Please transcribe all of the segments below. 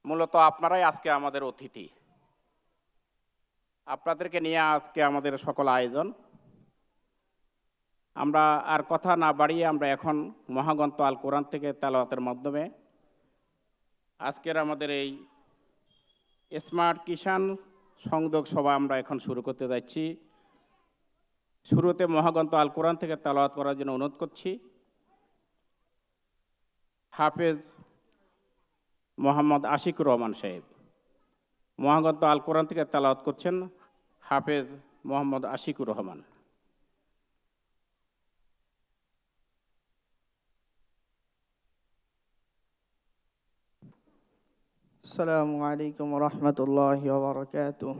মূলত আপনারাই আজকে আমাদের অতিথি। আপনাদেরকে নিয়ে আজকে আমাদের সকল আয়োজন। আমরা আর কথা না বাড়িয়ে আমরা এখন মহাগ্রন্থ আল কোরআন থেকে তেলাওয়াতের মাধ্যমে আজকের আমাদের এই স্মার্ট কিষাণ সংযোগ সভা আমরা এখন শুরু করতে যাচ্ছি। শুরুতে মহাগ্রন্থ আল কোরআন থেকে তেলাওয়াত করার জন্য অনুরোধ করছি হাফেজ মোহাম্মদ আশিকুর রহমান সাহেব। মহাগ্রন্থ আল কোরআন থেকে তেলাওয়াত করছেন হাফেজ মোহাম্মদ আশিকুর রহমান। السلام عليكم ورحمة الله وبركاته.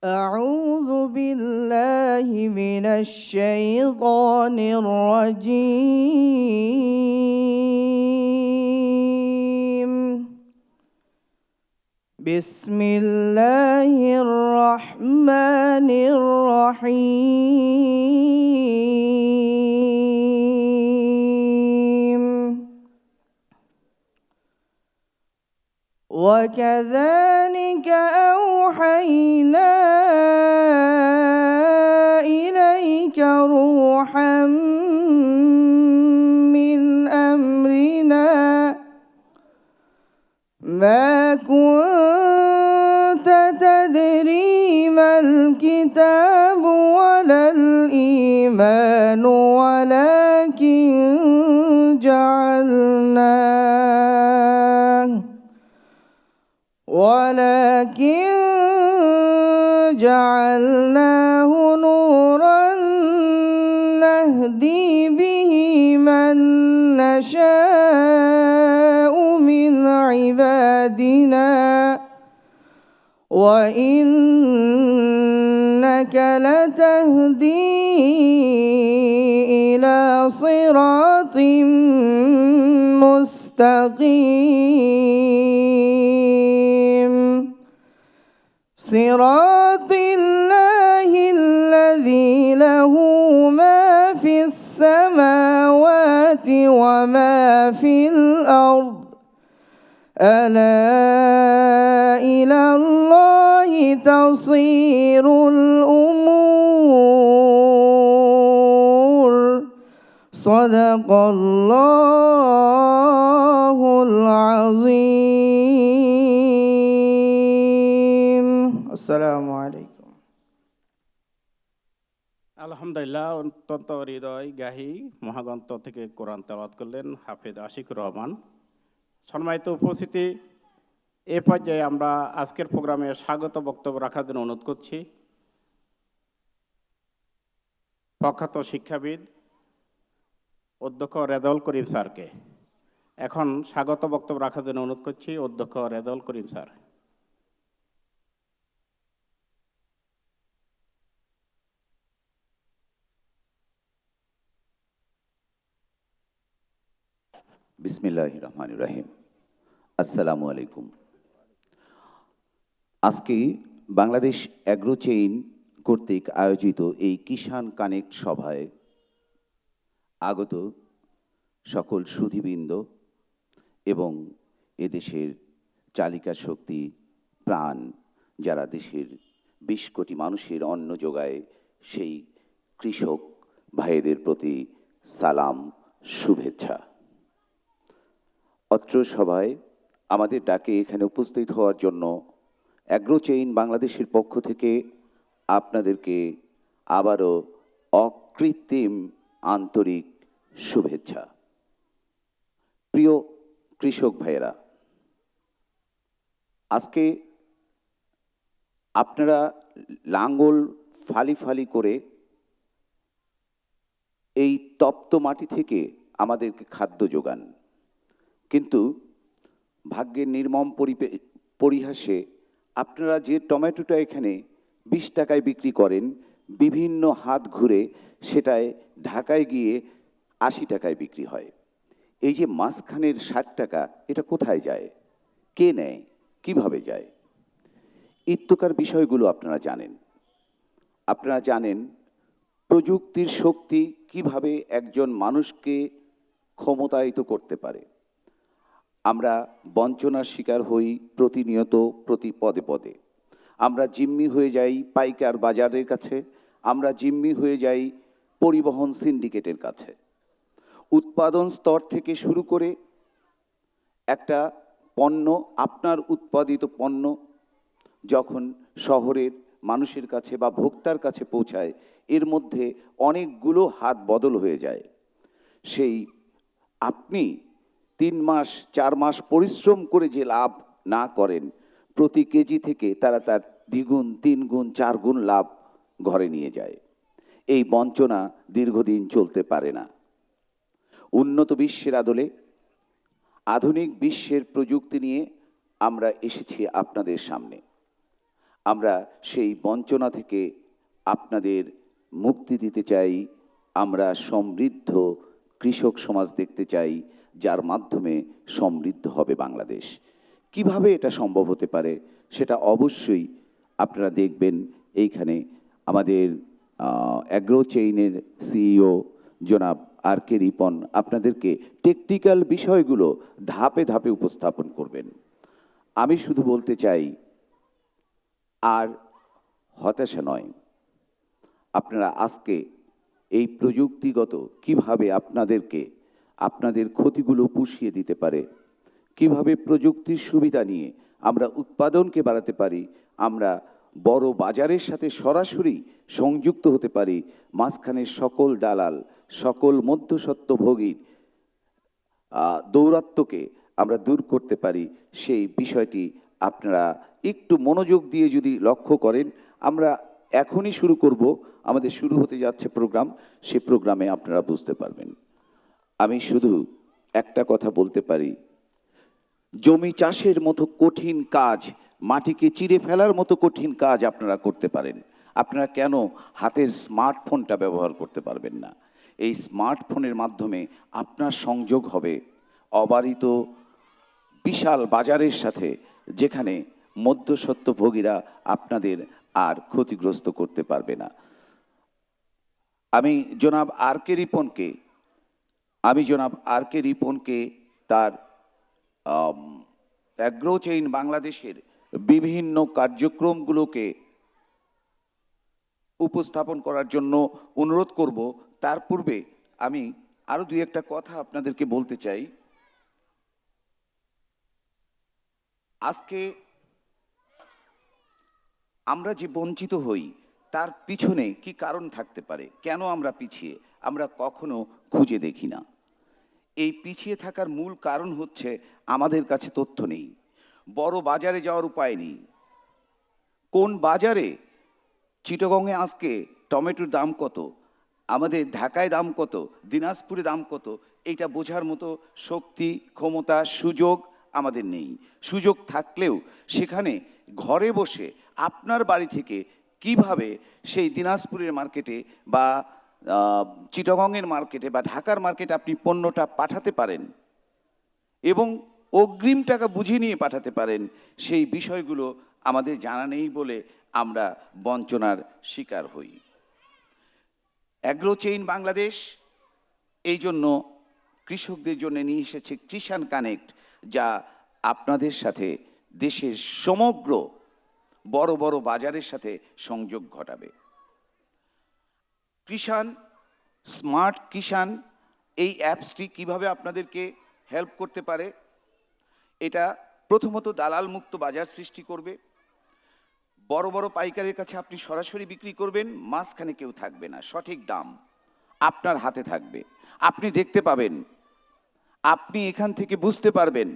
أعوذ بالله من الشيطان الرجيم. بسم الله الرحمن الرحيم. وكذلك أوحينا إليك روحا من أمرنا ما كنت تدري ما الكتاب ولا الإيمان ولكن جعلناه نورا نهدي به من نشاء من عبادنا وإنك لتهدي إلى صراط مستقيم صراط الله الذي له ما في السماوات وما في الأرض ألا إلى الله تصير الأمور صدق الله العظيم. السلام عليكم. আলহামদুলিল্লাহ, অত্যন্ত হৃদয় গাহি মহাগ্রন্থ থেকে কোরআন তেলাওয়াত করলেন হাফেজ আশিকুর রহমান। সম্মানিত উপস্থিতি, এ পর্যায়ে আমরা আজকের প্রোগ্রামে স্বাগত বক্তব্য রাখার জন্য অনুরোধ করছি প্রখ্যাত শিক্ষাবিদ অধ্যক্ষ রেজাউল করিম স্যারকে। এখন স্বাগত বক্তব্য রাখার জন্য অনুরোধ করছি অধ্যক্ষ রেজাউল করিম স্যার। বিসমিল্লাহির রহমানির রহিম। আসসালামু আলাইকুম। আজকে বাংলাদেশ অ্যাগ্রো চেইন কর্তৃক আয়োজিত এই কিষাণ কানেক্ট সভায় আগত সকল সুধীবৃন্দ এবং এদেশের চালিকা শক্তি প্রাণ যারা দেশের ২০ কোটি মানুষের অন্ন যোগায় সেই কৃষক ভাইদের প্রতি সালাম, শুভেচ্ছা। অত্র সভায় আমাদের ডাকে এখানে উপস্থিত হওয়ার জন্য অ্যাগ্রো চেইন বাংলাদেশের পক্ষ থেকে আপনাদেরকে আবারও অকৃত্রিম আন্তরিক শুভেচ্ছা। প্রিয় কৃষক ভাইয়েরা, আজকে আপনারা লাঙ্গল ফালি ফালি করে এই তপ্ত মাটি থেকে আমাদেরকে খাদ্য যোগান, কিন্তু ভাগ্যের নির্মম পরিহাসে আপনারা যে টমেটোটা এখানে ২০ টাকায় বিক্রি করেন, বিভিন্ন হাত ঘুরে সেটায় ঢাকায় গিয়ে ৮০ টাকায় বিক্রি হয়। এই যে মাঝখানের ৬০ টাকা, এটা কোথায় যায়, কে নেয়, কিভাবে যায়? ইত্যকার বিষয়গুলো আপনারা জানেন। আপনারা জানেন প্রযুক্তির শক্তি কিভাবে একজন মানুষকে ক্ষমতায়িত করতে পারে। আমরা বঞ্চনার শিকার হই প্রতিনিয়ত, প্রতি পদে পদে। আমরা জিম্মি হয়ে যাই পাইকার বাজারের কাছে, আমরা জিম্মি হয়ে যাই পরিবহন সিন্ডিকেটের কাছে। উৎপাদন স্তর থেকে শুরু করে একটা পণ্য, আপনার উৎপাদিত পণ্য যখন শহরের মানুষের কাছে বা ভোক্তার কাছে পৌঁছায়, এর মধ্যে অনেকগুলো হাত বদল হয়ে যায়। সেই আপনি 3 মাস 4 মাস পরিশ্রম করে যে লাভ না করেন, প্রতি কেজি থেকে তারা তার দ্বিগুণ 3 গুণ 4 গুণ লাভ ঘরে নিয়ে যায়। এই বঞ্চনা দীর্ঘদিন চলতে পারে না। উন্নত বিশ্বের আদলে, আধুনিক বিশ্বের প্রযুক্তি নিয়ে আমরা এসেছি আপনাদের সামনে। আমরা সেই বঞ্চনা থেকে আপনাদের মুক্তি দিতে চাই। আমরা সমৃদ্ধ কৃষক সমাজ দেখতে চাই, যার মাধ্যমে সমৃদ্ধ হবে বাংলাদেশ। কিভাবে এটা সম্ভব হতে পারে সেটা অবশ্যই আপনারা দেখবেন। এইখানে আমাদের অ্যাগ্রো চেইনের সিইও জনাব আর কে রিপন আপনাদেরকে টেকনিক্যাল বিষয়গুলো ধাপে ধাপে উপস্থাপন করবেন। আমি শুধু বলতে চাই, আর হতাশা নয়। আপনারা আজকে এই প্রযুক্তিগত কিভাবে আপনাদেরকে আপনাদের ক্ষতিগুলো পুষিয়ে দিতে পারে, কিভাবে প্রযুক্তির সুবিধা নিয়ে আমরা উৎপাদনকে বাড়াতে পারি, আমরা বড় বাজারের সাথে সরাসরি সংযুক্ত হতে পারি, মাঝখানের সকল দালাল, সকল মধ্যস্বত্বভোগীর দৌরাত্ম্যকে আমরা দূর করতে পারি, সেই বিষয়টি আপনারা একটু মনোযোগ দিয়ে যদি লক্ষ্য করেন। আমরা এখনই শুরু করব, আমাদের শুরু হতে যাচ্ছে প্রোগ্রাম, সে প্রোগ্রামে আপনারা বুঝতে পারবেন। আমি শুধু একটা কথা বলতে পারি, জমি চাষের মতো কঠিন কাজ, মাটিকে চিরে ফেলার মতো কঠিন কাজ আপনারা করতে পারেন। আপনারা কেন হাতের স্মার্টফোনটা ব্যবহার করতে পারবেন না? এই স্মার্টফোনের মাধ্যমে আপনার সংযোগ হবে অবারিত বিশাল বাজারের সাথে, যেখানে মধ্যস্বত্বভোগীরা আপনাদের আর ক্ষতিগ্রস্ত করতে পারবে না। আমি জনাব আর কে রিপনকে তার অ্যাগ্রো চেইন বাংলাদেশের বিভিন্ন কার্যক্রমগুলোকে উপস্থাপন করার জন্য অনুরোধ করব। তার পূর্বে আমি আরো 2-1টা কথা আপনাদেরকে বলতে চাই। আজকে আমরা যে বঞ্চিত হই, তার পিছনে কি কারণ থাকতে পারে? কেন আমরা পিছিয়ে? আমরা কখনো খুঁজে দেখি না। এই পিছিয়ে থাকার মূল কারণ হচ্ছে আমাদের কাছে তথ্য নেই, বড় বাজারে যাওয়ার উপায় নেই। কোন বাজারে চিটাগংয়ে আজকে টমেটোর দাম কত, আমাদের ঢাকায় দাম কত, দিনাজপুরে দাম কত, এইটা বোঝার মতো শক্তি, ক্ষমতা, সুযোগ আমাদের নেই। সুযোগ থাকলেও সেখানে ঘরে বসে আপনার বাড়ি থেকে কিভাবে সেই দিনাজপুরের মার্কেটে বা চিটাগংয়ের মার্কেটে বা ঢাকার মার্কেটে আপনি পণ্যটা পাঠাতে পারেন এবং অগ্রিম টাকা বুঝে নিয়ে পাঠাতে পারেন, সেই বিষয়গুলো আমাদের জানা নেই বলে আমরা বঞ্চনার শিকার হই। অ্যাগ্রো চেইন বাংলাদেশ এই জন্য কৃষকদের জন্য নিয়ে এসেছে কিষাণ কানেক্ট, যা আপনাদের সাথে দেশের সমগ্র বড় বড় বাজারের সাথে সংযোগ ঘটাবে। কিষাণ স্মার্ট কিষাণ এই অ্যাপসটি কিভাবে আপনাদেরকে হেল্প করতে পারে? এটা প্রথমত দালাল মুক্ত বাজার সৃষ্টি করবে। বড় বড় পাইকারের কাছে আপনি সরাসরি বিক্রি করবেন, মাঝখানে কেউ থাকবে না, সঠিক দাম আপনার হাতে থাকবে। আপনি দেখতে পাবেন, আপনি এখান থেকে বুঝতে পারবেন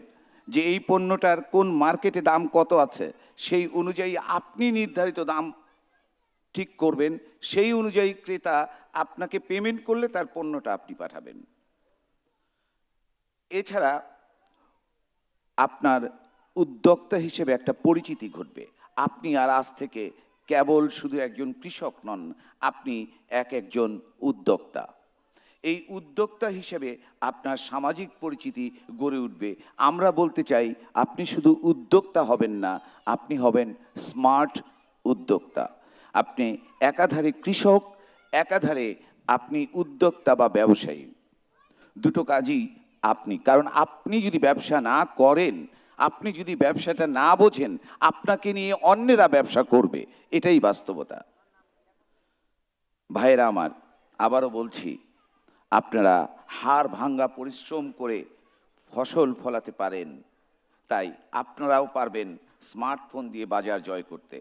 যে এই পণ্যটার কোন মার্কেটে দাম কত আছে, সেই অনুযায়ী আপনি নির্ধারিত দাম ঠিক করবেন, সেই অনুযায়ী ক্রেতা আপনাকে পেমেন্ট করলে তার পণ্যটা আপনি পাঠাবেন। এছাড়া আপনার উদ্যোক্তা হিসেবে একটা পরিচিতি ঘটবে। আপনি আর আজ থেকে কেবল শুধু একজন কৃষক নন, আপনি একজন উদ্যোক্তা। এই উদ্যোক্তা হিসেবে আপনার সামাজিক পরিচিতি গড়ে উঠবে। আমরা বলতে চাই, আপনি শুধু উদ্যোক্তা হবেন না, আপনি হবেন স্মার্ট উদ্যোক্তা। আপনি একাধারে কৃষক, একাধারে আপনি উদ্যোক্তা বা ব্যবসায়ী। দুটো কাজই আপনি, কারণ আপনি যদি ব্যবসা না করেন, আপনি যদি ব্যবসাটা না বোঝেন, আপনাকে নিয়ে অন্যেরা ব্যবসা করবে, এটাই বাস্তবতা। ভাইয়েরা আমার, আবারও বলছি, আপনারা হাড় ভাঙ্গা পরিশ্রম করে ফসল ফলাতে পারেন, তাই আপনারাও পারবেন স্মার্টফোন দিয়ে বাজার জয় করতে।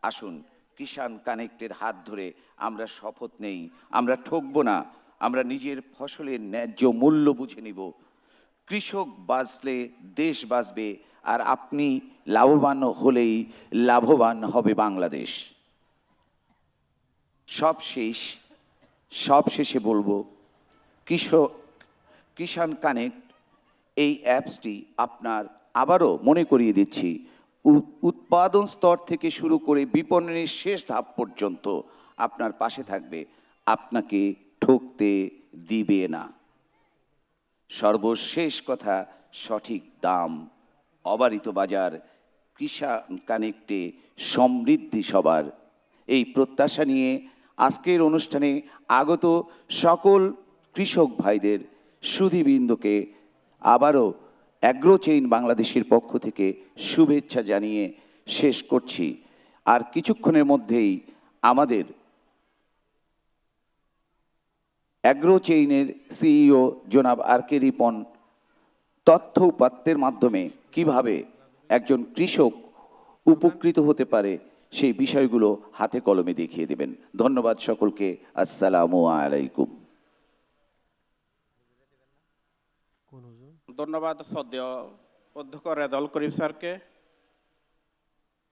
আসুন কিষাণ কানেক্টের হাত ধরে আমরা শপথ নেই, আমরা ঠকবো না, আমরা নিজের ফসলের ন্যায্য মূল্য বুঝে নিব। কৃষক বাঁচলে দেশ বাঁচবে, আর আপনি লাভবান হলেই লাভবান হবে বাংলাদেশ। সবশেষে বলবো, কিষাণ কানেক্ট এই অ্যাপসটি আপনার, আবারও মনে করিয়ে দিচ্ছি, উৎপাদন স্তর থেকে শুরু করে বিপণনের শেষ ধাপ পর্যন্ত আপনার পাশে থাকবে, আপনাকে ঠকতে দিবে না। সর্বশেষ কথা, সঠিক দাম, অবারিত বাজার, কিষাণ কানেক্টে সমৃদ্ধি সবার, এই প্রত্যাশা নিয়ে আজকের অনুষ্ঠানে আগত সকল কৃষক ভাইদের, সুধীবৃন্দকে আবারও অ্যাগ্রো চেইন বাংলাদেশের পক্ষ থেকে শুভেচ্ছা জানিয়ে শেষ করছি। আর কিছুক্ষণের মধ্যেই আমাদের অ্যাগ্রো চেইনের সিইও জনাব আর.কে. রিপন তথ্য উপাত্তের মাধ্যমে কিভাবে একজন কৃষক উপকৃত হতে পারে সেই বিষয়গুলো হাতে কলমে দেখিয়ে দেবেন। ধন্যবাদ সকলকে। আসসালামু আলাইকুম। ধন্যবাদ শ্রদ্ধেয় অধ্যক্ষ রেজাউল করিম স্যারকে।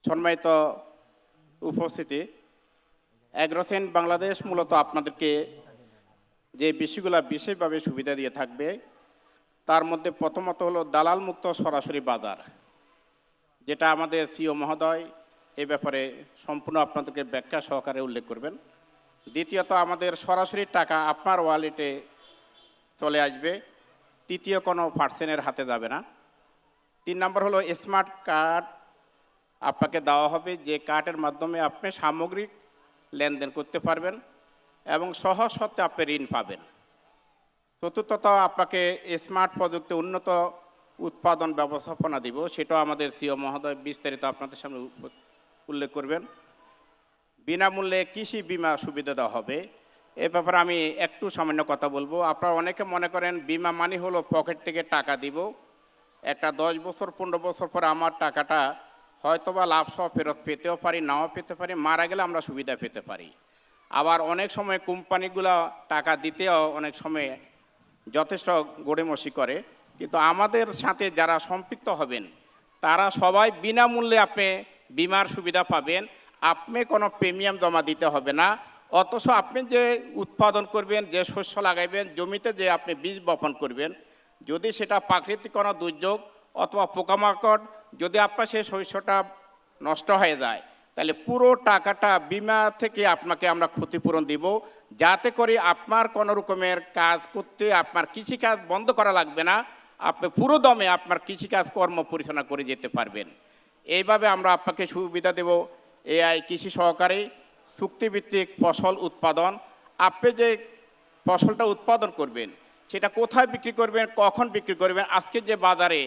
সম্মানিত উপস্থিতি, অ্যাগ্রোসেন বাংলাদেশ মূলত আপনাদেরকে যে বিষয়গুলো বিশেষভাবে সুবিধা দিয়ে থাকবে, তার মধ্যে প্রথমত হলো দালাল মুক্ত সরাসরি বাজার, যেটা আমাদের সিও মহোদয় এই ব্যাপারে সম্পূর্ণ আপনাদেরকে ব্যাখ্যা সহকারে উল্লেখ করবেন। দ্বিতীয়ত, আমাদের সরাসরি টাকা আপনার ওয়ালেটে চলে আসবে, তৃতীয় কোনো পার্সনের হাতে যাবে না। 3 নম্বর হলো স্মার্ট কার্ড আপনাকে দেওয়া হবে, যে কার্ডের মাধ্যমে আপনি সামগ্রিক লেনদেন করতে পারবেন এবং সহজ শর্তে আপনি ঋণ পাবেন। চতুর্থত, আপনাকে স্মার্ট প্রযুক্তি উন্নত উৎপাদন ব্যবস্থাপনা দিব, সেটাও আমাদের সিও মহোদয় বিস্তারিত আপনাদের সামনে উল্লেখ করবেন। বিনামূল্যে কৃষি বীমা সুবিধা দেওয়া হবে, এ ব্যাপারে আমি একটু সামান্য কথা বলবো। আপনারা অনেকে মনে করেন বীমা মানে হলো পকেট থেকে টাকা দিব, একটা 10 বছর 15 বছর পরে আমার টাকাটা হয়তোবা লাভ সহ ফেরত পেতেও পারি, নাও পেতে পারি, মারা গেলে আমরা সুবিধা পেতে পারি। আবার অনেক সময় কোম্পানিগুলো টাকা দিতেও অনেক সময় যথেষ্ট গড়িমসি করে, কিন্তু আমাদের সাথে যারা সম্পৃক্ত হবেন তারা সবাই বিনামূল্যে আপনি বীমার সুবিধা পাবেন। আপনি কোনো প্রিমিয়াম জমা দিতে হবে না, অথচ আপনি যে উৎপাদন করবেন, যে শস্য লাগাইবেন, জমিতে যে আপনি বীজ বপন করবেন, যদি সেটা প্রাকৃতিক কোনো দুর্যোগ অথবা পোকামাকড় যদি আপনার সেই শস্যটা নষ্ট হয়ে যায়, তাহলে পুরো টাকাটা বিমা থেকে আপনাকে আমরা ক্ষতিপূরণ দিব, যাতে করে আপনার কোনো রকমের কাজ করতে আপনার কৃষিকাজ বন্ধ করা লাগবে না, আপনি পুরো দমে আপনার কৃষিকাজ কর্ম পরিচালনা করে যেতে পারবেন। এইভাবে আমরা আপনাকে সুবিধা দেব। এআই কৃষি সহকারী, চুক্তিভিত্তিক ফসল উৎপাদন, আপনি যে ফসলটা উৎপাদন করবেন সেটা কোথায় বিক্রি করবেন, কখন বিক্রি করবেন। আজকে যে বাজারে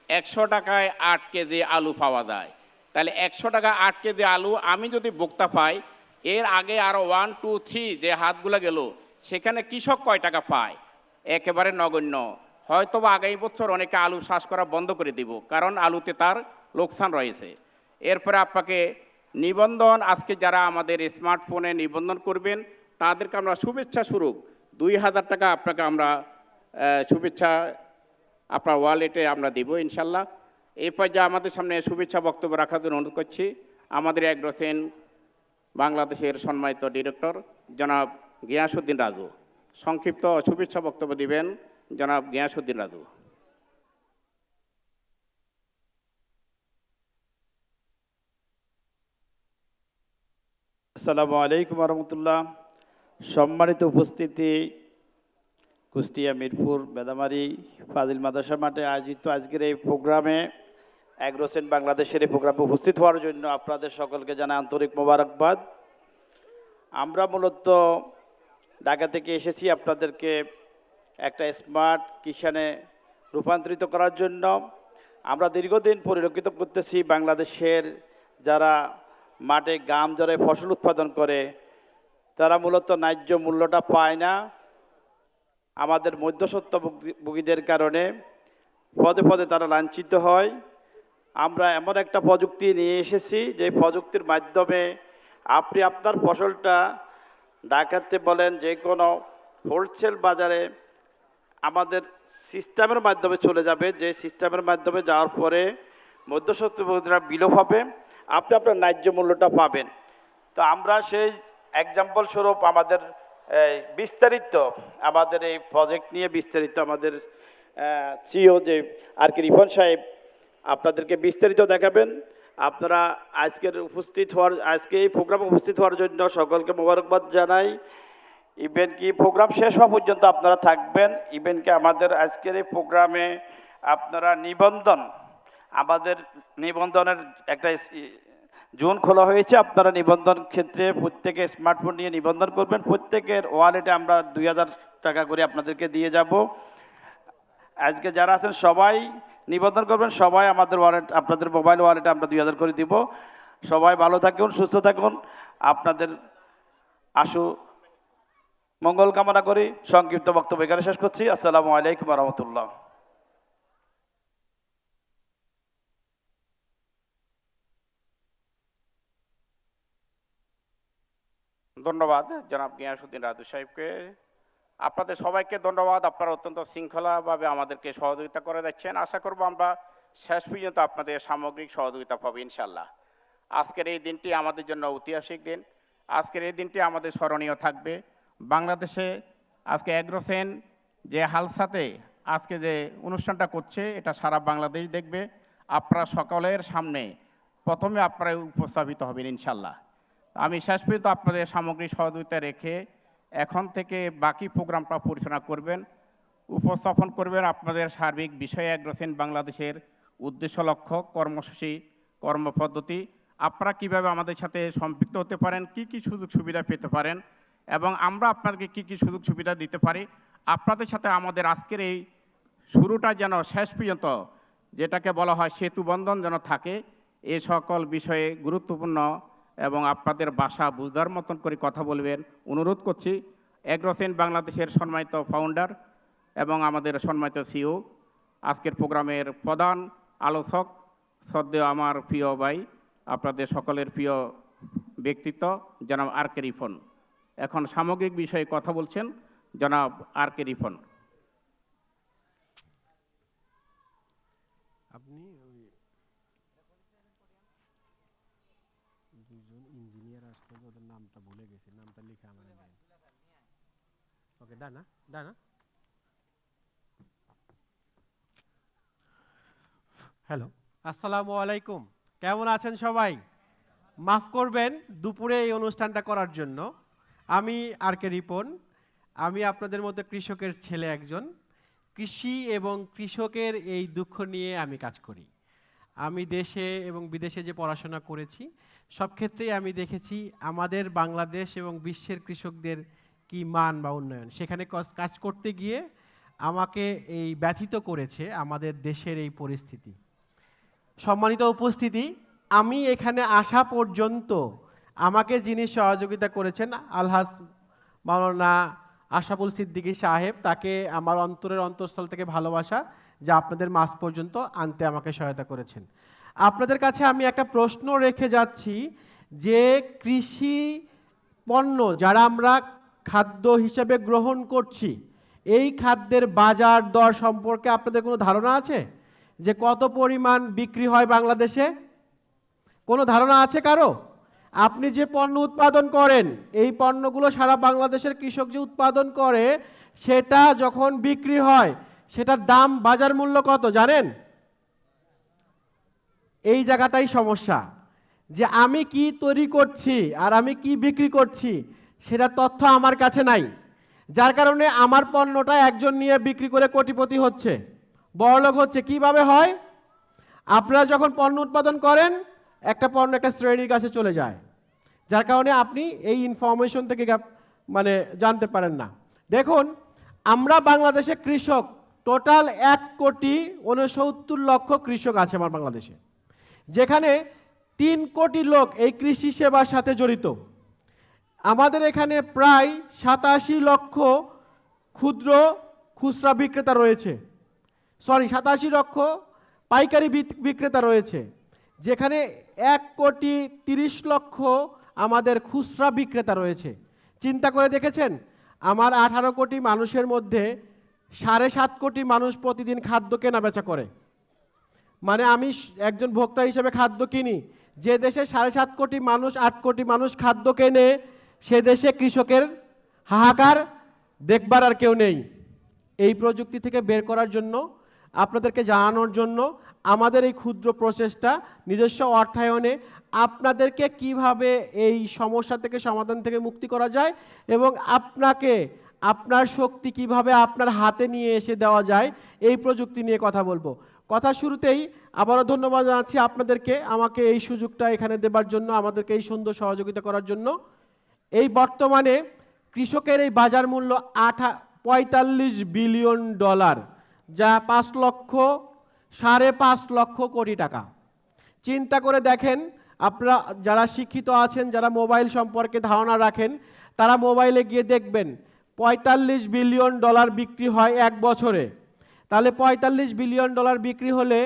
100 টাকায় 8 কেজি আলু পাওয়া যায়, তাহলে 100 টাকা 8 কেজি আলু আমি যদি ভোক্তা পাই, এর আগে আরও 1, 2, 3 যে হাতগুলো গেল, সেখানে কৃষক কয় টাকা পায়? একেবারে নগণ্য। হয়তো বা আগামী বছর অনেকে আলু চাষ করা বন্ধ করে দিব, কারণ আলুতে তার লোকসান রয়েছে। এরপরে আপনাকে নিবন্ধন, আজকে যারা আমাদের স্মার্টফোনে নিবন্ধন করবেন তাদেরকে আমরা শুভেচ্ছা স্বরূপ 2000 টাকা আপনাকে আমরা শুভেচ্ছা আপনার ওয়ালেটে আমরা দিব ইনশাল্লাহ। এই পর্যায়ে আমাদের সামনে শুভেচ্ছা বক্তব্য রাখার জন্য অনুরোধ করছি আমাদের অ্যাগ্রোসেন বাংলাদেশের সম্মানিত ডিরেক্টর জনাব গিয়াসউদ্দিন রাজু। সংক্ষিপ্ত শুভেচ্ছা বক্তব্য দিবেন জনাব গিয়াসউদ্দিন রাজু। আসসালামু আলাইকুম রহমতুল্লাহ। সম্মানিত উপস্থিতি, কুষ্টিয়া মিরপুর বেদামারি ফাজিল মাদ্রাসা মাঠে আয়োজিত আজকের এই প্রোগ্রামে, অ্যাগ্রোসেন বাংলাদেশের এই প্রোগ্রামে উপস্থিত হওয়ার জন্য আপনাদের সকলকে জানাই আন্তরিক মোবারকবাদ। আমরা মূলত ঢাকা থেকে এসেছি আপনাদেরকে একটা স্মার্ট কিষানে রূপান্তরিত করার জন্য আমরা দীর্ঘদিন পরিলক্ষিত করতেছি বাংলাদেশের যারা মাঠে গাম জড়ে ফসল উৎপাদন করে তারা মূলত ন্যায্য মূল্যটা পায় না। আমাদের মধ্যস্বত্বভোগীদের কারণে পদে পদে তারা লাঞ্ছিত হয়। আমরা এমন একটা প্রযুক্তি নিয়ে এসেছি যে প্রযুক্তির মাধ্যমে আপনি আপনার ফসলটা ঢাকাতে বলেন যে কোনো হোলসেল বাজারে আমাদের সিস্টেমের মাধ্যমে চলে যাবে, যে সিস্টেমের মাধ্যমে যাওয়ার পরে মধ্যস্বত্বভোগীরা বিলোপ হবে, আপনি আপনার ন্যায্য মূল্যটা পাবেন। তো আমরা সেই এক্সাম্পল স্বরূপ আমাদের বিস্তারিত আমাদের এই প্রজেক্ট নিয়ে বিস্তারিত আমাদের সিও যে আর কি রিফন সাহেব আপনাদেরকে বিস্তারিত দেখাবেন। আপনারা আজকে এই প্রোগ্রামে উপস্থিত হওয়ার জন্য সকলকে মোবারকবাদ জানাই। ইভেন কি প্রোগ্রাম শেষ হওয়া পর্যন্ত আপনারা থাকবেন। ইভেন কি আমাদের আজকের এই প্রোগ্রামে আপনারা আমাদের নিবন্ধনের একটা জোন খোলা হয়েছে। আপনারা নিবন্ধন ক্ষেত্রে প্রত্যেকে স্মার্টফোন নিয়ে নিবন্ধন করবেন। প্রত্যেকের ওয়ালেটে আমরা 2000 টাকা করে আপনাদেরকে দিয়ে যাব। আজকে যারা আছেন সবাই নিবন্ধন করবেন, সবাই আমাদের ওয়ালেট আপনাদের মোবাইল ওয়ালেটে আমরা 2000 করে দিব। সবাই ভালো থাকুন, সুস্থ থাকুন, আপনাদের মঙ্গল কামনা করি সংক্ষিপ্ত বক্তব্য এখানে শেষ করছি। আসসালামু আলাইকুম ওয়া রাহমাতুল্লাহ। ধন্যবাদ জনাব গিয়াসউদ্দিন রাজু সাহেবকে। আপনাদের সবাইকে ধন্যবাদ। আপনারা অত্যন্ত শৃঙ্খলাভাবে আমাদেরকে সহযোগিতা করে যাচ্ছেন। আশা করব আমরা শেষ পর্যন্ত আপনাদের সামগ্রিক সহযোগিতা পাবো ইনশাল্লাহ। আজকের এই দিনটি আমাদের জন্য ঐতিহাসিক দিন। আজকের এই দিনটি আমাদের স্মরণীয় থাকবে। বাংলাদেশে আজকে এগ্রোসেন যে হালসাতে আজকে যে অনুষ্ঠানটা করছে এটা সারা বাংলাদেশ দেখবে। আপনারা সকলের সামনে প্রথমে আপনারা উপস্থাপিত হবেন ইনশাল্লাহ। আমি শেষ পর্যন্ত আপনাদের সামগ্রিক সহযোগিতা রেখে এখন থেকে বাকি প্রোগ্রামটা পরিচালনা করবেন, উপস্থাপন করবেন আপনাদের সার্বিক বিষয়ে এগ্রোসেন বাংলাদেশের উদ্দেশ্য, লক্ষ্য, কর্মসূচি, কর্মপদ্ধতি, আপনারা কিভাবে আমাদের সাথে সম্পৃক্ত হতে পারেন, কি কি সুযোগ সুবিধা পেতে পারেন এবং আমরা আপনাদেরকে কি কি সুযোগ সুবিধা দিতে পারি। আপনাদের সাথে আমাদের আজকের এই শুরুটা যেন শেষ পর্যন্ত যেটাকে বলা হয় সেতু বন্ধন যেন থাকে, এ সকল বিষয়ে গুরুত্বপূর্ণ এবং আপনাদের ভাষা বুঝার মতন করে কথা বলবেন অনুরোধ করছি। এগ্রোসেন বাংলাদেশের সম্মানিত ফাউন্ডার এবং আমাদের সম্মানিত সিও, আজকের প্রোগ্রামের প্রধান আলোচক শ্রদ্ধেয় আমার প্রিয় ভাই, আপনাদের সকলের প্রিয় ব্যক্তিত্ব জনাব আর কে রিফন। এখন সামগ্রিক বিষয়ে কথা বলছেন জনাব আর কে রিফন। আপনি দুজন ইঞ্জিনিয়ার আসছে, ওদের নামটা ভুলে গেছি, নামটা লিখে আমার দেন। ওকে, ডানা ডানা। হ্যালো, আসসালামু আলাইকুম। কেমন আছেন সবাই? মাফ করবেন দুপুরে এই অনুষ্ঠানটা করার জন্য। আমি আর কে রিপন। আমি আপনাদের মতো কৃষকের ছেলে একজন। কৃষি এবং কৃষকের এই দুঃখ নিয়ে আমি কাজ করি। আমি দেশে এবং বিদেশে যে পড়াশোনা করেছি সব ক্ষেত্রেই আমি দেখেছি আমাদের বাংলাদেশ এবং বিশ্বের কৃষকদের কি মান বা উন্নয়ন। সেখানে কাজ করতে গিয়ে আমাকে এই ব্যথিত করেছে আমাদের দেশের এই পরিস্থিতি। সম্মানিত উপস্থিতি, আমি এখানে আসা পর্যন্ত আমাকে যিনি সহযোগিতা করেছেন আলহাজ মাওলানা আশরাফুল সিদ্দিকী সাহেব, তাকে আমার অন্তরের অন্তঃস্থল থেকে ভালোবাসা যা আপনাদের মাঝ পর্যন্ত আনতে আমাকে সহায়তা করেছেন। আপনাদের কাছে আমি একটা প্রশ্ন রেখে যাচ্ছি যে কৃষি পণ্য যারা আমরা খাদ্য হিসেবে গ্রহণ করছি, এই খাদ্যের বাজার দর সম্পর্কে আপনাদের কোনো ধারণা আছে যে কত পরিমাণ বিক্রি হয় বাংলাদেশে? কোনো ধারণা আছে কারো? আপনি যে পণ্য উৎপাদন করেন, এই পণ্যগুলো সারা বাংলাদেশের কৃষক যে উৎপাদন করে সেটা যখন বিক্রি হয় সেটার দাম বাজার মূল্য কত জানেন? এই জায়গাটাই সমস্যা, যে আমি কি তৈরি করছি আর আমি কি বিক্রি করছি সেটা তথ্য আমার কাছে নাই। যার কারণে আমার পণ্যটা একজন নিয়ে বিক্রি করে কোটিপতি হচ্ছে, বড়লোক হচ্ছে। কিভাবে হয়? আপনারা যখন পণ্য উৎপাদন করেন একটা পণ্য একটা শ্রেণীর কাছে চলে যায়, যার কারণে আপনি এই ইনফরমেশন থেকে জানতে পারেন না। দেখুন, আমরা বাংলাদেশে কৃষক টোটাল 1,69,00,000 কৃষক আছে আমার বাংলাদেশে, যেখানে 3 কোটি লোক এই কৃষি সেবার সাথে জড়িত। আমাদের এখানে প্রায় 87 লক্ষ ক্ষুদ্র খুচরা বিক্রেতা রয়েছে, 87 লক্ষ পাইকারি বিক্রেতা রয়েছে, যেখানে 1,30,00,000 আমাদের খুচরা বিক্রেতা রয়েছে। চিন্তা করে দেখেছেন, আমার 18 কোটি মানুষের মধ্যে 7.5 কোটি মানুষ প্রতিদিন খাদ্য কেনা বেচা করে। মানে আমি একজন ভোক্তা হিসেবে খাদ্য কিনি। যে দেশে 7.5 কোটি মানুষ, 8 কোটি মানুষ খাদ্য কেনে, সে দেশে কৃষকের হাহাকার দেখবার আর কেউ নেই। এই প্রযুক্তি থেকে বের করার জন্য, আপনাদেরকে জানানোর জন্য আমাদের এই ক্ষুদ্র প্রচেষ্টা, নিজস্ব অর্থায়নে আপনাদেরকে কিভাবে এই সমস্যা থেকে, সমাধান থেকে মুক্তি করা যায় এবং আপনাকে আপনার শক্তি কিভাবে আপনার হাতে নিয়ে এসে দেওয়া যায়, এই প্রযুক্তি নিয়ে কথা বলবো। কথা শুরুতেই আবারও ধন্যবাদ জানাচ্ছি আপনাদেরকে আমাকে এই সুযোগটা এখানে দেবার জন্য, আমাদেরকে এই সুন্দর সহযোগিতা করার জন্য। এই বর্তমানে কৃষকের এই বাজার মূল্য 45 বিলিয়ন ডলার, যা 5.5 লক্ষ কোটি টাকা। চিন্তা করে দেখেন, আপনারা যারা শিক্ষিত আছেন, যারা মোবাইল সম্পর্কে ধারণা রাখেন, তারা মোবাইলে গিয়ে দেখবেন 45 বিলিয়ন ডলার বিক্রি হয় এক বছরে। তাহলে 45 বিলিয়ন ডলার বিক্রি হলে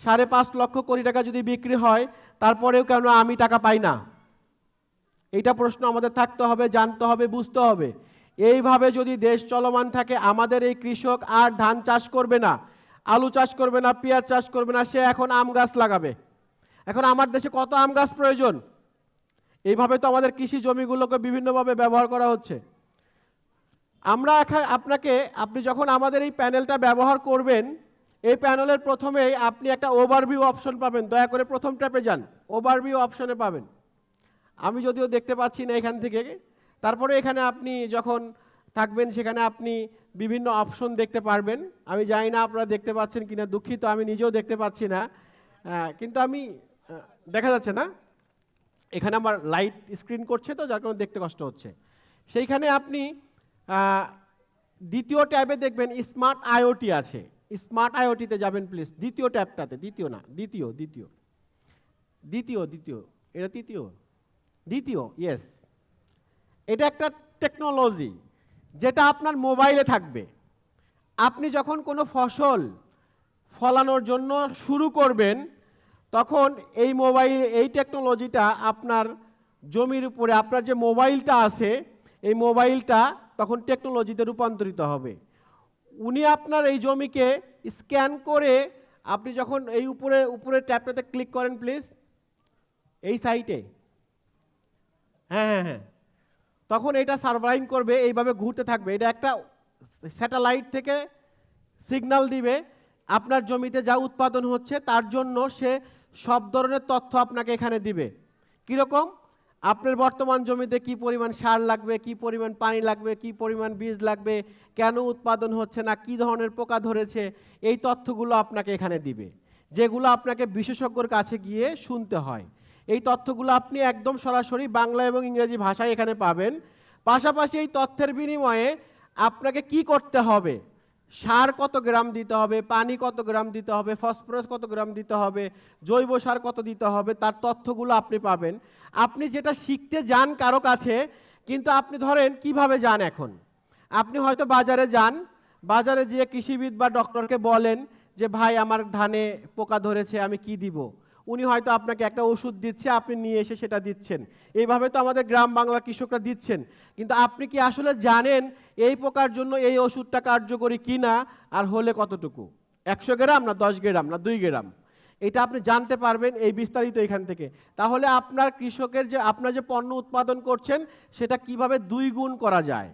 5.5 লক্ষ কোটি টাকা যদি বিক্রি হয়, তারপরেও কেন আমি টাকা পাই না? এইটা প্রশ্ন আমাদের থাকতে হবে, জানতে হবে, বুঝতে হবে। এইভাবে যদি দেশ চলমান থাকে, আমাদের এই কৃষক আর ধান চাষ করবে না, আলু চাষ করবে না, পেঁয়াজ চাষ করবে না, সে এখন আম গাছ লাগাবে। এখন আমার দেশে কত আম গাছ প্রয়োজন? এইভাবে তো আমাদের কৃষি জমিগুলোকে বিভিন্নভাবে ব্যবহার করা হচ্ছে। আমরা আপনি যখন আমাদের এই প্যানেলটা ব্যবহার করবেন, এই প্যানেলের প্রথমেই আপনি একটা ওভারভিউ অপশন পাবেন। দয়া করে প্রথম ট্যাপে যান, ওভারভিউ অপশনে পাবেন। আমি যদিও দেখতে পাচ্ছি না এখান থেকে, তারপরে এখানে আপনি যখন থাকবেন সেখানে আপনি বিভিন্ন অপশন দেখতে পারবেন। আমি জানি না আপনারা দেখতে পাচ্ছেন কিনা, দুঃখিত, আমি নিজেও দেখতে পাচ্ছি না, কিন্তু আমি দেখা যাচ্ছে না, এখানে আমার লাইট স্ক্রিন করছে তো যার কারণে দেখতে কষ্ট হচ্ছে। সেইখানে আপনি দ্বিতীয় ট্যাবে দেখবেন স্মার্ট আইওটি আছে। স্মার্ট আইওটিতে যাবেন প্লিজ, দ্বিতীয় ট্যাবটাতে, দ্বিতীয় না, দ্বিতীয় এটা দ্বিতীয়, ইয়েস। এটা একটা টেকনোলজি যেটা আপনার মোবাইলে থাকবে। আপনি যখন কোনো ফসল ফলানোর জন্য শুরু করবেন, তখন এই টেকনোলজিটা আপনার জমির উপরে, আপনার যে মোবাইলটা আছে, এই মোবাইলটা তখন টেকনোলজিতে রূপান্তরিত হবে। উনি আপনার এই জমিকে স্ক্যান করে, আপনি যখন এই উপরে ট্যাবটাতে ক্লিক করেন প্লিজ, এই সাইটে, হ্যাঁ, তখন এটা সার্ভাইভ করবে, এইভাবে ঘুরতে থাকবে। এটা একটা স্যাটেলাইট থেকে সিগন্যাল দিবে আপনার জমিতে যা উৎপাদন হচ্ছে তার জন্য, সে সব ধরনের তথ্য আপনাকে এখানে দিবে। কীরকম আপনার বর্তমান জমিতে কি পরিমাণ সার লাগবে, কি পরিমাণ পানি লাগবে, কি পরিমাণ বীজ লাগবে, কেন উৎপাদন হচ্ছে না, কি ধরনের পোকা ধরেছে, এই তথ্যগুলো আপনাকে এখানে দিবে, যেগুলো আপনাকে বিশেষজ্ঞর কাছে গিয়ে শুনতে হয়। এই তথ্যগুলো আপনি একদম সরাসরি বাংলা এবং ইংরেজি ভাষায় এখানে পাবেন। পাশাপাশি এই তথ্যের বিনিময়ে আপনাকে কি করতে হবে, সার কত গ্রাম দিতে হবে, পানি কত গ্রাম দিতে হবে, ফসফরাস কত গ্রাম দিতে হবে, জৈব সার কত দিতে হবে, তার তথ্যগুলো আপনি পাবেন। আপনি যেটা শিখতে যান কারো কাছে, কিন্তু আপনি ধরেন কিভাবে যান, এখন আপনি হয়তো বাজারে যান, বাজারে গিয়ে কৃষিবিদ বা ডক্টরকে বলেন যে ভাই আমার ধানে পোকা ধরেছে, আমি কি দিব? উনি হয়তো আপনাকে একটা ওষুধ দিচ্ছে, আপনি নিয়ে এসে সেটা দিচ্ছেন। এইভাবে তো আমাদের গ্রাম বাংলার কৃষকরা দিচ্ছেন, কিন্তু আপনি কি আসলে জানেন এই পোকার জন্য এই ওষুধটা কার্যকরী কিনা, আর হলে কতটুকু, 100 গ্রাম না 10 গ্রাম না 2 গ্রাম, এটা আপনি জানতে পারবেন এই বিস্তারিত এখান থেকে। তাহলে আপনার কৃষকের আপনার যে পণ্য উৎপাদন করছেন সেটা কিভাবে 2 গুণ করা যায়,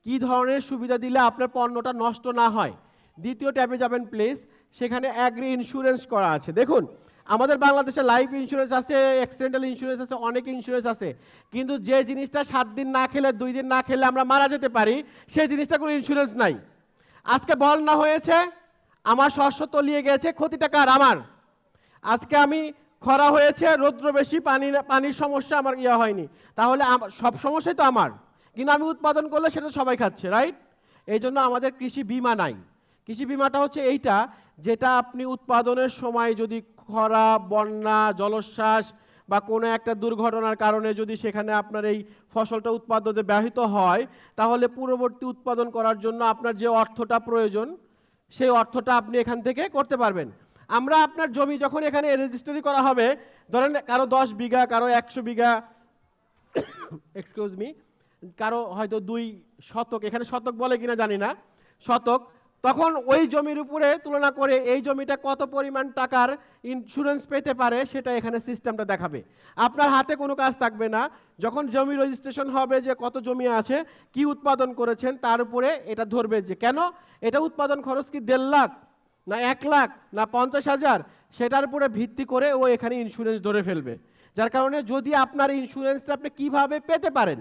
কি ধরনের সুবিধা দিলে আপনার পণ্যটা নষ্ট না হয়। দ্বিতীয় ট্যাবে যাবেন প্লিজ, সেখানে অ্যাগ্রি ইন্স্যুরেন্স করা আছে। দেখুন, আমাদের বাংলাদেশে লাইফ ইন্স্যুরেন্স আছে, অ্যাক্সিডেন্টাল ইন্স্যুরেন্স আছে, অনেক ইন্স্যুরেন্স আছে, কিন্তু যে জিনিসটা 7 দিন না খেলে, 2 দিন না খেলে আমরা মারা যেতে পারি, সেই জিনিসটা কোনো ইন্স্যুরেন্স নাই। আজকে বন্যা হয়েছে, আমার শস্য তলিয়ে গেছে, ক্ষতিটা কার? আমার। আজকে আমি খরা হয়েছে, রৌদ্র বেশি, পানির সমস্যা আমার হয়নি, তাহলে সব সমস্যাই তো আমার, কিন্তু আমি উৎপাদন করলে সেটা সবাই খাচ্ছে, রাইট? এই জন্য আমাদের কৃষি বীমা নাই। কৃষি বীমাটা হচ্ছে এইটা, যেটা আপনি উৎপাদনের সময় যদি খরা, বন্যা, জলোচ্ছ্বাস বা কোনো একটা দুর্ঘটনার কারণে যদি সেখানে আপনার এই ফসলটা উৎপাদনে ব্যাহত হয়, তাহলে পূর্ববর্তী উৎপাদন করার জন্য আপনার যে অর্থটা প্রয়োজন সেই অর্থটা আপনি এখান থেকে করতে পারবেন। আমরা আপনার জমি যখন এখানে রেজিস্ট্রি করা হবে, ধরেন কারো 10 বিঘা, কারো 100 বিঘা, এক্সকিউজ মি, কারো হয়তো 2 শতক, এখানে শতক বলে কিনা জানি না, শতক, তখন ওই জমির উপরে তুলনা করে এই জমিটা কত পরিমাণ টাকার ইন্স্যুরেন্স পেতে পারে সেটা এখানে সিস্টেমটা দেখাবে। আপনার হাতে কোনো কাজ থাকবে না। যখন জমি রেজিস্ট্রেশন হবে যে কত জমি আছে, কি উৎপাদন করেছেন, তার উপরে এটা ধরবে যে কেন এটা উৎপাদন খরচ কি 1.5 লাখ না 1 লাখ না 50,000, সেটার উপরে ভিত্তি করে ও এখানে ইন্স্যুরেন্স ধরে ফেলবে। যার কারণে যদি আপনার ইন্স্যুরেন্সটা আপনি কিভাবে পেতে পারেন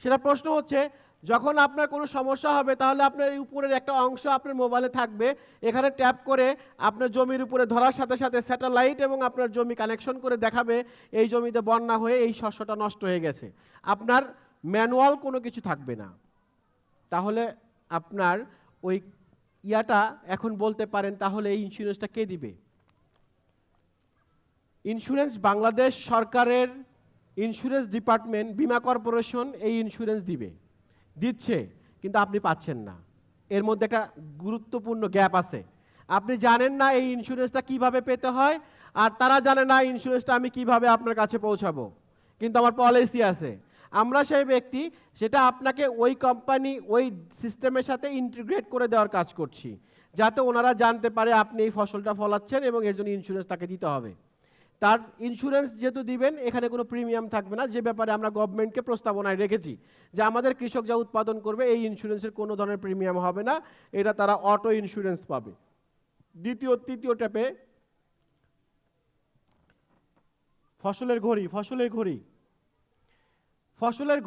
সেটা প্রশ্ন হচ্ছে, যখন আপনার কোনো সমস্যা হবে তাহলে আপনার এই উপরের একটা অংশ আপনার মোবাইলে থাকবে, এখানে ট্যাপ করে আপনার জমির উপরে ধরার সাথে সাথে স্যাটেলাইট এবং আপনার জমি কানেকশন করে দেখাবে এই জমিতে বন্যা হয়ে এই শস্যটা নষ্ট হয়ে গেছে। আপনার ম্যানুয়াল কোনো কিছু থাকবে না। তাহলে আপনার ওই ইয়াটা এখন বলতে পারেন তাহলে এই ইন্স্যুরেন্সটা কে দিবে? ইন্স্যুরেন্স বাংলাদেশ সরকারের ইন্স্যুরেন্স ডিপার্টমেন্ট, বীমা কর্পোরেশন এই ইন্স্যুরেন্স দিচ্ছে, কিন্তু আপনি পাচ্ছেন না। এর মধ্যে একটা গুরুত্বপূর্ণ গ্যাপ আছে। আপনি জানেন না এই ইন্স্যুরেন্সটা কিভাবে পেতে হয়, আর তারা জানে না ইন্স্যুরেন্সটা আমি কিভাবে আপনার কাছে পৌঁছাবো, কিন্তু আমার পলিসি আছে। আমরা সেই ব্যক্তি সেটা আপনাকে ওই কোম্পানি ওই সিস্টেমের সাথে ইন্টিগ্রেট করে দেওয়ার কাজ করছি, যাতে ওনারা জানতে পারে আপনি এই ফসলটা ফলাচ্ছেন এবং এর জন্য ইন্স্যুরেন্স তাকে দিতে হবে। তার ইন্স্যুরেন্স যেহেতু দিবেন, এখানে কোনো প্রিমিয়াম থাকবে না, যে ব্যাপারে আমরা গভর্নমেন্টকে প্রস্তাবনায় রেখেছি যে আমাদের কৃষক যা উৎপাদন করবে এই ইন্স্যুরেন্সের কোনো ধরনের প্রিমিয়াম হবে না, এটা তারা অটো ইন্স্যুরেন্স পাবে। তৃতীয় ট্যাপে ফসলের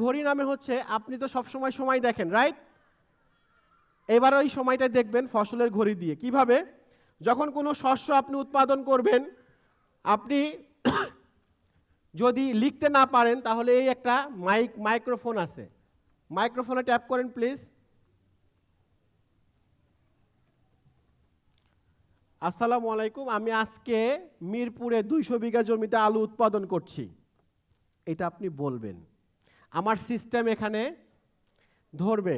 ঘড়ি নামে হচ্ছে, আপনি তো সবসময় সময় দেখেন, রাইট? এবার ওই সময়টা দেখবেন ফসলের ঘড়ি দিয়ে। কিভাবে? যখন কোনো শস্য আপনি উৎপাদন করবেন, আপনি যদি লিখতে না পারেন তাহলে এই একটা মাইক্রোফোন আছে, মাইক্রোফোনে ট্যাপ করেন প্লিজ। আসসালামু আলাইকুম, আমি আজকে মিরপুরে 200 বিঘা জমিতে আলু উৎপাদন করছি। এটা আপনি বলবেন, আমার সিস্টেম এখানে ধরবে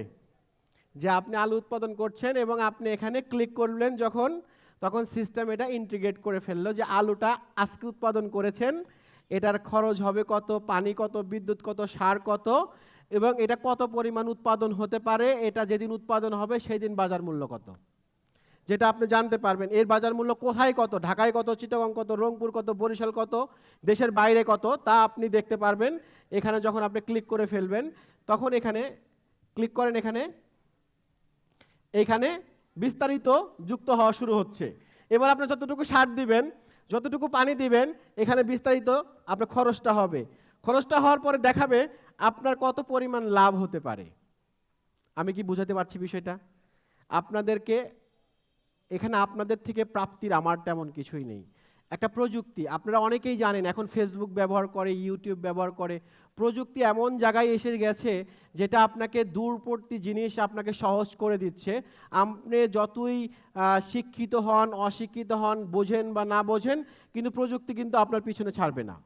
যে আপনি আলু উৎপাদন করছেন এবং আপনি এখানে ক্লিক করলেন যখন, তখন সিস্টেম এটা ইন্টিগ্রেট করে ফেললো যে আলুটা আজকে উৎপাদন করেছেন, এটার খরচ হবে কত, পানি কত, বিদ্যুৎ কত, সার কত, এবং এটা কত পরিমাণ উৎপাদন হতে পারে, এটা যেদিন উৎপাদন হবে সেই দিন বাজার মূল্য কত, যেটা আপনি জানতে পারবেন। এর বাজার মূল্য কোথায় কত, ঢাকায় কত, চিটাগং কত, রংপুর কত, বরিশাল কত, দেশের বাইরে কত, তা আপনি দেখতে পারবেন। এখানে যখন আপনি ক্লিক করে ফেলবেন তখন এখানে ক্লিক করেন, এখানে বিস্তারিত যুক্ত হওয়া শুরু হচ্ছে। এবার আপনি যতটুকু সার দিবেন, যতটুকু পানি দিবেন, এখানে বিস্তারিত আপনার খরচটা হবে। খরচটা হওয়ার পরে দেখাবে আপনার কত পরিমাণ লাভ হতে পারে। আমি কি বুঝাতে পারছি বিষয়টা? আপনাদেরকে এখানে আপনাদের থেকে প্রাপ্তির আমার তেমন কিছুই নেই। একটা প্রযুক্তি, আপনারা অনেকেই জানেন এখন ফেসবুক ব্যবহার করে, ইউটিউব ব্যবহার করে। প্রযুক্তি এমন জায়গায় এসে গেছে যেটা আপনাকে দূরবর্তী জিনিস আপনাকে সহজ করে দিচ্ছে। আপনি যতই শিক্ষিত হন, অশিক্ষিত হন, বোঝেন বা না বোঝেন, কিন্তু প্রযুক্তি কিন্তু আপনার পিছনে ছাড়বে না।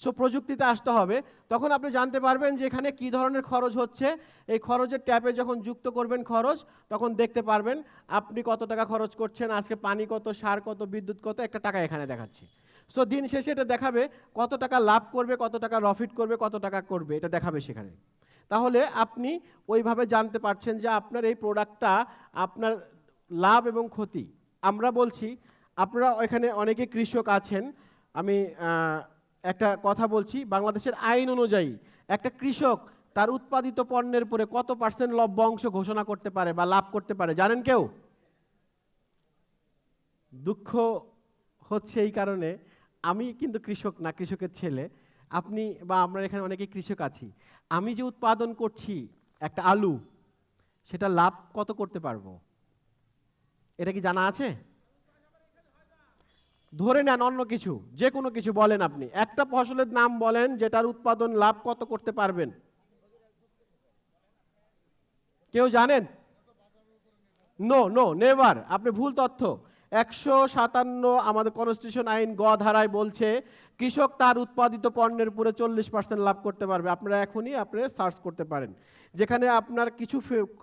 সো প্রযুক্তিতে আসতে হবে, তখন আপনি জানতে পারবেন যে এখানে কী ধরনের খরচ হচ্ছে। এই খরচের ট্যাবে যখন যুক্ত করবেন খরচ, তখন দেখতে পারবেন আপনি কত টাকা খরচ করছেন, আজকে পানি কত, সার কত, বিদ্যুৎ কত, একটা টাকা এখানে দেখাচ্ছে। সো দিন শেষে এটা দেখাবে কত টাকা লাভ করবে, কত টাকা প্রফিট করবে, কত টাকা করবে, এটা দেখাবে সেখানে। তাহলে আপনি ওইভাবে জানতে পারছেন যে আপনার এই প্রোডাক্টটা আপনার লাভ এবং ক্ষতি। আমরা বলছি, আপনারা এখানে অনেকে কৃষক আছেন, আমি একটা কথা বলছি, বাংলাদেশের আইন অনুযায়ী একটা কৃষক তার উৎপাদিত পণ্যের উপরে কত % লভ্যাংশ ঘোষণা করতে পারে বা লাভ করতে পারে জানেন কেউ? দুঃখ হচ্ছে এই কারণে, আমি কিন্তু কৃষক না, কৃষকের ছেলে। আপনি বা আমরা এখানে অনেকে কৃষক আছি। আমি যে উৎপাদন করছি একটা আলু, সেটা লাভ কত করতে পারবো এটা কি জানা আছে? ধরে নেন অন্য কিছু, যে কোনো কিছু বলেন, আপনি একটা ফসলের নাম বলেন যেটার উৎপাদন লাভ কত করতে পারবেন। কেউ জানেন? নো নো নেভার, আপনি ভুল তথ্য। 157 আমাদের কনস্টিটিউশন আইন গ ধারায় বলছে কৃষক তার উৎপাদিত পণ্যের উপরে 40% লাভ করতে পারবে। আপনারা এখনই আপনি সার্চ করতে পারেন, যেখানে আপনার কিছু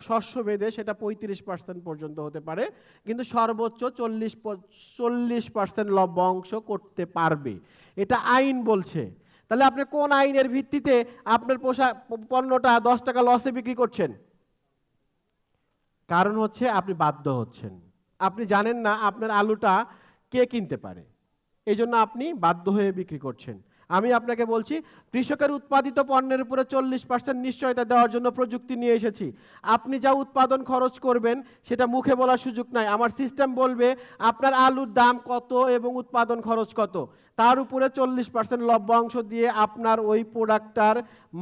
শস্য ভেদে সেটা 35% পর্যন্ত হতে পারে, কিন্তু সর্বোচ্চ 40% লভ্যাংশ করতে পারবে, এটা আইন বলছে। তাহলে আপনি কোন আইনের ভিত্তিতে আপনার পণ্যটা 10 টাকা লসে বিক্রি করছেন? কারণ হচ্ছে আপনি বাধ্য হচ্ছেন, আপনি জানেন না আপনার আলুটা কে কিনতে পারে, এই জন্য আপনি বাধ্য হয়ে বিক্রি করছেন। আমি আপনাকে বলছি কৃষকের উৎপাদিত পণ্যের উপরে 40% নিশ্চয়তা দেওয়ার জন্য প্রযুক্তি নিয়ে এসেছি। আপনি যা উৎপাদন খরচ করবেন সেটা মুখে বলার সুযোগ নাই, আমার সিস্টেম বলবে আপনার আলুর দাম কত এবং উৎপাদন খরচ কত, তার উপরে 40% লভ্যাংশ দিয়ে আপনার ওই প্রোডাক্টটার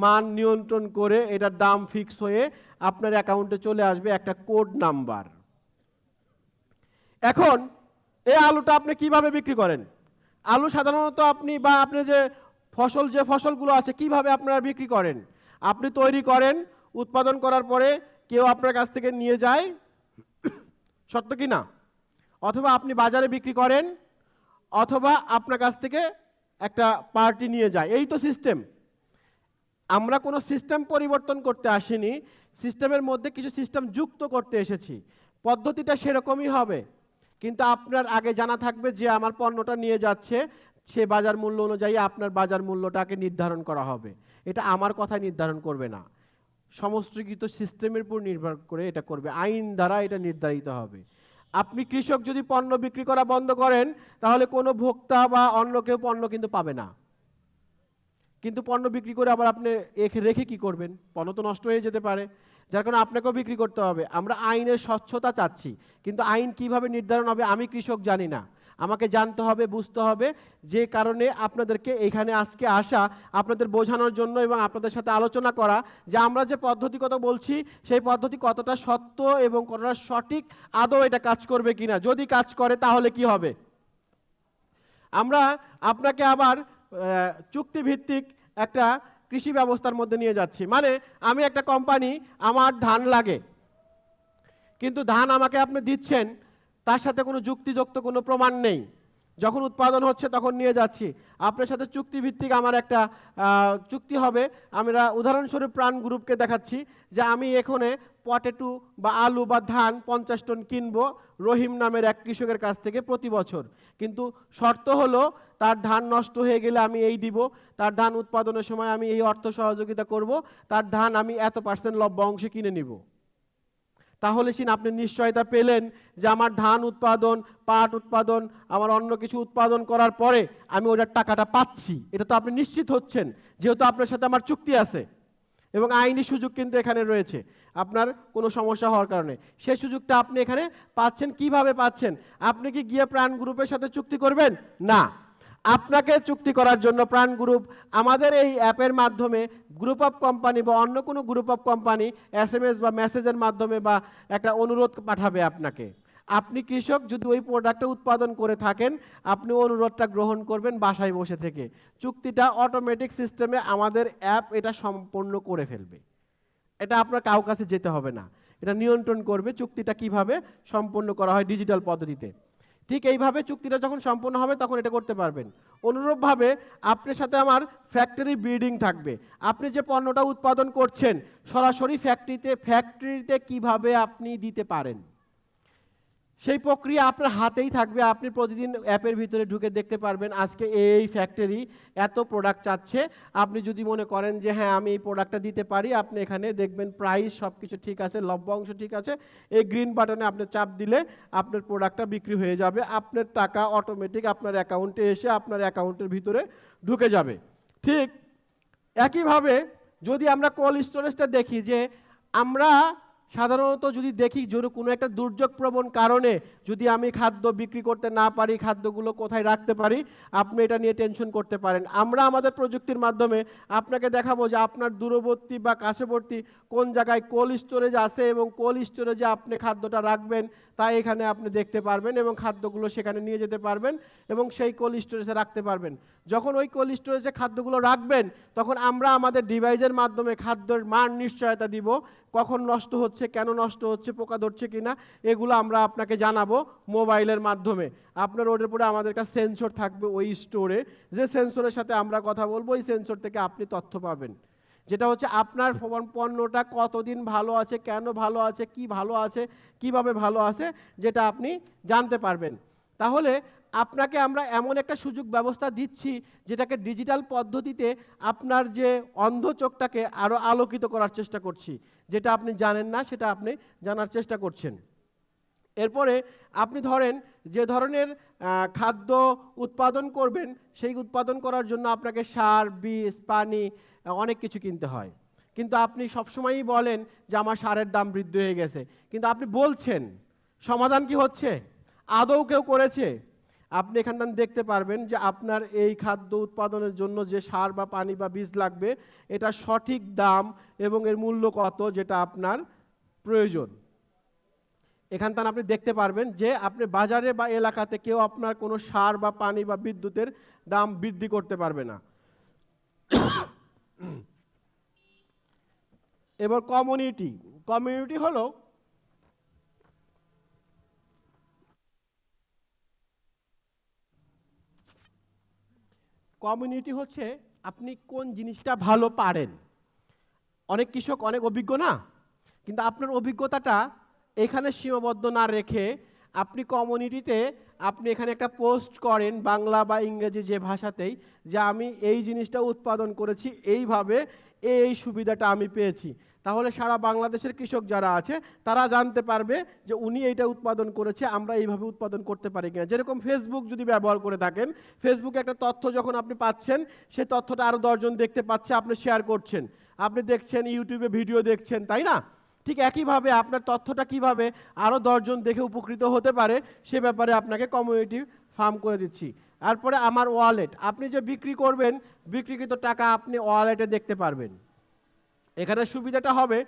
মান নিয়ন্ত্রণ করে এটার দাম ফিক্স হয়ে আপনার অ্যাকাউন্টে চলে আসবে একটা কোড নাম্বার। এখন এই আলুটা আপনি কিভাবে বিক্রি করেন? আলু সাধারণত আপনি বা আপনি যে ফসলগুলো আছে কিভাবে আপনারা বিক্রি করেন? আপনি তৈরি করেন, উৎপাদন করার পরে কেউ আপনার কাছ থেকে নিয়ে যায়, সত্য কি না? অথবা আপনি বাজারে বিক্রি করেন, অথবা আপনার কাছ থেকে একটা পার্টি নিয়ে যায়, এই তো সিস্টেম। আমরা কোনো সিস্টেম পরিবর্তন করতে আসিনি, সিস্টেমের মধ্যে কিছু সিস্টেম যুক্ত করতে এসেছি। পদ্ধতিটা সেরকমই হবে, কিন্তু আপনার আগে জানা থাকবে যে আমার পণ্যটা নিয়ে যাচ্ছে, সে বাজার মূল্য অনুযায়ী আপনার বাজার মূল্যটাকে নির্ধারণ করা হবে। এটা আমার কথা নির্ধারণ করবে না, সমষ্টিগত সিস্টেমের উপর নির্ভর করে এটা করবে, আইন দ্বারা এটা নির্ধারিত হবে। আপনি কৃষক যদি পণ্য বিক্রি করা বন্ধ করেন তাহলে কোনো ভোক্তা বা অন্য কেউ পণ্য কিন্তু পাবে না। কিন্তু পণ্য বিক্রি করে আবার আপনি রেখে কি করবেন? পণ্য তো নষ্ট হয়ে যেতে পারে, যার কারণে আপনাকেও বিক্রি করতে হবে। আমরা আইনের স্বচ্ছতা চাচ্ছি, কিন্তু আইন কিভাবে নির্ধারণ হবে আমি কৃষক জানি না, আমাকে জানতে হবে, বুঝতে হবে। যে কারণে আপনাদেরকে এখানে আজকে আসা, আপনাদের বোঝানোর জন্য এবং আপনাদের সাথে আলোচনা করা যে আমরা যে পদ্ধতি কথা বলছি সেই পদ্ধতি কতটা সত্য এবং কতটা সঠিক, আদৌ এটা কাজ করবে কিনা, যদি কাজ করে তাহলে কি হবে। আমরা আপনাকে আবার চুক্তিভিত্তিক একটা কৃষি ব্যবস্থার মধ্যে নিয়ে যাচ্ছি। মানে আমি একটা কোম্পানি, আমার ধান লাগে, কিন্তু ধান আমাকে আপনি দিচ্ছেন, তার সাথে কোনো যুক্তিযুক্ত কোনো প্রমাণ নেই। যখন উৎপাদন হচ্ছে তখন নিয়ে যাচ্ছি, আপনার সাথে চুক্তিভিত্তিক আমার একটা চুক্তি হবে। আমরা উদাহরণস্বরূপ প্রাণ গ্রুপকে দেখাচ্ছি যে আমি এখানে পটেটো বা আলু বা ধান 50 টন কিনবো রহিম নামের এক কৃষকের কাছ থেকে প্রতি বছর, কিন্তু শর্ত হলো তার ধান নষ্ট হয়ে গেলে আমি এই দিব, তার ধান উৎপাদনের সময় আমি এই অর্থ সহযোগিতা করব, তার ধান আমি এত % লভ্যাংশে কিনে নিব। তাহলে আপনি নিশ্চয়তা পেলেন যে আমার ধান উৎপাদন, পাট উৎপাদন, আমার অন্য কিছু উৎপাদন করার পরে আমি ওটার টাকাটা পাচ্ছি, এটা তো আপনি নিশ্চিত হচ্ছেন, যেহেতু আপনার সাথে আমার চুক্তি আছে এবং আইনি সুযোগ কিন্তু এখানে রয়েছে আপনার কোনো সমস্যা হওয়ার কারণে। সেই সুযোগটা আপনি এখানে পাচ্ছেন। কিভাবে পাচ্ছেন? আপনি কি গিয়ে প্রাণ গ্রুপের সাথে চুক্তি করবেন? না, আপনাকে চুক্তি করার জন্য প্রাণ গ্রুপ আমাদের এই অ্যাপের মাধ্যমে গ্রুপ অফ কোম্পানি বা অন্য কোনো গ্রুপ অফ কোম্পানি SMS বা মেসেজের মাধ্যমে বা একটা অনুরোধ পাঠাবে আপনাকে। আপনি কৃষক যদি ওই প্রোডাক্টটা উৎপাদন করে থাকেন, আপনি অনুরোধটা গ্রহণ করবেন বাসায় বসে থেকে। চুক্তিটা অটোমেটিক সিস্টেমে আমাদের অ্যাপ এটা সম্পূর্ণ করে ফেলবে, এটা আপনার কারো কাছে যেতে হবে না, এটা নিয়ন্ত্রণ করবে চুক্তিটা কিভাবে সম্পূর্ণ করা হয় ডিজিটাল পদ্ধতিতে। ঠিক এইভাবে চুক্তিটা যখন সম্পূর্ণ হবে তখন এটা করতে পারবেন। অনুরূপভাবে আপনার সাথে আমার ফ্যাক্টরি বিল্ডিং থাকবে, আপনি যে পণ্যটা উৎপাদন করছেন সরাসরি ফ্যাক্টরিতে কিভাবে আপনি দিতে পারেন সেই প্রক্রিয়া আপনার হাতেই থাকবে। আপনি প্রতিদিন অ্যাপের ভিতরে ঢুকে দেখতে পারবেন আজকে এই ফ্যাক্টরি এত প্রোডাক্ট চাচ্ছে। আপনি যদি মনে করেন যে হ্যাঁ আমি এই প্রোডাক্টটা দিতে পারি, আপনি এখানে দেখবেন প্রাইস সব কিছু ঠিক আছে, লভ্যাংশ ঠিক আছে, এই গ্রিন বাটনে আপনি চাপ দিলে আপনার প্রোডাক্টটা বিক্রি হয়ে যাবে, আপনার টাকা অটোমেটিক আপনার অ্যাকাউন্টে এসে আপনার অ্যাকাউন্টের ভিতরে ঢুকে যাবে। ঠিক একইভাবে যদি আমরা কোল্ড স্টোরেজটা দেখি, যে আমরা সাধারণত যদি দেখি যদি কোনো একটা দুর্যোগ প্রবণ কারণে যদি আমি খাদ্য বিক্রি করতে না পারি, খাদ্যগুলো কোথায় রাখতে পারি, আপনি এটা নিয়ে টেনশন করতে পারেন। আমরা আমাদের প্রযুক্তির মাধ্যমে আপনাকে দেখাবো যে আপনার দূরবর্তী বা কাছেবর্তী কোন জায়গায় কোল্ড স্টোরেজ আছে এবং কোল্ড স্টোরেজে আপনি খাদ্যটা রাখবেন তা এখানে আপনি দেখতে পারবেন এবং খাদ্যগুলো সেখানে নিয়ে যেতে পারবেন এবং সেই কোল্ড স্টোরেজে রাখতে পারবেন। যখন ওই কোল্ড স্টোরেজে খাদ্যগুলো রাখবেন তখন আমরা আমাদের ডিভাইসের মাধ্যমে খাদ্যের মান নিশ্চয়তা দিব, কখন নষ্ট হচ্ছে, কেন নষ্ট হচ্ছে, পোকা ধরছে কিনা, এগুলো আমরা আপনাকে জানাবো মোবাইলের মাধ্যমে। আপনার ওর উপরে আমাদের একটা সেন্সর থাকবে ওই স্টোরে, যে সেন্সরের সাথে আমরা কথা বলবো, ওই সেন্সর থেকে আপনি তথ্য পাবেন, যেটা হচ্ছে আপনার পণ্যটা কতদিন ভালো আছে, কেন ভালো আছে, কি ভালো আছে, কিভাবে ভালো আছে, যেটা আপনি জানতে পারবেন। তাহলে আপনাকে আমরা এমন একটা সুযোগ ব্যবস্থা দিচ্ছি যেটাকে ডিজিটাল পদ্ধতিতে আপনার যে অন্ধ চোখটাকে আরও আলোকিত করার চেষ্টা করছি, যেটা আপনি জানেন না সেটা আপনি জানার চেষ্টা করছেন। এরপরে আপনি ধরেন যে ধরনের খাদ্য উৎপাদন করবেন, সেই উৎপাদন করার জন্য আপনাকে সার, বীজ, পানি, অনেক কিছু কিনতে হয়। কিন্তু আপনি সবসময়ই বলেন যে আমার সারের দাম বৃদ্ধি হয়ে গেছে, কিন্তু আপনি বলছেন, সমাধান কি হচ্ছে? আদৌ কেউ করেছে? আপনি এখান থেকে দেখতে পারবেন যে আপনার এই খাদ্য উৎপাদনের জন্য যে সার বা পানি বা বীজ লাগবে, এটা সঠিক দাম এবং এর মূল্য কত, যেটা আপনার প্রয়োজন। এখান থেকে আপনি দেখতে পারবেন যে আপনি বাজারে বা এলাকাতে কেউ আপনার কোনো সার বা পানি বা বিদ্যুতের দাম বৃদ্ধি করতে পারবে না। এবার কমিউনিটি হলো হচ্ছে আপনি কোন জিনিসটা ভালো পারেন। অনেক কৃষক অনেক অভিজ্ঞ না, কিন্তু আপনার অভিজ্ঞতাটা এখানে সীমাবদ্ধ না রেখে আপনি কমিউনিটিতে আপনি এখানে একটা পোস্ট করেন, বাংলা বা ইংরেজি যে ভাষাতেই, যে আমি এই জিনিসটা উৎপাদন করেছি এইভাবে, এই সুবিধাটা আমি পেয়েছি। তাহলে সারা বাংলাদেশের কৃষক যারা আছে তারা জানতে পারবে যে উনি এইটা উৎপাদন করেছে, আমরা এইভাবে উৎপাদন করতে পারি কিনা। যেরকম ফেসবুক যদি ব্যবহার করে থাকেন, ফেসবুকে একটা তথ্য যখন আপনি পাচ্ছেন, সেই তথ্যটা আরও 10 জন দেখতে পাচ্ছে, আপনি শেয়ার করছেন, আপনি দেখছেন, ইউটিউবে ভিডিও দেখছেন, তাই না? ঠিক একইভাবে আপনার তথ্যটা কিভাবে আরও 10 জন দেখে উপকৃত হতে পারে, সে ব্যাপারে আপনাকে কমিউনিটি ফার্ম করে দিচ্ছি। তারপরে আমার ওয়ালেট, আপনি যে বিক্রি করবেন, বিক্রিকৃত টাকা আপনি ওয়ালেটে দেখতে পারবেন। এখানে সুবিধাটা হবে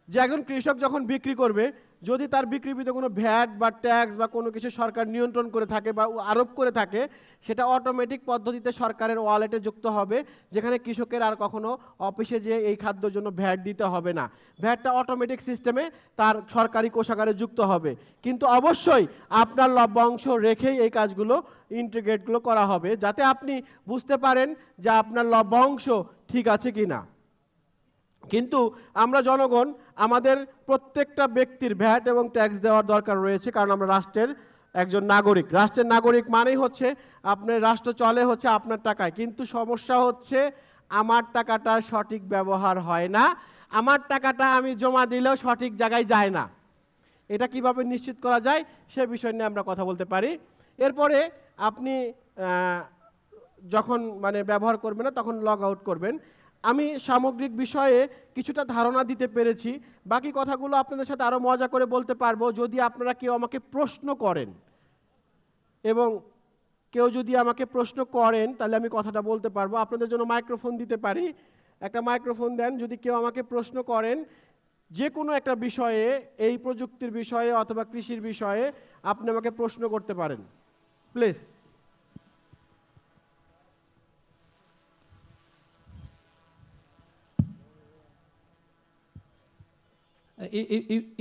যে একজন কৃষক যখন বিক্রি করবে, যদি তার বিক্রির ভিতরে কোনো ভ্যাট বা ট্যাক্স বা কোনো কিছু সরকার নিয়ন্ত্রণ করে থাকে বা আরোপ করে থাকে, সেটা অটোমেটিক পদ্ধতিতে সরকারের ওয়ালেটে যুক্ত হবে, যেখানে কৃষকের আর কখনো অফিসে যে এই খাদ্যের জন্য ভ্যাট দিতে হবে না। ভ্যাটটা অটোমেটিক সিস্টেমে তার সরকারি কোষাগারে যুক্ত হবে। কিন্তু অবশ্যই আপনার লভ্যাংশ রেখেই এই কাজগুলো, ইন্টিগ্রেটগুলো করা হবে, যাতে আপনি বুঝতে পারেন যে আপনার লভ্যাংশ ঠিক আছে কি না। কিন্তু আমরা জনগণ, আমাদের প্রত্যেকটা ব্যক্তির ভ্যাট এবং ট্যাক্স দেওয়ার দরকার রয়েছে, কারণ আমরা রাষ্ট্রের একজন নাগরিক। রাষ্ট্রের নাগরিক মানেই হচ্ছে আপনার রাষ্ট্র চলে হচ্ছে আপনার টাকায়। কিন্তু সমস্যা হচ্ছে আমার টাকাটার সঠিক ব্যবহার হয় না, আমার টাকাটা আমি জমা দিলেও সঠিক জায়গায় যায় না। এটা কিভাবে নিশ্চিত করা যায় সে বিষয় নিয়ে আমরা কথা বলতে পারি। এরপরে আপনি যখন ব্যবহার করবেন না, তখন লগ আউট করবেন। আমি সামগ্রিক বিষয়ে কিছুটা ধারণা দিতে পেরেছি, বাকি কথাগুলো আপনাদের সাথে আরও মজা করে বলতে পারবো যদি আপনারা কেউ আমাকে প্রশ্ন করেন, এবং কেউ যদি আমাকে প্রশ্ন করেন তাহলে আমি কথাটা বলতে পারবো। আপনাদের জন্য মাইক্রোফোন দিতে পারি, একটা মাইক্রোফোন দেন। যদি কেউ আমাকে প্রশ্ন করেন যে কোনো একটা বিষয়ে, এই প্রযুক্তির বিষয়ে অথবা কৃষির বিষয়ে, আপনি আমাকে প্রশ্ন করতে পারেন, please.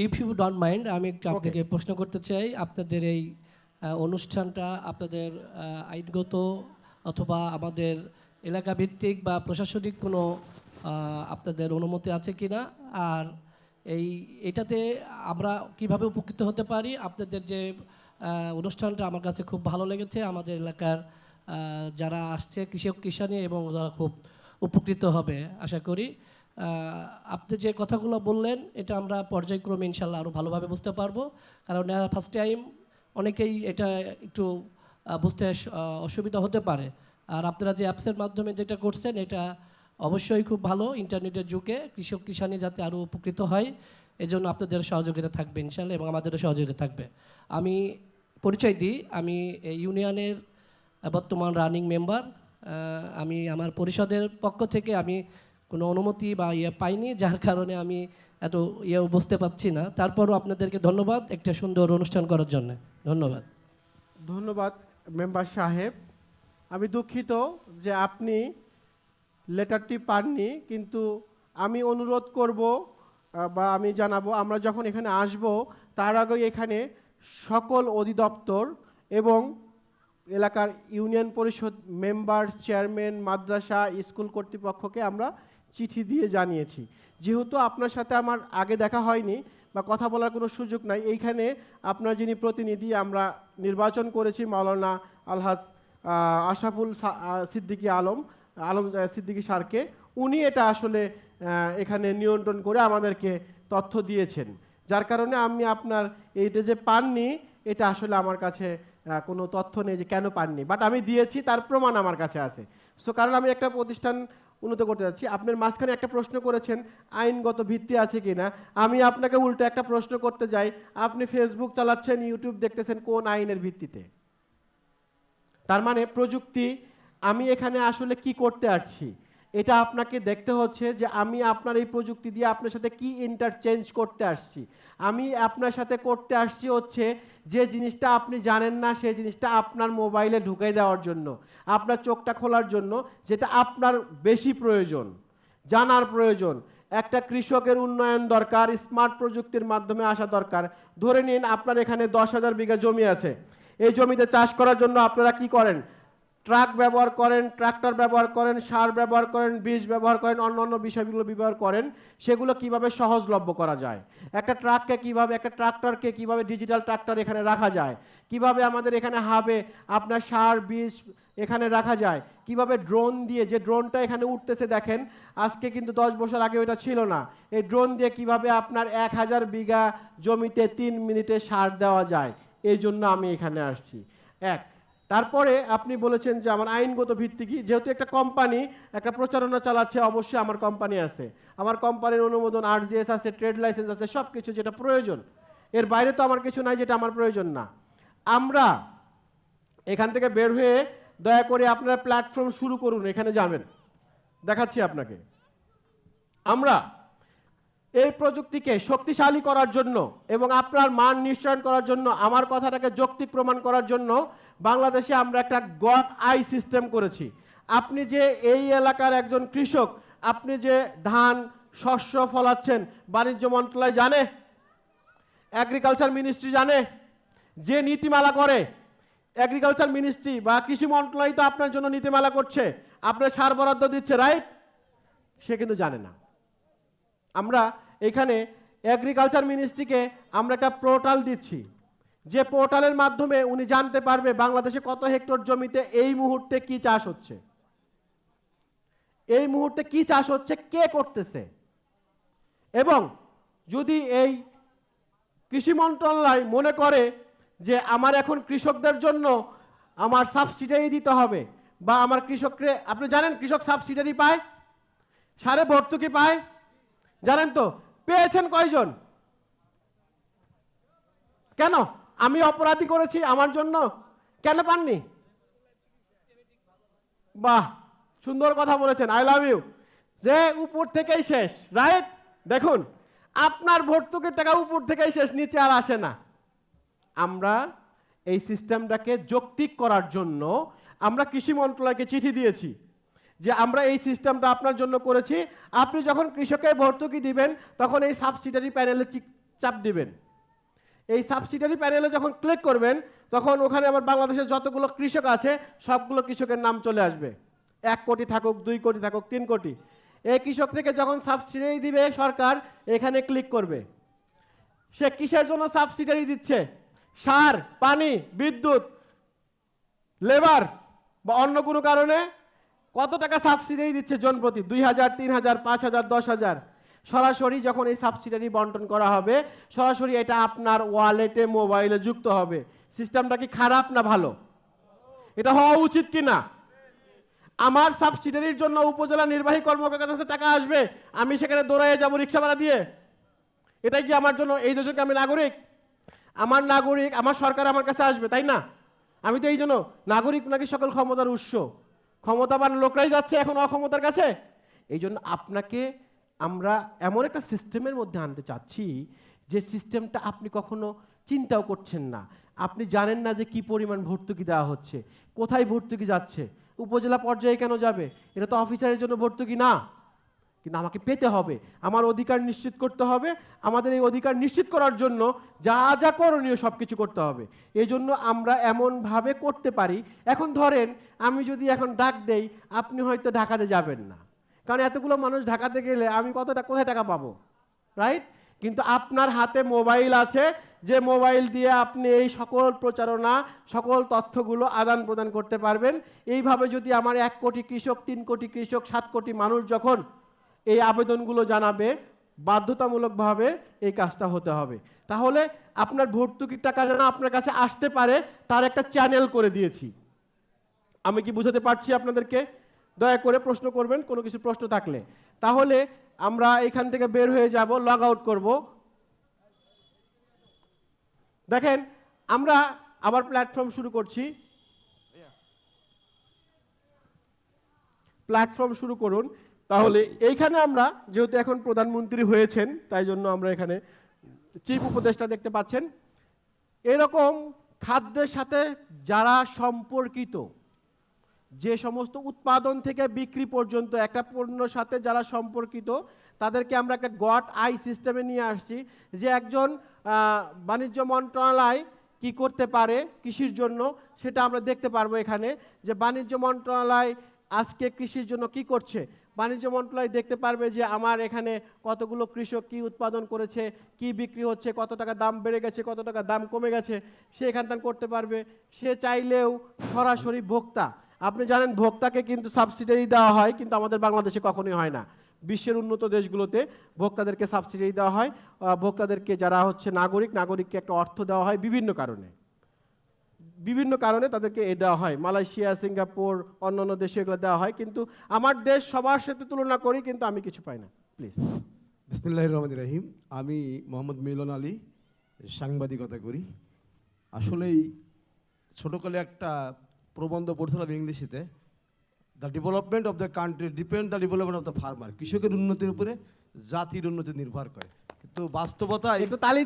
If you don't mind, আমি একটু আপনাকে প্রশ্ন করতে চাই। আপনাদের এই অনুষ্ঠানটা আপনাদের আইনগত অথবা আমাদের এলাকা ভিত্তিক বা প্রশাসনিক কোনো আপনাদের অনুমতি আছে কিনা, আর এটাতে আমরা কিভাবে উপকৃত হতে পারি? আপনাদের যে অনুষ্ঠানটা আমার কাছে খুব ভালো লেগেছে, আমাদের এলাকার যারা আসছে কৃষক কিষানি, এবং যারা খুব উপকৃত হবে আশা করি। আপনি যে কথাগুলো বললেন এটা আমরা পর্যায়ক্রমে ইনশাল্লাহ আরও ভালোভাবে বুঝতে পারবো, কারণ ফার্স্ট টাইম অনেকেই এটা একটু বুঝতে অসুবিধা হতে পারে। আর আপনারা যে অ্যাপসের মাধ্যমে যেটা করছেন এটা অবশ্যই খুব ভালো। ইন্টারনেটের যুগে কৃষক কিষানি যাতে আরও উপকৃত হয়, এজন্য আপনাদের সহযোগিতা থাকবে ইনশাল্লাহ, এবং আমাদেরও সহযোগিতা থাকবে। আমি পরিচয় দিই, আমি এই বর্তমান রানিং মেম্বার। আমি আমার পরিষদের পক্ষ থেকে আমি কোনো অনুমতি বা পাইনি, যার কারণে আমি এত বুঝতে পারছি না। তারপরও আপনাদেরকে ধন্যবাদ একটা সুন্দর অনুষ্ঠান করার জন্য। ধন্যবাদ। ধন্যবাদ মেম্বার সাহেব। আমি দুঃখিত যে আপনি লেটারটি পাননি, কিন্তু আমি অনুরোধ করব বা আমি জানাবো, আমরা যখন এখানে আসব তার আগে এখানে সকল অধিদপ্তর এবং এলাকার ইউনিয়ন পরিষদ মেম্বার, চেয়ারম্যান, মাদ্রাসা, স্কুল কর্তৃপক্ষকে আমরা চিঠি দিয়ে জানিয়েছি। যেহেতু আপনার সাথে আমার আগে দেখা হয়নি বা কথা বলার কোনো সুযোগ নাই, এইখানে আপনার যিনি প্রতিনিধি আমরা নির্বাচন করেছি মাওলানা আলহাজ আশরাফুল সিদ্দিকী আলম সিদ্দিকী স্যারকে, উনি এটা আসলে এখানে নিয়ন্ত্রণ করে আমাদেরকে তথ্য দিয়েছেন, যার কারণে আমি আপনার এইটা যে পাননি এটা আসলে আমার কাছে কোনো তথ্য নেই যে কেন পাননি, বাট আমি দিয়েছি, তার প্রমাণ আমার কাছে আছে। সো কারণ আমি একটা প্রতিষ্ঠান উন্নত করতে যাচ্ছি। আপনার মাঝখানে একটা প্রশ্ন করেছেন আইনগত ভিত্তি আছে কি না, আমি আপনাকে উল্টো একটা প্রশ্ন করতে যাই, আপনি ফেসবুক চালাচ্ছেন, ইউটিউব দেখতেছেন কোন আইনের ভিত্তিতে? তার মানে প্রযুক্তি, আমি এখানে আসলে কি করতে আসছি এটা আপনাকে দেখতে হচ্ছে যে আমি আপনার এই প্রযুক্তি দিয়ে আপনার সাথে কি ইন্টারচেঞ্জ করতে আসছি। আমি আপনার সাথে করতে আসছি হচ্ছে যে জিনিসটা আপনি জানেন না সেই জিনিসটা আপনার মোবাইলে ঢুকে দেওয়ার জন্য, আপনার চোখটা খোলার জন্য, যেটা আপনার বেশি প্রয়োজন, জানার প্রয়োজন। একটা কৃষকের উন্নয়ন দরকার, স্মার্ট প্রযুক্তির মাধ্যমে আসা দরকার। ধরে নিন আপনার এখানে 10,000 বিঘা জমি আছে, এই জমিতে চাষ করার জন্য আপনারা কি করেন? ট্রাক ব্যবহার করেন, ট্রাক্টর ব্যবহার করেন, সার ব্যবহার করেন, বীজ ব্যবহার করেন, অন্য বিষয়গুলো ব্যবহার করেন। সেগুলো কিভাবে সহজলভ্য করা যায়, একটা ট্রাককে কিভাবে, একটা ট্রাক্টরকে কিভাবে ডিজিটাল ট্রাক্টর এখানে রাখা যায়, কিভাবে আমাদের এখানে হাবে আপনার সার বীজ এখানে রাখা যায়, কিভাবে ড্রোন দিয়ে, যে ড্রোনটা এখানে উঠতেছে দেখেন, আজকে কিন্তু 10 বছর আগে ওটা ছিল না, এই ড্রোন দিয়ে কিভাবে আপনার 1000 বিঘা জমিতে 3 মিনিটে সার দেওয়া যায়, এই জন্য আমি এখানে আসছি। তারপরে আপনি বলেছেন যে আমার আইনগত ভিত্তি কি, যেহেতু একটা কোম্পানি একটা প্রচারণা চালাচ্ছে, অবশ্যই আমার কোম্পানি আছে, আমার কোম্পানির অনুমোদন RGS আছে, ট্রেড লাইসেন্স আছে, সব কিছু যেটা প্রয়োজন, এর বাইরে তো আমার কিছু নাই যেটা আমার প্রয়োজন না। আমরা এখান থেকে বের হয়ে দয়া করে আপনারা প্ল্যাটফর্ম শুরু করুন, এখানে যাবেন, দেখাচ্ছি আপনাকে। আমরা এই প্রযুক্তিকে শক্তিশালী করার জন্য এবং আপনার মান নিশ্চয়ন করার জন্য, আমার কথাটাকে যৌক্তিক প্রমাণ করার জন্য বাংলাদেশে আমরা একটা গট আই সিস্টেম করেছি। আপনি যে এই এলাকার একজন কৃষক, আপনি যে ধান শস্য ফলাচ্ছেন, বাণিজ্য মন্ত্রণালয় জানে, এগ্রিকালচার মিনিস্ট্রি জানে, যে নীতিমালা করে এগ্রিকালচার মিনিস্ট্রি বা কৃষি মন্ত্রণালয় তো আপনার জন্য নীতিমালা করছে, আপনার সার বরাদ্দ দিচ্ছে, রাইট? সে কিন্তু জানে না। আমরা এখানে এগ্রিকালচার মিনিস্ট্রিকে আমরা একটা পোর্টাল দিচ্ছি, যে পোর্টালের মাধ্যমে উনি জানতে পারবে বাংলাদেশে কত হেক্টর জমিতে এই মুহূর্তে কি চাষ হচ্ছে, এই মুহূর্তে কি চাষ হচ্ছে, কে করতেছে। এবং যদি এই কৃষি মন্ত্রণালয় মনে করে যে আমার এখন কৃষকদের জন্য আমার সাবসিডি দিতে হবে, বা আমার কৃষককে, আপনি জানেন কৃষক সাবসিডি পায়, সারে ভর্তুকি পায়, জানেন তো? পেয়েছেন কয়জন? কেন? আমি অপরাধী করেছি আমার জন্য? কেন পাননি? বাহ, সুন্দর কথা বলেছেন, আই লাভ ইউ। যে উপর থেকেই শেষ, রাইট? দেখুন, আপনার ভর্তুকির টাকা উপর থেকেই শেষ, নিচে আর আসে না। আমরা এই সিস্টেমটাকে যৌক্তিক করার জন্য আমরা কৃষি মন্ত্রণালয়কে চিঠি দিয়েছি যে আমরা এই সিস্টেমটা আপনার জন্য করেছি, আপনি যখন কৃষকের ভর্তুকি দিবেন তখন এই সাবসিডারি প্যানেলে চাপ দিবেন। এই সাবসিডারি প্যানেলে যখন ক্লিক করবেন তখন ওখানে আমার বাংলাদেশের যতগুলো কৃষক আছে সবগুলো কৃষকের নাম চলে আসবে, 1 কোটি থাকুক, 2 কোটি থাকুক, 3 কোটি। এই কৃষক থেকে যখন সাবসিডারি দিবে সরকার, এখানে ক্লিক করবে। সে কিসের জন্য সাবসিডারি দিচ্ছে? সার, পানি, বিদ্যুৎ, লেবার বা অন্য কোনো কারণে কত টাকা সাবসিডি দিচ্ছে জনপ্রতি? 2,000, 3,000, 5,000, 10,000। সরাসরি যখন এই সাবসিডি বন্টন করা হবে, সরাসরি এটা আপনার ওয়ালেটে, মোবাইলে যুক্ত হবে। সিস্টেমটা কি খারাপ না ভালো? এটা হওয়া উচিত কি না? আমার সাবসিডির জন্য উপজেলা নির্বাহী কর্মকর্তার কাছে টাকা আসবে, আমি সেখানে দৌড়াইয়ে যাবো রিক্সা ভাড়া দিয়ে? এটাই কি আমার জন্য? এই দেশের আমি নাগরিক, আমার নাগরিক, আমার সরকার আমার কাছে আসবে, তাই না? আমি তো এই জন্য নাগরিক নাকি সকল ক্ষমতার উৎস, ক্ষমতাবান লোকরাই যাচ্ছে এখন অক্ষমতার কাছে। এই জন্য আপনাকে আমরা এমন একটা সিস্টেমের মধ্যে আনতে চাচ্ছি যে সিস্টেমটা আপনি কখনো চিন্তাও করছেন না, আপনি জানেন না যে কি পরিমাণ ভর্তুকি দেওয়া হচ্ছে, কোথায় ভর্তুকি যাচ্ছে, উপজেলা পর্যায়ে কেন যাবে, এটা তো অফিসারের জন্য ভর্তুকি না, কিন্তু আমাকে পেতে হবে, আমার অধিকার নিশ্চিত করতে হবে। আমাদের এই অধিকার নিশ্চিত করার জন্য যা যা করণীয় সব কিছু করতে হবে। এই জন্য আমরা এমনভাবে করতে পারি, এখন ধরেন আমি যদি এখন ডাক দেই, আপনি হয়তো ঢাকাতে যাবেন না, কারণ এতগুলো মানুষ ঢাকাতে গেলে আমি কোথায় টাকা পাবো, রাইট? কিন্তু আপনার হাতে মোবাইল আছে, যে মোবাইল দিয়ে আপনি এই সকল প্রচারণা, সকল তথ্যগুলো আদান প্রদান করতে পারবেন। এইভাবে যদি আমার 1 কোটি কৃষক, 3 কোটি কৃষক, 7 কোটি মানুষ যখন এই আবেদনগুলো জানাবে, বাধ্যতামূলকভাবে এই কাজটা হতে হবে। তাহলে আপনার ভর্তুকির টাকা যেন আপনার কাছে আসতে পারে তার একটা চ্যানেল করে দিয়েছি। আমি কি বুঝাতে পারছি আপনাদেরকে? দয়া করে প্রশ্ন করবেন কোনো কিছু প্রশ্ন থাকলে। তাহলে আমরা এখান থেকে বের হয়ে যাব, লগ আউট করব। দেখেন আমরা আবার প্ল্যাটফর্ম শুরু করছি। প্ল্যাটফর্ম শুরু করুন। তাহলে এইখানে আমরা যেহেতু এখন প্রধানমন্ত্রী হয়েছেন, তাই জন্য আমরা এখানে চিফ উপদেষ্টা দেখতে পাচ্ছেন। এরকম খাদ্যের সাথে যারা সম্পর্কিত, যে সমস্ত উৎপাদন থেকে বিক্রি পর্যন্ত একটা পণ্যর সাথে যারা সম্পর্কিত, তাদেরকে আমরা একটা গট আই সিস্টেমে নিয়ে আসছি, যে একজন বাণিজ্য মন্ত্রণালয় কি করতে পারে কৃষির জন্য সেটা আমরা দেখতে পারবো এখানে, যে বাণিজ্য মন্ত্রণালয় আজকে কৃষির জন্য কি করছে। বাণিজ্য মন্ত্রণালয় দেখতে পারবে যে আমার এখানে কতগুলো কৃষক কি উৎপাদন করেছে, কি বিক্রি হচ্ছে, কত টাকা দাম বেড়ে গেছে, কত টাকা দাম কমে গেছে, সে এখান থেকে করতে পারবে। সে চাইলেও সরাসরি ভোক্তা, আপনি জানেন ভোক্তাকে কিন্তু সাবসিডি দেওয়া হয়, কিন্তু আমাদের বাংলাদেশে কখনোই হয় না। বিশ্বের উন্নত দেশগুলোতে ভোক্তাদেরকে সাবসিডি দেওয়া হয়, ভোক্তাদেরকে যারা হচ্ছে নাগরিককে একটা অর্থ দেওয়া হয় বিভিন্ন কারণে তাদেরকে দেওয়া হয়। মালয়েশিয়া, সিঙ্গাপুর, অন্যান্য দেশে এগুলো দেওয়া হয়, কিন্তু আমার দেশ সবার সাথে তুলনা করি কিন্তু আমি কিছু পাই না। প্লিজ। বিসমিল্লাহির রহমানির রহিম। আমি মোহাম্মদ মিলন আলী, সাংবাদিকতা করি। আসলেই ছোটোকালে একটা প্রবন্ধ পড়ছিলাম ইংলিশে, the development of the country depend the development of the farmer. কৃষকের উন্নতির উপরে জাতির উন্নতি নির্ভর করে, কিন্তু বাস্তবতায় একটু তালি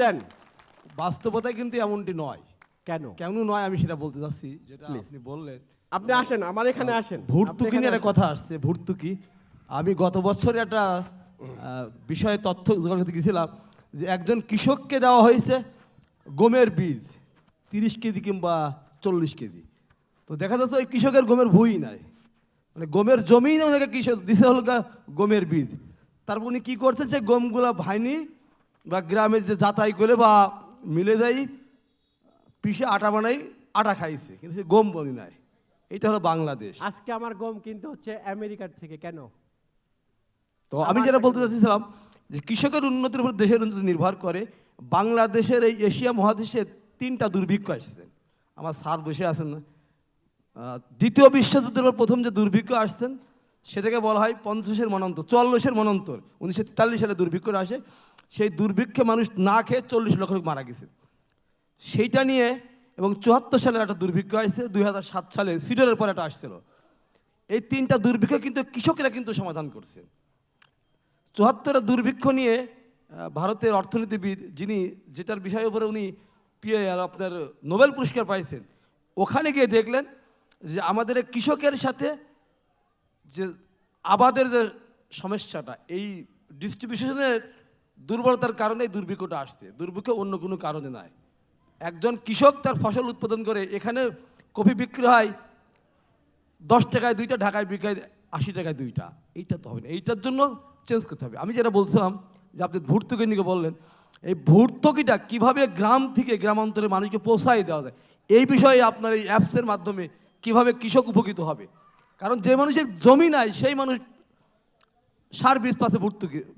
দেন। বাস্তবতায় কিন্তু এমনটি নয়। কেন নয় আমি সেটা বলতে চাচ্ছি, যেটা আপনি বললেন। আপনি আসেন, আমার এখানে আসেন। ভর্তুকি নিয়ে একটা কথা আসছে, ভর্তুকি। আমি গত বছরে একটা বিষয়ে তথ্য জোগাড় করতে গেছিলাম, যে একজন কৃষককে দেওয়া হয়েছে গমের বীজ 30 কেজি কিংবা 40 কেজি। তো দেখা যাচ্ছে ওই কৃষকের গমের ভুঁই নাই, মানে গমের জমি না, ওনাকে কৃষক দিছে হল গমের বীজ। তারপর উনি কী করছেন, যে গমগুলা ভাইনি বা গ্রামে যে যাতাই করে বা মিলে যাই পিষে আটা বানাই, আটা খাইছে, কিন্তু সে গম বনি নাই। এটা হলো বাংলাদেশ। আজকে আমার গম কিনতে হচ্ছে আমেরিকার থেকে, কেন? তো আমি যেটা বলতে চাচ্ছিলাম, যে কৃষকের উন্নতির উপর দেশের উন্নতি নির্ভর করে। বাংলাদেশের এই এশিয়া মহাদেশে 3টা দুর্ভিক্ষ আসছে। আমার স্যার বসে আছেন না, দ্বিতীয় বিশ্বযুদ্ধের পর প্রথম যে দুর্ভিক্ষ আসছেন সেটাকে বলা হয় 50-এর মনন্তর, 40-এর মনন্তর। 1943 সালে দুর্ভিক্ষটা আসে। সেই দুর্ভিক্ষে মানুষ না খেয়ে 40 লক্ষ লোক মারা গেছে। সেইটা নিয়ে এবং 74 সালের একটা দুর্ভিক্ষ আসছে, 2007 সালে সিডরের পর একটা আসছিল। এই 3টা দুর্ভিক্ষ কিন্তু কৃষকেরা কিন্তু সমাধান করছে। 74-এর দুর্ভিক্ষ নিয়ে ভারতের অর্থনীতিবিদ, যিনি যেটার বিষয়ের উপরে উনি আপনার নোবেল পুরস্কার পাইছেন, ওখানে গিয়ে দেখলেন যে আমাদের কৃষকের সাথে যে আবাদের যে সমস্যাটা, এই ডিস্ট্রিবিউশনের দুর্বলতার কারণে এই দুর্ভিক্ষটা আসছে। দুর্ভিক্ষ অন্য কোনো কারণে নয়। একজন কৃষক তার ফসল উৎপাদন করে, এখানে কফি বিক্রি হয় 10 টাকায় 2টা, ঢাকায় বিক্রি হয় 80 টাকায় 2টা। এইটা তো হবে না, এইটার জন্য চেঞ্জ করতে হবে। আমি যেটা বলছিলাম, যে আপনি ভর্তুকি নিয়ে বললেন, এই ভর্তুকিটা কীভাবে গ্রাম থেকে গ্রামান্তরে মানুষকে পৌঁছাই দেওয়া যায়, এই বিষয়ে আপনার এই অ্যাপসের মাধ্যমে কিভাবে কৃষক উপকৃত হবে। কারণ যে মানুষের জমি নাই সেই মানুষ সার বীজ পাশে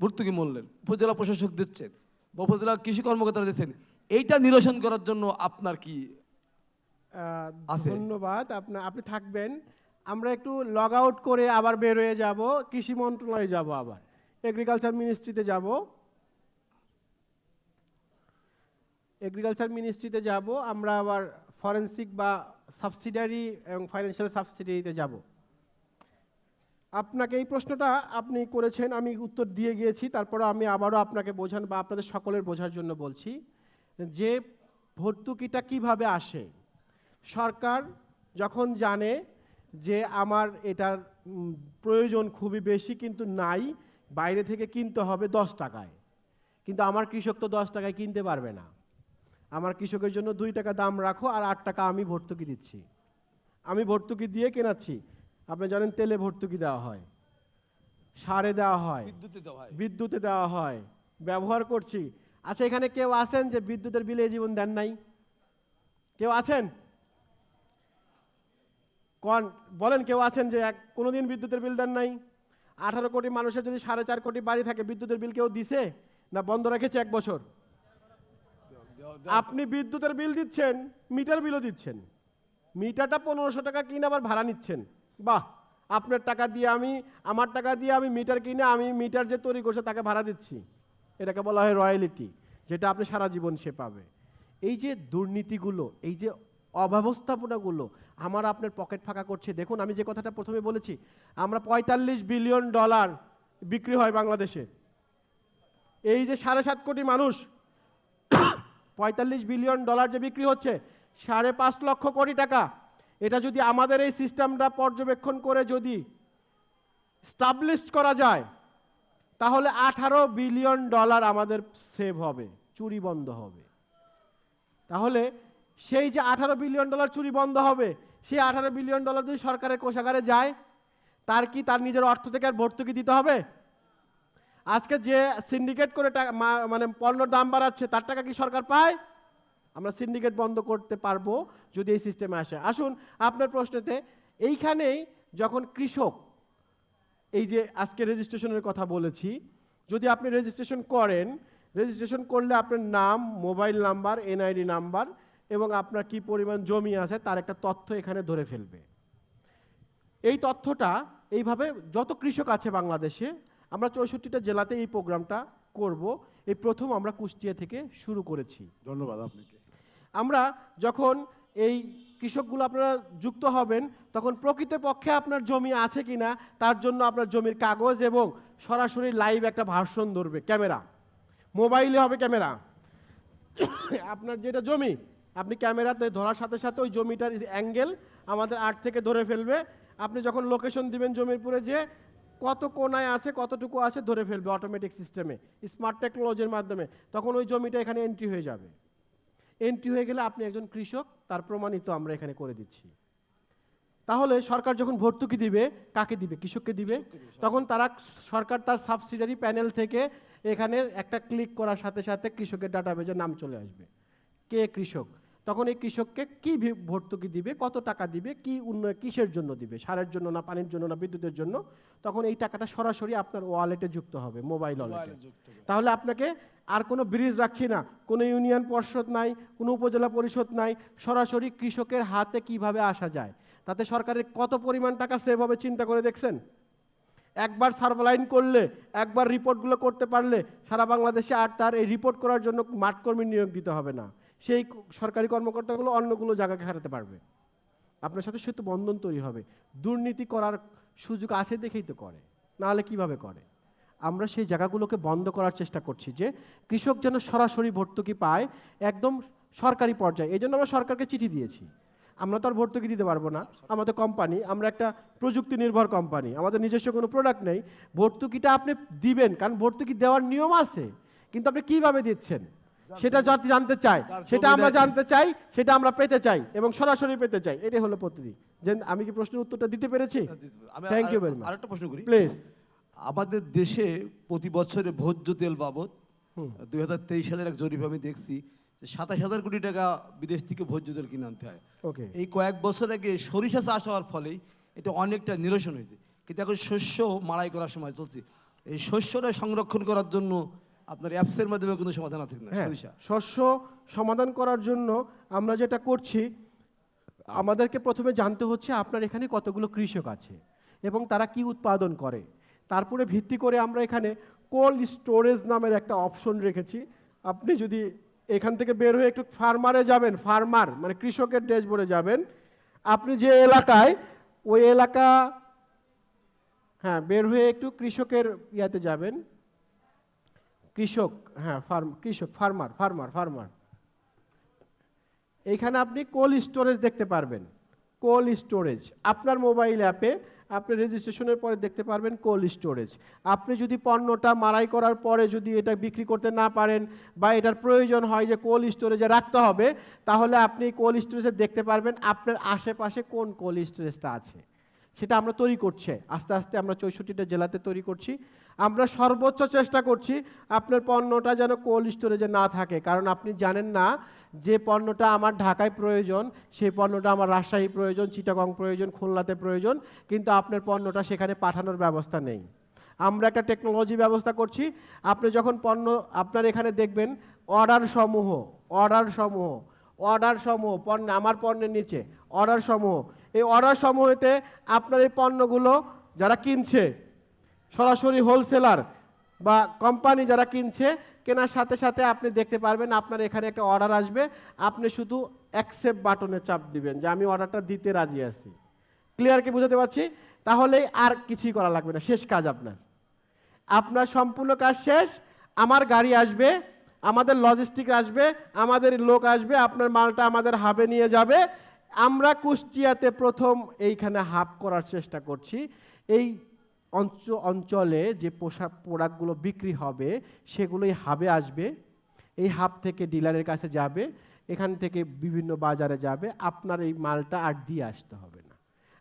ভর্তুকি মূল্যের উপজেলা প্রশাসক দিচ্ছেন বা উপজেলা কৃষি কর্মকর্তারা দিচ্ছেন। এইটা নিরসন করার জন্য আপনার কি আছে? ধন্যবাদ। আপনি থাকবেন, আমরা একটু লগ আউট করে আবার বের হয়ে যাব, কৃষি মন্ত্রণালয়ে যাব, আবার এগ্রিকালচার মিনিস্ট্রিতে যাব, আমরা আবার ফরেনসিক বা সাবসিডারি এবং ফাইন্যান্সিয়াল সাবসিডিতে যাব। আপনাকে এই প্রশ্নটা আপনি করেছেন, আমি উত্তর দিয়ে গিয়েছি, তারপরে আমি আবারও আপনাকে বোঝান বা আপনাদের সকলের বোঝার জন্য বলছি, যে ভর্তুকিটা কিভাবে আসে। সরকার যখন জানে যে আমার এটার প্রয়োজন খুবই বেশি কিন্তু নাই, বাইরে থেকে কিনতে হবে 10 টাকায়, কিন্তু আমার কৃষক তো 10 টাকায় কিনতে পারবে না। আমার কৃষকের জন্য 2 টাকা দাম রাখো আর 8 টাকা আমি ভর্তুকি দিচ্ছি, আমি ভর্তুকি দিয়ে কেনাচ্ছি। আপনি জানেন তেলে ভর্তুকি দেওয়া হয়, সারে দেওয়া হয়, বিদ্যুতে দেওয়া হয়, ব্যবহার করছি। আচ্ছা, এখানে কেউ আছেন যে বিদ্যুতের বিলে এই জীবন দেন নাই? কেউ আছেন? বলেন কেউ আছেন যে কোনোদিন বিদ্যুতের বিল দেন নাই? 18 কোটি মানুষের যদি 4.5 কোটি বাড়ি থাকে, বিদ্যুতের বিল কেউ দিছে না বন্ধ রেখেছে 1 বছর? আপনি বিদ্যুতের বিল দিচ্ছেন, মিটার বিলও দিচ্ছেন, মিটারটা 1500 টাকা কিনে আবার ভাড়া নিচ্ছেন। বাহ, আপনার টাকা দিয়ে আমার টাকা দিয়ে আমি মিটার কিনে আমি মিটার যে তৈরি করছে তাকে ভাড়া দিচ্ছি, এটাকে বলা হয় রয়্যালিটি, যেটা আপনি সারা জীবন সে পাবে। এই যে দুর্নীতিগুলো, এই যে অব্যবস্থাপনাগুলো আমার আপনার পকেট ফাঁকা করছে। দেখুন, আমি যে কথাটা প্রথমে বলেছি, আমরা $45 বিলিয়ন বিক্রি হয় বাংলাদেশে। এই যে 7.5 কোটি মানুষ, $45 বিলিয়ন যে বিক্রি হচ্ছে, 5.5 লক্ষ কোটি টাকা। এটা যদি আমাদের এই সিস্টেমটা পর্যবেক্ষণ করে যদি স্টাবলিশ করা যায়, তাহলে $18 বিলিয়ন আমাদের সেভ হবে, চুরি বন্ধ হবে। তাহলে সেই যে $18 বিলিয়ন চুরি বন্ধ হবে, সেই $18 বিলিয়ন যদি সরকারের কোষাগারে যায়, তার নিজের অর্থ থেকে আর ভর্তুকি দিতে হবে? আজকে যে সিন্ডিকেট করে মানে পণ্যের দাম বাড়াচ্ছে, তার টাকা কি সরকার পায়? আমরা সিন্ডিকেট বন্ধ করতে পারবো যদি এই সিস্টেমে আসে। আসুন আপনার প্রশ্নতে, এইখানেই যখন কৃষক, এই যে আজকে রেজিস্ট্রেশনের কথা বলেছি, যদি আপনি রেজিস্ট্রেশন করেন, রেজিস্ট্রেশন করলে আপনার নাম, মোবাইল নাম্বার, এনআইডি নাম্বার এবং আপনার কি পরিমাণ জমি আছে তার একটা তথ্য এখানে ধরে ফেলবে। এই তথ্যটা এইভাবে যত কৃষক আছে বাংলাদেশে, আমরা 64টা জেলাতে এই প্রোগ্রামটা করব। এই প্রথম আমরা কুষ্টিয়া থেকে শুরু করেছি। ধন্যবাদ আপনাকে। আমরা যখন এই কৃষকগুলো আপনারা যুক্ত হবেন, তখন প্রকৃতপক্ষে আপনার জমি আছে কিনা তার জন্য আপনার জমির কাগজ এবং সরাসরি লাইভ একটা ভার্সন ধরবে ক্যামেরা, মোবাইলে হবে ক্যামেরা। আপনার যেটা জমি, আপনি ক্যামেরাতে ধরার সাথে সাথে ওই জমিটার অ্যাঙ্গেল আমাদের আর্ট থেকে ধরে ফেলবে। আপনি যখন লোকেশন দিবেন জমির পুরে, যে কত কোনায় আছে, কতটুকু আছে, ধরে ফেলবে অটোমেটিক সিস্টেমে, স্মার্ট টেকনোলজির মাধ্যমে। তখন ওই জমিটা এখানে এন্ট্রি হয়ে যাবে। এন্ট্রি হয়ে গেলে আপনি একজন কৃষক, তার প্রমাণিত আমরা এখানে করে দিচ্ছি। তাহলে সরকার যখন ভর্তুকি দিবে, কাকে দিবে? কৃষককে দিবে। তখন সরকার তার সাবসিডারি প্যানেল থেকে এখানে একটা ক্লিক করার সাথে সাথে কৃষকের ডাটাবেজে নাম চলে আসবে, কে কৃষক। তখন এই কৃষককে কি ভর্তুকি দিবে, কত টাকা দিবে, কি কিসের জন্য দিবে, সারের জন্য না পানির জন্য না বিদ্যুতের জন্য, তখন এই টাকাটা সরাসরি আপনার ওয়ালেটে যুক্ত হবে, মোবাইল ওয়ালেটে। তাহলে আপনাকে আর কোনো ব্রিজ রাখছি না, কোনো ইউনিয়ন পরিষদ নাই, কোনো উপজেলা পরিষদ নাই, সরাসরি কৃষকের হাতে কিভাবে আসা যায়। তাতে সরকারের কত পরিমাণ টাকা সেভ হবে চিন্তা করে দেখছেন? একবার সার্ভলাইন করলে, একবার রিপোর্টগুলো করতে পারলে সারা বাংলাদেশে আর তার এই রিপোর্ট করার জন্য মাঠকর্মী নিয়োগ দিতে হবে না। সেই সরকারি কর্মকর্তাগুলো অন্যগুলো জায়গাকে হারাতে পারবে। আপনার সাথে সেতু বন্ধন তৈরি হবে। দুর্নীতি করার সুযোগ আছে দেখেই তো করে, নাহলে কিভাবে করে? আমরা সেই জায়গাগুলোকে বন্ধ করার চেষ্টা করছি, যে কৃষক যেন সরাসরি ভর্তুকি পায় একদম সরকারি পর্যায়ে। এই জন্য আমরা সরকারকে চিঠি দিয়েছি। আমরা তো আর ভর্তুকি দিতে পারবো না, আমাদের কোম্পানি, আমরা একটা প্রযুক্তি নির্ভর কোম্পানি, আমাদের নিজস্ব কোনো প্রোডাক্ট নেই। ভর্তুকিটা আপনি দিবেন, কারণ ভর্তুকি দেওয়ার নিয়ম আছে, কিন্তু আপনি কিভাবে দিচ্ছেন সেটা জানতে চাই, সেটা আমরা জানতে চাই, সেটা আমরা পেতে চাই এবং সরাসরি পেতে চাই। এটাই হলো পদ্ধতি। যে আমি কি প্রশ্নের উত্তরটা দিতে পেরেছি? Thank you very much. আরেকটা প্রশ্ন করি প্লিজ। আমাদের দেশে প্রতি বছরে ভোজ্য তেল বাবদ 2023 সালের এক জরিপ আমি দেখছি, 27,000 কোটি টাকা বিদেশ থেকে ভোজ্য তেল কিনে আনতে হয়। ওকে। এই কয়েক বছর আগে সরিষা চাষ হওয়ার ফলেই এটা অনেকটা নিরসন হয়েছে, কিন্তু এখন শস্য মাড়াই করার সময় চলছে। এই শস্যটা সংরক্ষণ করার জন্য আপনার অ্যাপসের মাধ্যমে কোনো সমাধান আছে কিনা? সরিষা শস্য সমাধান করার জন্য আমরা যেটা করছি, আমাদেরকে প্রথমে জানতে হচ্ছে আপনার এখানে কতগুলো কৃষক আছে এবং তারা কি উৎপাদন করে। তারপরে ভিত্তি করে আমরা এখানে কোল্ড স্টোরেজ নামের একটা অপশন রেখেছি। আপনি যদি এখান থেকে বের হয়ে একটু ফার্মারে যাবেন, ফার্মার মানে কৃষকের ড্যাশবোর্ডে যাবেন, আপনি যে এলাকায়, ওই এলাকা, হ্যাঁ, বের হয়ে একটু কৃষকের ইয়াতে যাবেন, কৃষক, হ্যাঁ, কৃষক, ফার্মার। এইখানে আপনি কোল্ড স্টোরেজ দেখতে পারবেন। Cold storage. আপনার মোবাইল অ্যাপে আপনি রেজিস্ট্রেশনের পরে দেখতে পারবেন কোল্ড স্টোরেজ। আপনি যদি পণ্যটা মাড়াই করার পরে যদি এটা বিক্রি করতে না পারেন বা এটার প্রয়োজন হয় যে কোল্ড স্টোরেজে রাখতে হবে, তাহলে আপনি কোল্ড স্টোরেজে দেখতে পারবেন আপনার আশেপাশে কোন কোল্ড স্টোরেজটা আছে। সেটা আমরা তৈরি করছি, আস্তে আস্তে আমরা 64টা জেলাতে তৈরি করছি। আমরা সর্বোচ্চ চেষ্টা করছি আপনার পণ্যটা যেন কোল্ড স্টোরেজে না থাকে, কারণ আপনি জানেন না যে পণ্যটা আমার ঢাকায় প্রয়োজন সেই পণ্যটা আমার রাজশাহী প্রয়োজন, চিটাগং প্রয়োজন, খুলনাতে প্রয়োজন, কিন্তু আপনার পণ্যটা সেখানে পাঠানোর ব্যবস্থা নেই। আমরা একটা টেকনোলজি ব্যবস্থা করছি। আপনি যখন পণ্য আপনার এখানে দেখবেন অর্ডার সমূহ পণ্য, আমার পণ্যের নিচে অর্ডার সমূহ, এই অর্ডার সমূহতে আপনার এই পণ্যগুলো যারা কিনছে, সরাসরি হোলসেলার বা কোম্পানি যারা কিনছে, কেনার সাথে সাথে আপনি দেখতে পারবেন আপনার এখানে একটা অর্ডার আসবে, আপনি শুধু অ্যাকসেপ্ট বাটনে চাপ দিবেন যে আমি অর্ডারটা দিতে রাজি আছি। ক্লিয়ার কি বুঝাতে পারছি? তাহলেই আর কিছুই করা লাগবে না, শেষ কাজ আপনার সম্পূর্ণ কাজ শেষ। আমার গাড়ি আসবে, আমাদের লজিস্টিক আসবে, আমাদের লোক আসবে, আপনার মালটা আমাদের হাবে নিয়ে যাবে। আমরা কুষ্টিয়াতে প্রথম এইখানে হাব করার চেষ্টা করছি। এই অঞ্চলে যে পোশাক প্রোডাক্টগুলো বিক্রি হবে সেগুলোই হাবে আসবে, এই হাব থেকে ডিলারের কাছে যাবে, এখান থেকে বিভিন্ন বাজারে যাবে। আপনার এই মালটা আর দিয়ে আসতে হবে না,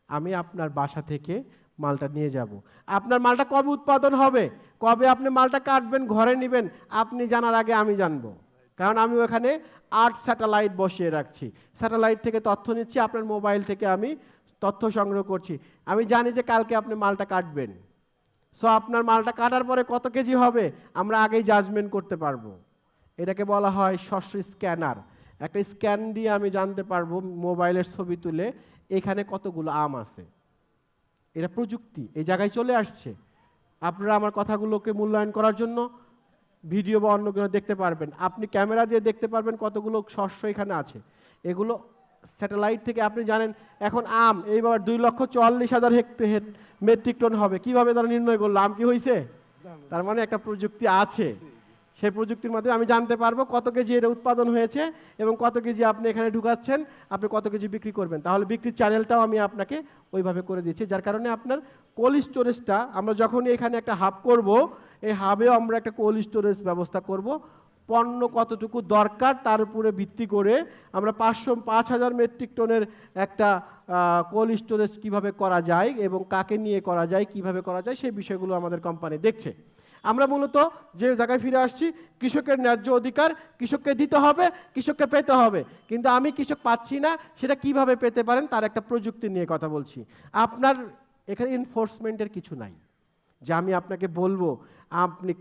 আমি আপনার বাসা থেকে মালটা নিয়ে যাব। আপনার মালটা কবে উৎপাদন হবে, কবে আপনি মালটা কাটবেন, ঘরে নেবেন, আপনি জানার আগে আমি জানবো, কারণ আমি ওখানে 8 স্যাটেলাইট বসিয়ে রাখছি। স্যাটেলাইট থেকে তথ্য নিচ্ছি, আপনার মোবাইল থেকে আমি তথ্য সংগ্রহ করছি। আমি জানি যে কালকে আপনি মালটা কাটবেন, সো আপনার মালটা কাটার পরে কত কেজি হবে আমরা আগেই জাজমেন্ট করতে পারবো। এটাকে বলা হয় শস্য স্ক্যানার। একটা স্ক্যান দিয়ে আমি জানতে পারবো মোবাইলের ছবি তুলে এখানে কতগুলো আম আছে। এটা প্রযুক্তি এই জায়গায় চলে আসছে। আপনারা আমার কথাগুলোকে মূল্যায়ন করার জন্য ভিডিও বা অন্য কোনো দেখতে পারবেন, আপনি ক্যামেরা দিয়ে দেখতে পারবেন কতগুলো শস্য এখানে আছে। এগুলো স্যাটেলাইট থেকে আপনি জানেন এখন আম এইবার 2,44,000 মেট্রিক টন হবে। কিভাবে তারা নির্ণয় করলো আম কি হয়েছে? তার মানে একটা প্রযুক্তি আছে, সেই প্রযুক্তির মাধ্যমে আমি জানতে পারবো কত কেজি এটা উৎপাদন হয়েছে এবং কত কেজি আপনি এখানে ঢুকাচ্ছেন, আপনি কত কেজি বিক্রি করবেন। তাহলে বিক্রির চ্যানেলটাও আমি আপনাকে ওইভাবে করে দিচ্ছি, যার কারণে আপনার কোল্ড স্টোরেজটা আমরা যখনই এখানে একটা হাব করব, এই হাবেও আমরা একটা কোল্ড স্টোরেজ ব্যবস্থা করব। পণ্য কতটুকু দরকার তার উপরে ভিত্তি করে আমরা 5,000 মেট্রিক টনের একটা কোল্ড স্টোরেজ কীভাবে করা যায় এবং কাকে নিয়ে করা যায়, কিভাবে করা যায়, সেই বিষয়গুলো আমাদের কোম্পানি দেখছে। আমরা মূলত যে জায়গায় ফিরে আসছি, কৃষকের ন্যায্য অধিকার কৃষককে দিতে হবে, কৃষককে পেতে হবে, কিন্তু আমি কৃষক পাচ্ছি না, সেটা কিভাবে পেতে পারেন তার একটা প্রযুক্তি নিয়ে কথা বলছি। আপনার এখানে এনফোর্সমেন্টের কিছু নাই যে আমি আপনাকে বলবো আপনি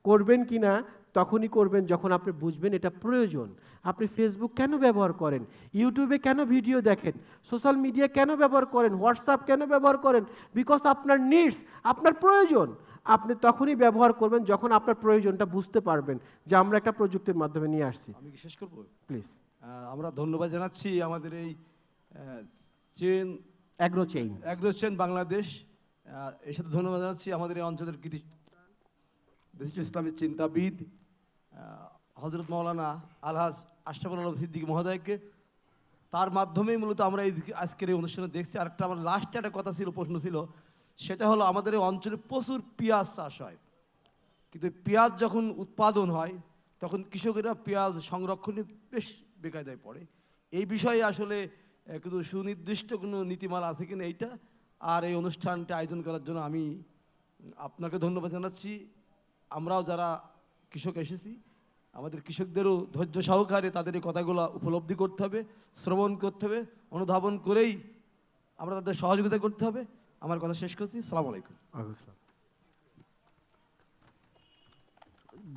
করবেন কি না, তখনই করবেন যখন আপনি বুঝবেন এটা প্রয়োজন। আপনি ফেসবুক কেন ব্যবহার করেন, ইউটিউবে কেন ভিডিও দেখেন, সোশ্যাল মিডিয়া কেন ব্যবহার করেন, হোয়াটসঅ্যাপ কেন ব্যবহার করেন, বিকজ আপনার নিডস, আপনার প্রয়োজন। আপনি তখনই ব্যবহার করবেন যখন আপনার প্রয়োজনটা বুঝতে পারবেন যে আমরা একটা প্রযুক্তির মাধ্যমে নিয়ে আসছি। আমি কি শেষ করব প্লিজ। আমরা ধন্যবাদ জানাচ্ছি আমাদের এই চেন অ্যাগ্রো চেইন বাংলাদেশ, এর সাথে ধন্যবাদ জানাচ্ছি আমাদের এই অঞ্চলের কৃতি বিশিষ্ট ইসলামী চিন্তাবিদ হযরত মাওলানা আলহাজ আশরাফুল আলম সিদ্দিকী মহোদয়কে। তার মাধ্যমেই মূলত আমরা এই আজকের এই অনুষ্ঠানে দেখছি। আরেকটা আমার লাস্টে একটা কথা ছিল, প্রশ্ন ছিল, সেটা হলো আমাদের এই অঞ্চলে প্রচুর পেঁয়াজ চাষ হয়, কিন্তু পেঁয়াজ যখন উৎপাদন হয় তখন কৃষকেরা পেঁয়াজ সংরক্ষণে বেশ বেকায়দায় পড়ে। এই বিষয়ে আসলে কিন্তু সুনির্দিষ্ট কোনো নীতিমালা আছে কিনা এইটা, আর এই অনুষ্ঠানটা আয়োজন করার জন্য আমি আপনাকে ধন্যবাদ জানাচ্ছি। আমরাও যারা কৃষক এসেছি আমাদের কৃষকদেরও ধৈর্য সহকারে তাদের এই কথাগুলো উপলব্ধি করতে হবে, শ্রবণ করতে হবে, অনুধাবন করেই আমরা তাদের সহযোগিতা করতে হবে। আমার কথা শেষ করছি। আসসালামু আলাইকুম।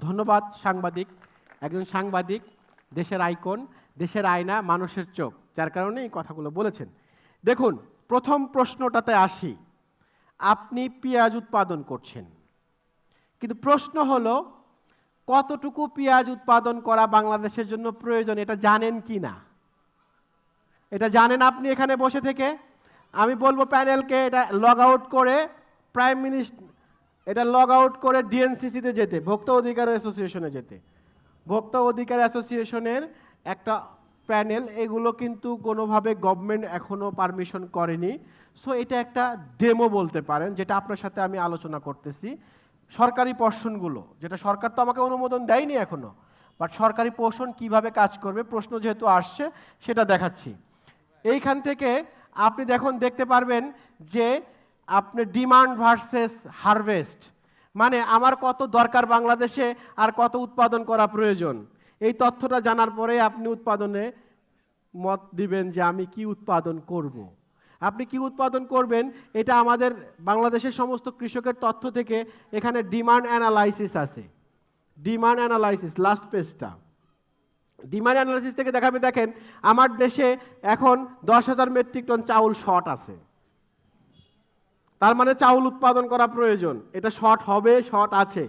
ধন্যবাদ সাংবাদিক। একজন সাংবাদিক দেশের আইকন, দেশের আয়না, মানুষের চোখ, যার কারণে এই কথাগুলো বলেছেন। দেখুন, প্রথম প্রশ্নটাতে আসি। আপনি পেঁয়াজ উৎপাদন করছেন, কিন্তু প্রশ্ন হলো কতটুকু পেঁয়াজ উৎপাদন করা বাংলাদেশের জন্য প্রয়োজন, এটা জানেন কি না? এটা জানেন আপনি এখানে বসে থেকে? আমি বলবো প্যানেলকে এটা লগ আউট করে প্রাইম মিনিস্টার, এটা লগ আউট করে ডিএনসিসিতে যেতে, ভোক্তা অধিকার অ্যাসোসিয়েশনে যেতে। ভোক্তা অধিকার অ্যাসোসিয়েশনের একটা প্যানেল, এগুলো কিন্তু কোনোভাবে গভর্নমেন্ট এখনো পারমিশন করেনি। সো এটা একটা ডেমো বলতে পারেন, যেটা আপনার সাথে আমি আলোচনা করতেছি। সরকারি পোর্শনগুলো, যেটা সরকার তো আমাকে অনুমোদন দেয়নি এখনো, বাট সরকারি পোর্শন কিভাবে কাজ করবে, প্রশ্ন যেহেতু আসছে সেটা দেখাচ্ছি। এইখান থেকে আপনি দেখতে পারবেন যে আপনি ডিমান্ড ভার্সেস হারভেস্ট, মানে আমার কত দরকার বাংলাদেশে আর কত উৎপাদন করা প্রয়োজন, এই তথ্যটা জানার পরে আপনি উৎপাদনে মত দিবেন যে আমি কি উৎপাদন করব। আপনি কি উৎপাদন করবেন এটা আমাদের বাংলাদেশের সমস্ত কৃষকের তথ্য থেকে এখানে ডিমান্ড অ্যানালাইসিস আছে। ডিমান্ড অ্যানালাইসিস লাস্ট পেজটা, ডিমান্ড অ্যানালাইসিস থেকে দেখাবে, দেখেন আমার দেশে এখন 10,000 মেট্রিক টন চাউল শর্ট আছে, তার মানে চাউল উৎপাদন করা প্রয়োজন। এটা শর্ট হবে, শর্ট আছে,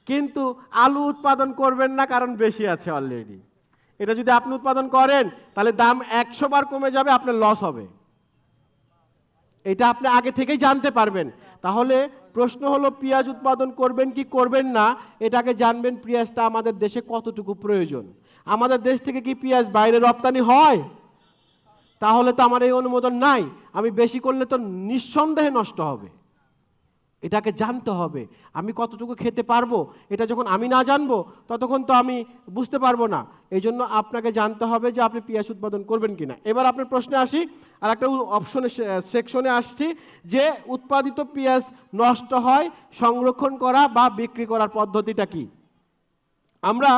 কিন্তু আলু উৎপাদন করবেন না কারণ বেশি আছে অলরেডি। এটা যদি আপনি উৎপাদন করেন তাহলে দাম 100 বার কমে যাবে, আপনার লস হবে। এটা আপনি আগে থেকেই জানতে পারবেন। তাহলে প্রশ্ন হলো পেঁয়াজ উৎপাদন করবেন কি করবেন না, এটাকে জানবেন পেঁয়াজটা আমাদের দেশে কতটুকু প্রয়োজন। আমাদের দেশ থেকে কি পেঁয়াজ বাইরে রপ্তানি হয়? তাহলে তো আমার এই অনুমোদন নাই, আমি বেশি করলে তো নিঃসন্দেহে নষ্ট হবে। এটাকে জানতে হবে আমি কতটুকু খেতে পারবো। এটা যখন আমি না জানবো ততক্ষণ তো আমি বুঝতে পারবো না। এই জন্য আপনাকে জানতে হবে যে আপনি পেঁয়াজ উৎপাদন করবেন কিনা। এবার আপনার প্রশ্নে আসি, আর একটা অপশনে সেকশনে আসছি যে উৎপাদিত পেঁয়াজ নষ্ট হয় সংরক্ষণ করা বা বিক্রি করার পদ্ধতিটা কি। আমরা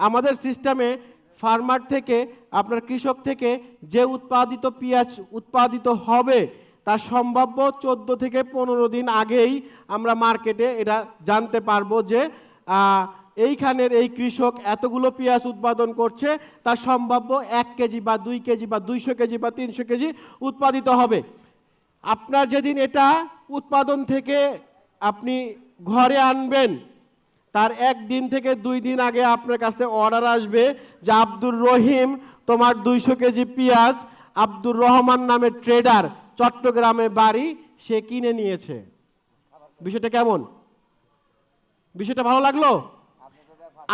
আমাদের সিস্টেমে ফার্মার থেকে, আপনার কৃষক থেকে যে উৎপাদিত পেঁয়াজ উৎপাদিত হবে তার সম্ভাব্য 14 থেকে 15 দিন আগেই আমরা মার্কেটে এটা জানতে পারবো যে এইখানের এই কৃষক এতগুলো পেঁয়াজ উৎপাদন করছে, তার সম্ভাব্য 1 কেজি বা 2 কেজি বা 200 কেজি বা 300 কেজি উৎপাদিত হবে। আপনার যেদিন এটা উৎপাদন থেকে আপনি ঘরে আনবেন তার 1 দিন থেকে 2 দিন আগে আপনার কাছে অর্ডার আসবে যে আব্দুর রহিম তোমার 200 কেজি পেঁয়াজ আব্দুর রহমান নামে ট্রেডার চট্টগ্রামে বাড়ি, সে কিনে নিয়েছে। বিষয়টা কেমন? বিষয়টা ভালো লাগলো?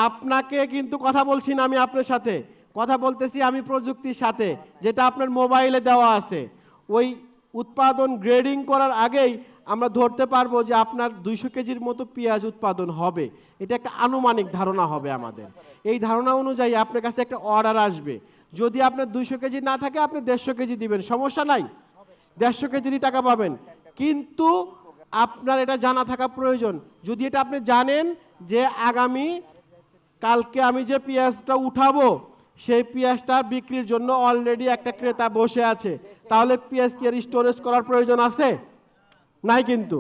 আপনাকে কিন্তু কথা বলছি না, আমি আপনার সাথে কথা বলতেছি আমি প্রযুক্তির সাথে, যেটা আপনার মোবাইলে দেওয়া আছে। ওই উৎপাদন গ্রেডিং করার আগেই আমরা ধরতে পারবো যে আপনার 200 কেজির মতো পেঁয়াজ উৎপাদন হবে। এটা একটা আনুমানিক ধারণা হবে আমাদের। এই ধারণা অনুযায়ী আপনার কাছে একটা অর্ডার আসবে। যদি আপনার 200 কেজি না থাকে আপনি 150 কেজি দিবেন, সমস্যা নাই, 150 কেজিরই টাকা পাবেন। কিন্তু আপনার এটা জানা থাকা প্রয়োজন। যদি এটা আপনি জানেন যে আগামী কালকে আমি যে পেঁয়াজটা উঠাবো সেই পেঁয়াজটা বিক্রির জন্য অলরেডি একটা ক্রেতা বসে আছে, তাহলে পেঁয়াজ কি আর স্টোরেজ করার প্রয়োজন আছে? নাই। কিন্তু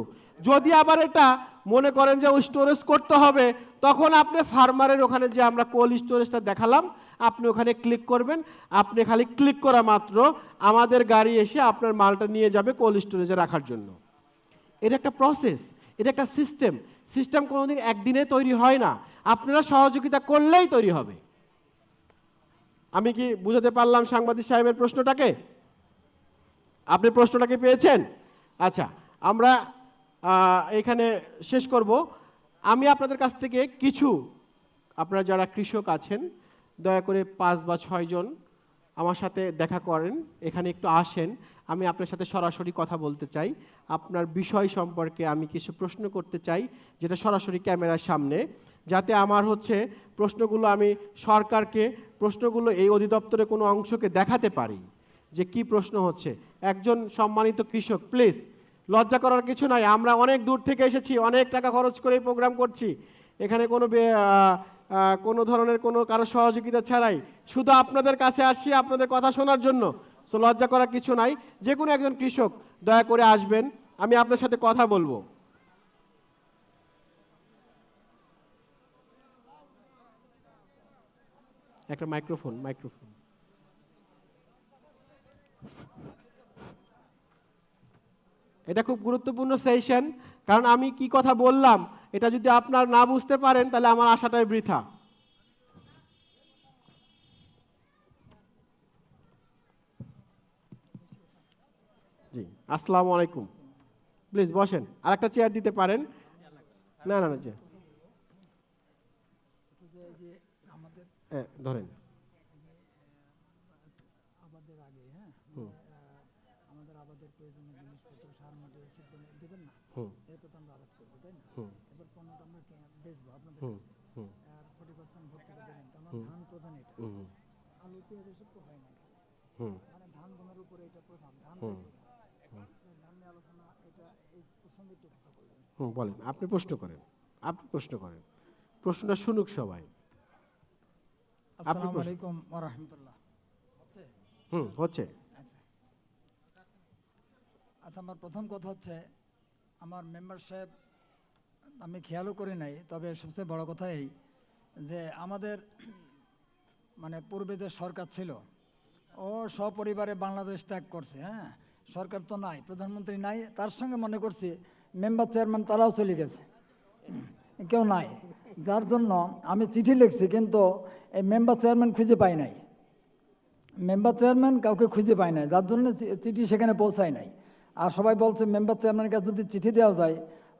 যদি আবার এটা মনে করেন যে স্টোরেজ করতে হবে, তখন আপনি ফার্মারের ওখানে যে আমরা কোল্ড স্টোরেজটা দেখালাম, আপনি ওখানে ক্লিক করবেন। আপনি খালি ক্লিক করা মাত্র আমাদের গাড়ি এসে আপনার মালটা নিয়ে যাবে কোল্ড স্টোরেজে রাখার জন্য। এটা একটা প্রসেস, এটা একটা সিস্টেম। সিস্টেম কোনোদিন একদিনে তৈরি হয় না, আপনারা সহযোগিতা করলেই তৈরি হবে। আমি কি বুঝাতে পারলাম সাংবাদিক সাহেবের প্রশ্নটাকে? আপনি প্রশ্নটাকে পেয়েছেন? আচ্ছা, আমরা এখানে শেষ করব। আমি আপনাদের কাছ থেকে কিছু, আপনারা যারা কৃষক আছেন দয়া করে 5 বা 6 জন আমার সাথে দেখা করেন, এখানে একটু আসেন। আমি আপনার সাথে সরাসরি কথা বলতে চাই। আপনার বিষয় সম্পর্কে আমি কিছু প্রশ্ন করতে চাই, যেটা সরাসরি ক্যামেরার সামনে, যাতে আমার প্রশ্নগুলো আমি সরকারকে, প্রশ্নগুলো এই অধিদপ্তরে কোনো অংশকে দেখাতে পারি যে কি প্রশ্ন হচ্ছে। একজন সম্মানিত কৃষক, প্লিজ, লজ্জা করার কিছু নাই। আমরা অনেক দূর থেকে এসেছি, অনেক টাকা খরচ করে এই প্রোগ্রাম করছি, এখানে কোনো ধরনের কোনো কারো সহযোগিতা ছাড়াই শুধু আপনাদের কাছে আসছি আপনাদের কথা শোনার জন্য। সো লজ্জা করার কিছু নাই। যে কোনো একজন কৃষক দয়া করে আসবেন, আমি আপনার সাথে কথা বলবো। একটা মাইক্রোফোন। এটা খুব গুরুত্বপূর্ণ সেশন, কারণ আমি কি কথা বললাম এটা যদি আপনার না বুঝতে পারেন তাহলে আমার আশাটাই বৃথা। জি, আসসালামু আলাইকুম। প্লিজ বসেন, আর একটা চেয়ার দিতে পারেন। না, ধরেন। আবাদের আগে, হ্যাঁ, আমাদের আবাদের প্রয়োজনীয় জিনিসপত্র, সার, মাটি, ওষুধ দেবেন না, এরপর তো আমরা আবাদ করবো, তাই না? এবার পণ্যটা আমরা বেচবো আপনাদের কাছে, আর 40% ভর্তুকি দেবেন, তো আমার ধান প্রধান এটা, আলু পেঁয়াজ এসব তো হয় না, মানে ধান বোনার উপরে এটা প্রধান, ধান ধান নিয়ে আলোচনা, এটা এই প্রসঙ্গে একটু কথা বলবেন। বলেন, আপনি প্রশ্ন করেন, প্রশ্নটা শুনুক সবাই। আসসালামু আলাইকুম ওয়া রাহমাতুল্লাহ। হচ্ছে? হচ্ছে। আচ্ছা, আমার প্রথম কথা হচ্ছে, আমার মেম্বারশিপ আমি খেয়ালও করি নাই, তবে সবচেয়ে বড় কথা এই যে আমাদের মানে পূর্বে যে সরকার ছিল, ও সপরিবারে বাংলাদেশ ত্যাগ করছে, হ্যাঁ, সরকার তো নাই, প্রধানমন্ত্রী নাই, তার সঙ্গে মনে করছি মেম্বার চেয়ারম্যান তারাও চলে গেছে, কেউ নাই, যার জন্য আমি চিঠি লিখছি, কিন্তু এই মেম্বার চেয়ারম্যান খুঁজে পাই নাই, মেম্বার চেয়ারম্যান কাউকে খুঁজে পাই নাই, যার জন্য চিঠি সেখানে পৌঁছায় নাই। আর সবাই বলছে মেম্বার চেয়ারম্যানের কাছে যদি চিঠি দেওয়া যায়,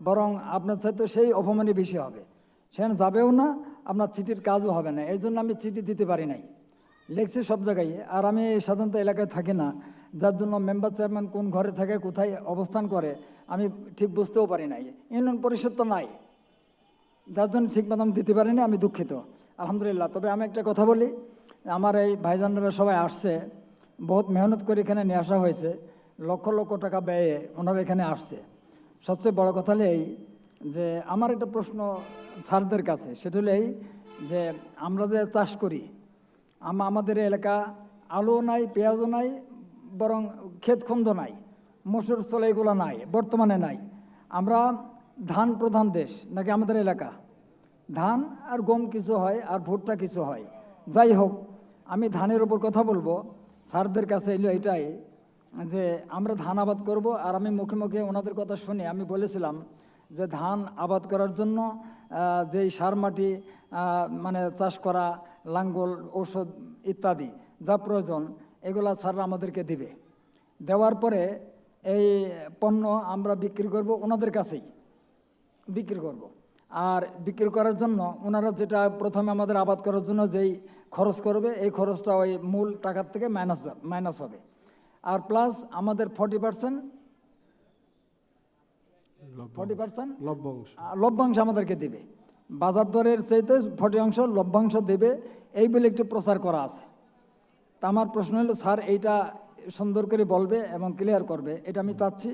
বরং আপনার সাথে সেই অপমানই বেশি হবে, সেখানে যাবেও না, আপনার চিঠির কাজও হবে না, এই জন্য আমি চিঠি দিতে পারি নাই, লিখছি সব জায়গায়। আর আমি সাধারণত এলাকায় থাকি না, যার জন্য মেম্বার চেয়ারম্যান কোন ঘরে থাকে, কোথায় অবস্থান করে, আমি ঠিক বুঝতেও পারি নাই, ইউনিয়ন পরিষদ তো নাই, যার জন্য ঠিক মতো আমি দিতে পারিনি, আমি দুঃখিত। আলহামদুলিল্লাহ। তবে আমি একটা কথা বলি, আমার এই ভাইজানরা সবাই আসছে, বহুত মেহনত করে এখানে নিয়ে আসা হয়েছে, লক্ষ লক্ষ টাকা ব্যয়ে ওনারা এখানে আসছে। সবচেয়ে বড় কথা হলো এই যে আমার একটা প্রশ্ন স্যারদের কাছে, সেটা হলো এই যে আমরা যে চাষ করি, আমাদের এলাকা আলু নাই, পেঁয়াজও নাই, বরং ক্ষেতখন্দ নাই, মসুর চলে এগুলো নাই, বর্তমানে নাই। আমরা ধান প্রধান দেশ নাকি আমাদের এলাকা, ধান আর গম কিছু হয়, আর ভুট্টা কিছু হয়। যাই হোক, আমি ধানের উপর কথা বলবো, স্যারদের কাছে এলো এটাই যে আমরা ধান আবাদ করব। আর আমি মুখে মুখে ওনাদের কথা শুনে আমি বলেছিলাম যে ধান আবাদ করার জন্য যেই সার মাটি মানে চাষ করা, লাঙ্গল, ঔষধ ইত্যাদি যা প্রয়োজন, এগুলা স্যাররা আমাদেরকে দিবে। দেওয়ার পরে এই পণ্য আমরা বিক্রি করব, ওনাদের কাছেই বিক্রি করব। আর বিক্রি করার জন্য ওনারা যেটা প্রথমে আমাদের আবাদ করার জন্য যেই খরচ করবে, এই খরচটা ওই মূল টাকার থেকে মাইনাস হবে। আর প্লাস আমাদের 40% লভ্যাংশ আমাদেরকে দেবে, বাজার দরের চাইতে 40% লভ্যাংশ দেবে, এই বলে একটু প্রচার করা আছে। তা আমার প্রশ্ন হলো, স্যার এইটা সুন্দর করে বলবে এবং ক্লিয়ার করবে, এটা আমি চাচ্ছি।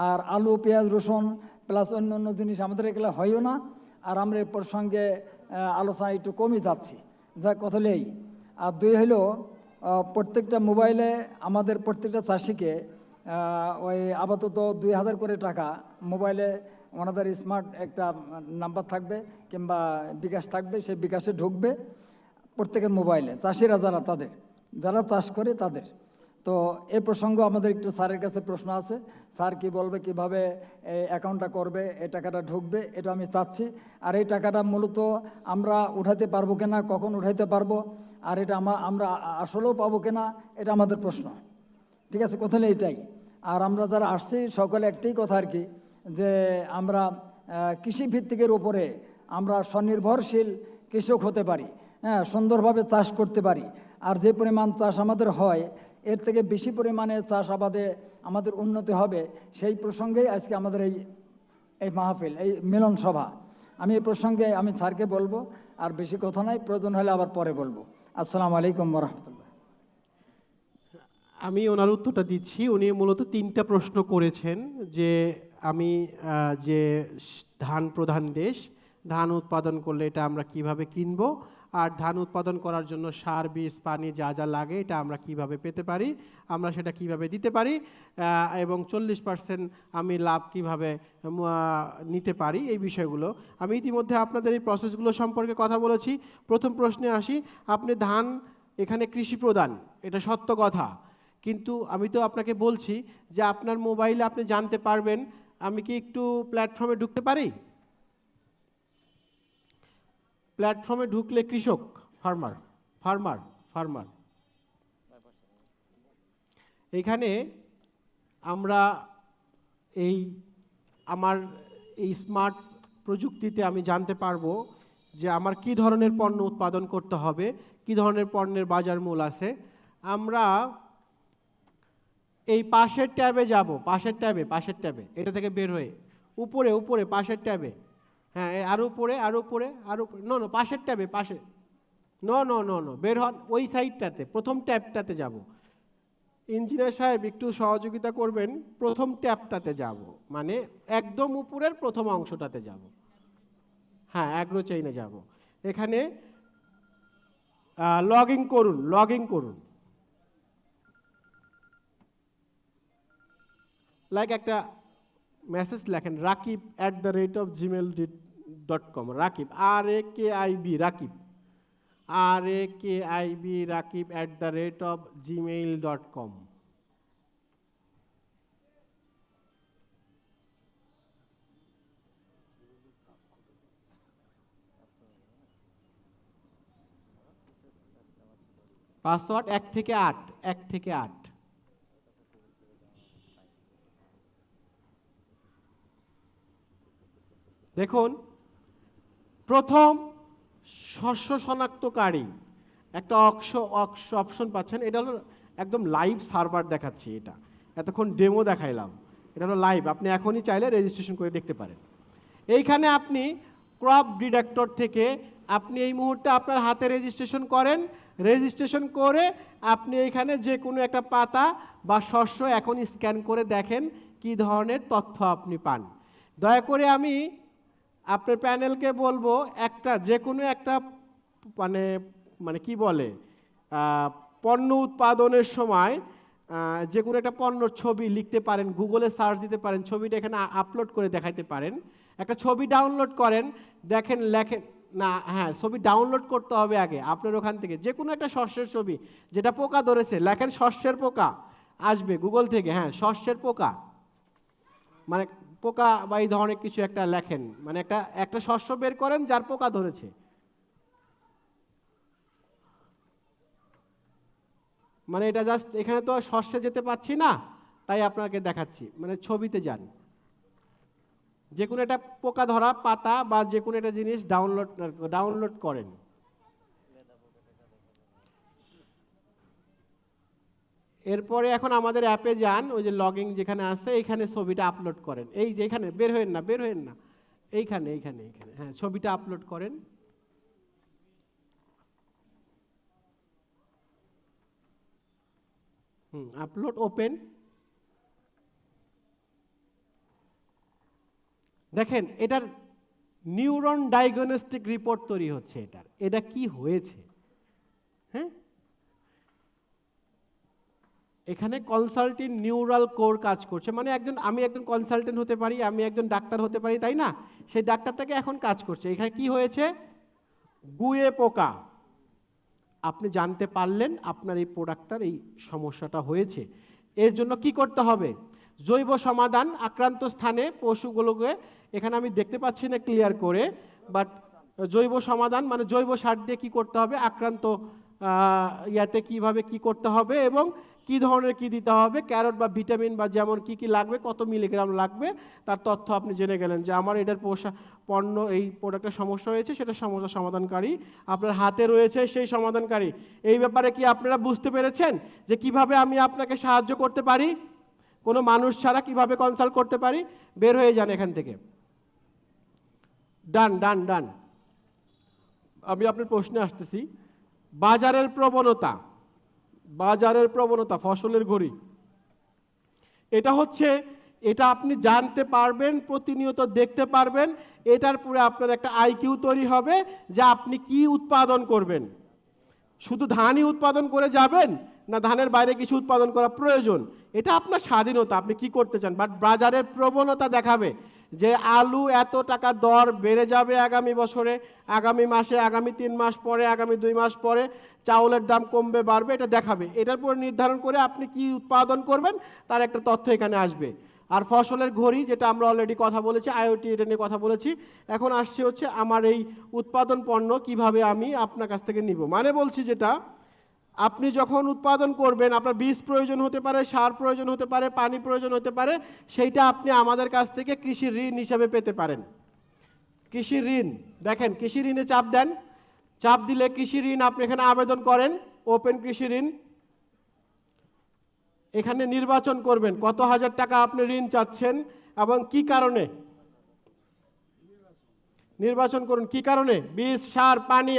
আর আলু, পেঁয়াজ, রসুন প্লাস অন্য অন্য জিনিস আমাদের এগুলো হয়ও না, আর আমরা এর প্রসঙ্গে আলোচনা একটু কমই যাচ্ছি, যা কথা নেই। আর দুই হলো, প্রত্যেকটা মোবাইলে আমাদের প্রত্যেকটা চাষিকে ওই আপাতত 2000 করে টাকা মোবাইলে ওনাদের স্মার্ট একটা নাম্বার থাকবে কিংবা বিকাশ থাকবে, সেই বিকাশে ঢুকবে প্রত্যেকের মোবাইলে, চাষিরা যারা চাষ করে তাদের। তো এই প্রসঙ্গ আমাদের একটু স্যারের কাছে প্রশ্ন আছে, স্যার কি বলবে, কিভাবে এই অ্যাকাউন্টটা করবে, এই টাকাটা ঢুকবে, এটা আমি চাচ্ছি। আর এই টাকাটা মূলত আমরা উঠাতে পারবো কিনা, কখন উঠাইতে পারবো, আর এটা আমরা আসলেও পাবো কিনা, এটা আমাদের প্রশ্ন। ঠিক আছে, কথা হলো এইটাই। আর আমরা যারা আসছি সকলে একটাই কথা আর কি, যে আমরা কৃষিভিত্তিকের উপরে আমরা স্বনির্ভরশীল কৃষক হতে পারি, হ্যাঁ, সুন্দরভাবে চাষ করতে পারি। আর যে পরিমাণ চাষ আমাদের হয়, এর থেকে বেশি পরিমাণে চাষ আবাদে আমাদের উন্নতি হবে, সেই প্রসঙ্গেই আজকে আমাদের এই মাহফিল, এই মিলন সভা। আমি এই প্রসঙ্গে আমি স্যারকে বলবো, আর বেশি কথা নাই, প্রয়োজন হলে আবার পরে বলবো। আসসালামু আলাইকুম ওয়া রাহমাতুল্লাহ। আমি ওনার উত্তরটা দিচ্ছি। উনি মূলত 3টা প্রশ্ন করেছেন, যে আমি যে ধান প্রধান দেশ, ধান উৎপাদন করলে এটা আমরা কিভাবে কিনবো, আর ধান উৎপাদন করার জন্য সার, বীজ, পানি যা যা লাগে এটা আমরা কিভাবে পেতে পারি, আমরা সেটা কিভাবে দিতে পারি, এবং 40% আমি লাভ কিভাবে নিতে পারি, এই বিষয়গুলো আমি ইতিমধ্যে আপনাদের এই প্রসেসগুলো সম্পর্কে কথা বলেছি। প্রথম প্রশ্নে আসি, আপনি ধান এখানে কৃষি প্রধান, এটা সত্য কথা, কিন্তু আমি তো আপনাকে বলছি যে আপনার মোবাইলে আপনি জানতে পারবেন আমি কি একটু প্ল্যাটফর্মে ঢুকতে পারি। প্ল্যাটফর্মে ঢুকলে কৃষক, ফার্মার, এখানে আমরা আমার এই স্মার্ট প্রযুক্তিতে আমি জানতে পারবো যে আমার কি ধরনের পণ্য উৎপাদন করতে হবে, কি ধরনের পণ্যের বাজার মূল্য আছে। আমরা এই পাশের ট্যাবে যাব, পাশের ট্যাবে এটা থেকে বের হয়ে উপরে উপরে পাশের ট্যাবে, হ্যাঁ আরো উপরে আরো উপরে আরো উপরে, নো নো পাশের ট্যাবে পাশে, নো নো নো নো বের হন ওই সাইডটাতে, প্রথম ট্যাবটাতে যাব। ইঞ্জিনিয়ার সাহেব একটু সহযোগিতা করবেন, প্রথম ট্যাবটাতে যাব, মানে একদম উপরের প্রথম অংশটাতে যাব। হ্যাঁ অ্যাগ্রো চেইনে যাব। এখানে লগ ইন করুন, লাইক একটা মেসেজ লেখেন rakib@gmail.com, Rakib RAKIB, Rakib rakib@gmail.com। Password 1 থেকে 8, 1 থেকে 8। দেখুন প্রথম শস্য শনাক্তকারী একটা অপশন পাচ্ছেন, এটা হলো একদম লাইভ সার্ভার দেখাচ্ছি, এটা এতক্ষণ ডেমো দেখাইলাম, এটা হলো লাইভ, আপনি এখনই চাইলে রেজিস্ট্রেশন করে দেখতে পারেন। এইখানে আপনি ক্রপ ডিটেক্টর থেকে আপনি এই মুহূর্তে আপনার হাতে রেজিস্ট্রেশন করেন, রেজিস্ট্রেশন করে আপনি এইখানে যে কোনো একটা পাতা বা শস্য এখন স্ক্যান করে দেখেন কি ধরনের তথ্য আপনি পান। দয়া করে আমি আপনার প্যানেলকে বলবো একটা যে কোনো একটা মানে কি বলে পণ্য উৎপাদনের সময় যে কোনো একটা পণ্যর ছবি লিখতে পারেন, গুগলে সার্চ দিতে পারেন, ছবিটা এখানে আপলোড করে দেখাইতে পারেন। একটা ছবি ডাউনলোড করেন, দেখেন লেখেন না, হ্যাঁ ছবি ডাউনলোড করতে হবে আগে আপনার ওখান থেকে, যে কোনো একটা শস্যের ছবি যেটা পোকা ধরেছে, লেখেন শস্যের পোকা, আসবে গুগল থেকে, হ্যাঁ শস্যের পোকা, মানে পোকা বা এই ধরনের কিছু একটা লেখেন, মানে একটা শস্য বের করেন যার পোকা ধরেছে। মানে এটা জাস্ট এখানে তো শস্যে যেতে পাচ্ছি না, তাই আপনাকে দেখাচ্ছি, মানে ছবিতে যান, যে কোনো একটা পোকা ধরা পাতা বা যে কোনো একটা জিনিস ডাউনলোড করেন। এরপরে এখন আমাদের অ্যাপে যান, ওই যে লগইন যেখানে আছে এইখানে ছবিটা আপলোড করেন, এই যে এখানে বের হয়েন না এইখানে হ্যাঁ ছবিটা আপলোড করেন। Upload open. দেখেন এটার নিউরন ডায়াগনস্টিক রিপোর্ট তৈরি হচ্ছে, এটা কি হয়েছে, হ্যাঁ এখানে কনসালটেন্ট নিউরাল কোর কাজ করছে, মানে আমি একজন কনসালটেন্ট হতে পারি, আমি একজন ডাক্তার হতে পারি, তাই না? সেই ডাক্তারটাকে এখন কাজ করছে। এখানে কি হয়েছে, গুয়ে পোকা, আপনি জানতে পারলেন আপনার এই প্রোডাক্টটার এই সমস্যাটা হয়েছে। এর জন্য কি করতে হবে, জৈব সমাধান আক্রান্ত স্থানে পশুগুলোকে, এখানে আমি দেখতে পাচ্ছি না ক্লিয়ার করে, বাট জৈব সমাধান মানে জৈব সার দিয়ে কি করতে হবে, আক্রান্ত ইয়াতে কিভাবে কি করতে হবে এবং কি ধরনের কি দিতে হবে, ক্যারট বা ভিটামিন বা যেমন কি কি লাগবে, কত মিলিগ্রাম লাগবে, তার তথ্য আপনি জেনে গেলেন যে আমার এটার পণ্য এই প্রোডাক্টের সমস্যা হয়েছে, সেটা সমস্যা সমাধানকারী আপনার হাতে রয়েছে, সেই সমাধানকারী। এই ব্যাপারে কি আপনারা বুঝতে পেরেছেন যে কিভাবে আমি আপনাকে সাহায্য করতে পারি, কোনো মানুষ ছাড়া কিভাবে কনসাল্ট করতে পারি? বের হয়ে যান এখান থেকে। ডান ডান ডান। আমি আপনার প্রশ্নে আসতেছি। বাজারের প্রবণতা ফসলের ঘড়ি, এটা আপনি জানতে পারবেন, প্রতিনিয়ত দেখতে পারবেন, এটার পুরো আপনার একটা আইকিউ তৈরি হবে যে আপনি কি উৎপাদন করবেন। শুধু ধানই উৎপাদন করে যাবেন না ধানের বাইরে কিছু উৎপাদন করা প্রয়োজন, এটা আপনার স্বাধীনতা, আপনি কি করতে চান। বাট বাজারের প্রবণতা দেখাবে যে আলু এত টাকা দর বেড়ে যাবে আগামী বছরে, আগামী মাসে, আগামী 3 মাস পরে, আগামী 2 মাস পরে চাউলের দাম কমবে বাড়বে, এটা দেখাবে। এটার পর নির্ধারণ করে আপনি কি উৎপাদন করবেন তার একটা তথ্য এখানে আসবে। আর ফসলের ঘড়ি, যেটা আমরা অলরেডি কথা বলেছি, আইওটি এটা নিয়ে কথা বলেছি, এখন আসছে হচ্ছে আমার এই উৎপাদন পণ্য কিভাবে আমি আপনার কাছ থেকে নিব। মানে বলছি যেটা, আপনি যখন উৎপাদন করবেন আপনার বীজ প্রয়োজন হতে পারে, সার প্রয়োজন হতে পারে, পানি প্রয়োজন হতে পারে, সেইটা আপনি আমাদের কাছ থেকে কৃষি ঋণ হিসাবে পেতে পারেন। কৃষি ঋণ, দেখেন কৃষি ঋণে চাপ দেন, চাপ দিলে কৃষি ঋণ আপনি এখানে আবেদন করেন, ওপেন কৃষি ঋণ। এখানে নির্বাচন করবেন কত হাজার টাকা আপনি ঋণ চাচ্ছেন এবং কি কারণে। নির্বাচন করুন কি কারণে, বীজ, সার, পানি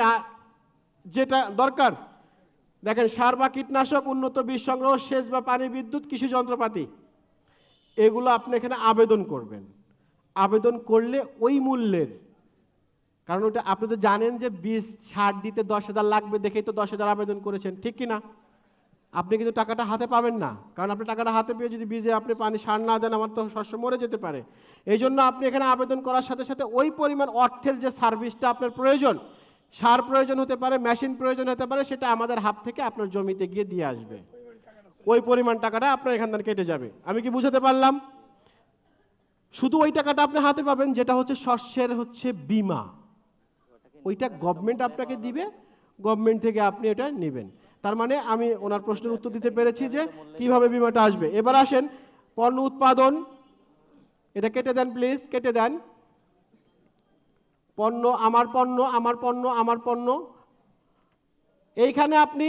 যেটা দরকার। দেখেন সার বা কীটনাশক, উন্নত বীজ সংগ্রহ, সেচ বা পানি, বিদ্যুৎ, কৃষি যন্ত্রপাতি, এগুলো আপনি এখানে আবেদন করবেন। আবেদন করলে ওই মূল্যের, কারণ ওটা আপনি তো জানেন যে বীজ সার দিতে 10,000 লাগবে দেখেই তো 10,000 আবেদন করেছেন, ঠিক কি না? আপনি কিন্তু টাকাটা হাতে পাবেন না, কারণ আপনি টাকাটা হাতে পেয়ে যদি বীজে আপনি পানি সার না দেন আমার তো শস্য মরে যেতে পারে। এই জন্য আপনি এখানে আবেদন করার সাথে সাথে ওই পরিমাণ অর্থের যে সার্ভিসটা আপনার প্রয়োজন, সার প্রয়োজন হতে পারে, মেশিন প্রয়োজন হতে পারে, সেটা আমাদের হাত থেকে আপনার জমিতে গিয়ে দিয়ে আসবে। ওই পরিমাণ টাকাটা আপনার এখান থেকে কেটে যাবে। আমি কি বুঝাতে পারলাম? শুধু ওই টাকাটা আপনি হাতে পাবেন যেটা হচ্ছে শস্যের হচ্ছে বীমা, ওইটা গভর্নমেন্ট আপনাকে দিবে, গভর্নমেন্ট থেকে আপনি এটা নেবেন। তার মানে আমি ওনার প্রশ্নের উত্তর দিতে পেরেছি যে কিভাবে বীমাটা আসবে। এবার আসেন পণ্য উৎপাদন, এটা কেটে দেন প্লিজ, কেটে দেন। পণ্য, আমার পণ্য, আমার পণ্য, আমার পণ্য, এইখানে আপনি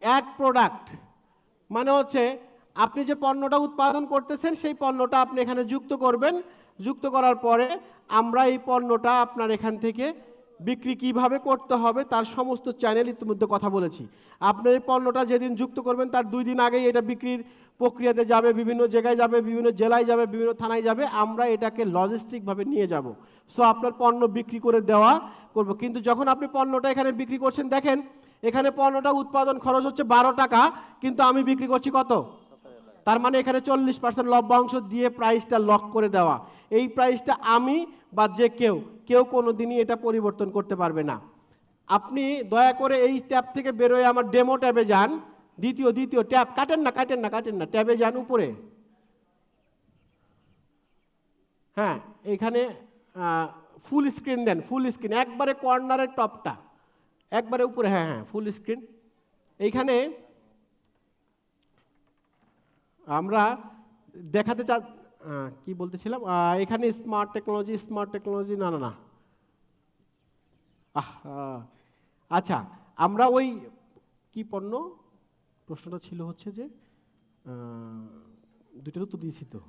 অ্যাড প্রোডাক্ট মানে হচ্ছে আপনি যে পণ্যটা উৎপাদন করতেছেন সেই পণ্যটা আপনি এখানে যুক্ত করবেন। যুক্ত করার পরে আমরা এই পণ্যটা আপনার এখান থেকে বিক্রি কিভাবে করতে হবে তার সমস্ত চ্যানেল ইতিমধ্যে কথা বলেছি। আপনি এই পণ্যটা যেদিন যুক্ত করবেন তার 2 দিন আগেই এটা বিক্রির প্রক্রিয়াতে যাবে, বিভিন্ন জায়গায় যাবে, বিভিন্ন জেলায় যাবে, বিভিন্ন থানায় যাবে, আমরা এটাকে লজিস্টিকভাবে নিয়ে যাব। সো আপনার পণ্য বিক্রি করে দেওয়া করব। কিন্তু যখন আপনি পণ্যটা এখানে বিক্রি করছেন, দেখেন এখানে পণ্যটা উৎপাদন খরচ হচ্ছে 12 টাকা, কিন্তু আমি বিক্রি করছি কত? তার মানে এখানে 40% লভ্যাংশ দিয়ে প্রাইসটা লক করে দেওয়া। এই প্রাইসটা আমি বা যে কেউ কোনোদিনই এটা পরিবর্তন করতে পারবে না। আপনি দয়া করে এই ট্যাব থেকে বেরোয় আমার ডেমো ট্যাবে যান, দ্বিতীয় ট্যাব, কাটেন না, ট্যাবে যান উপরে। হ্যাঁ, এখানে ফুল স্ক্রিন দেন, ফুল স্ক্রিন একবারে কর্নারের টপটা, একবারে উপরে, হ্যাঁ ফুল স্ক্রিন। এইখানে আমরা দেখাতে কি বলতেছিলাম, এখানে স্মার্ট টেকনোলজি না আচ্ছা, আমরা ওই কি পণ্য, প্রশ্নটা ছিল হচ্ছে যে দুইটার উত্তর দিয়েছি তো,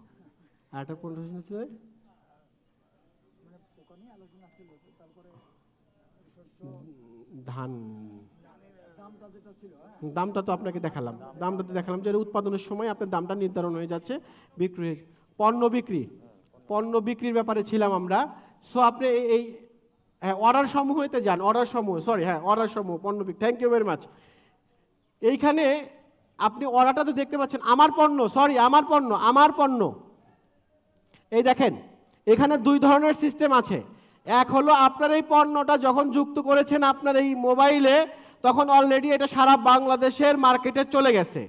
আর একটা পণ্য ছিল ধান, দামটা তো আপনাকে দেখালাম, যে উৎপাদনের সময় আপনার দামটা নির্ধারণ হয়ে যাচ্ছে, বিক্রি পণ্য বিক্রির ব্যাপারে ছিলাম আমরা। সো আপনি এই অর্ডার সমূহতে যান, অর্ডার সমূহ পণ্য বিক্রি, থ্যাংক ইউ ভেরি মাচ। এইখানে আপনি অর্ডারটাতে দেখতে পাচ্ছেন আমার পণ্য। এই দেখেন এখানে 2 ধরনের সিস্টেম আছে। এক হলো আপনার এই পণ্যটা যখন যুক্ত করেছেন আপনার এই মোবাইলে, তখন অলরেডি এটা সারা বাংলাদেশের মার্কেটে চলে গেছে,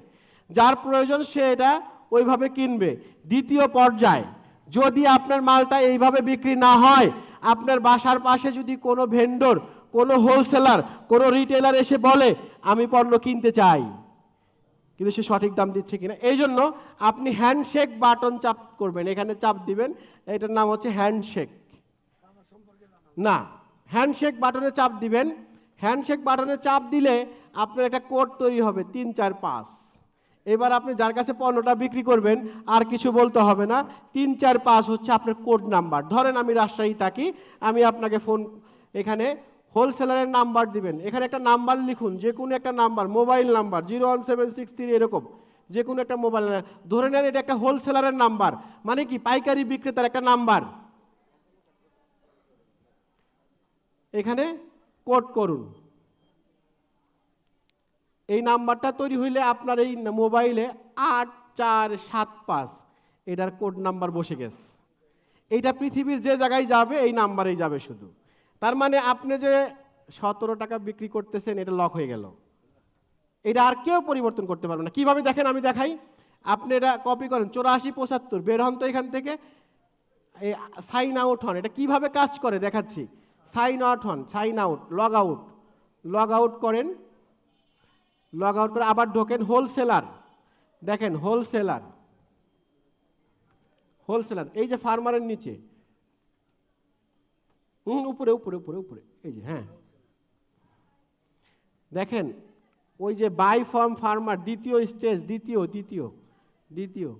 যার প্রয়োজন সে এটা ওইভাবে কিনবে। দ্বিতীয় পর্যায়, যদি আপনার মালটা এইভাবে বিক্রি না হয়, আপনার বাসার পাশে যদি কোনো ভেন্ডর, কোনো হোলসেলার, কোনো রিটেলার এসে বলে আমি পণ্য কিনতে চাই, কিন্তু সে সঠিক দাম দিচ্ছে কিনা, এই জন্য আপনি হ্যান্ডশেক বাটন চাপ করবেন, এখানে চাপ দিবেন, এটার নাম হচ্ছে হ্যান্ডশেক। না, হ্যান্ডশেক বাটনে চাপ দিবেন। হ্যান্ডশেক বাটনে চাপ দিলে আপনার একটা কোড তৈরি হবে 3, 4, 5। এবার আপনি যার কাছে পণ্যটা বিক্রি করবেন আর কিছু বলতে হবে না, 3, 4, 5 হচ্ছে আপনার কোড নাম্বার। ধরেন আমি রাজশাহী থাকি, আমি আপনাকে ফোন, এখানে হোলসেলারের নাম্বার দিবেন, এখানে একটা নাম্বার লিখুন, যে কোনো একটা নাম্বার, মোবাইল নাম্বার 01763 এরকম যে কোনো একটা মোবাইল, ধরে নেন এটা একটা হোলসেলারের নাম্বার, মানে কি পাইকারি বিক্রেতার একটা নাম্বার। এখানে কোড করুন, এই নাম্বারটা তৈরি হইলে আপনার এই মোবাইলে 8475 এটার কোড নাম্বার বসে গেছে। এইটা পৃথিবীর যে জায়গায় যাবে এই নাম্বারেই যাবে শুধু। তার মানে আপনি যে 17 টাকা বিক্রি করতেছেন এটা লক হয়ে গেল, এটা আর কেউ পরিবর্তন করতে পারবে না। কিভাবে দেখেন আমি দেখাই, আপনি এটা কপি করেন 8475, বের হন তো এখান থেকে, সাইন আউট হন। এটা কিভাবে কাজ করে দেখাচ্ছি। সাইন আউট হন, সাইন আউট, লগ আউট করেন, লগ আউট করে আবার ঢোকেন হোলসেলার। দেখেন হোলসেলার, এই যে ফার্মারের নিচে, উপরে, এই যে, হ্যাঁ দেখেন ওই যে বাই ফর্ম ফার্মার, দ্বিতীয় স্টেজ, দ্বিতীয় দ্বিতীয়।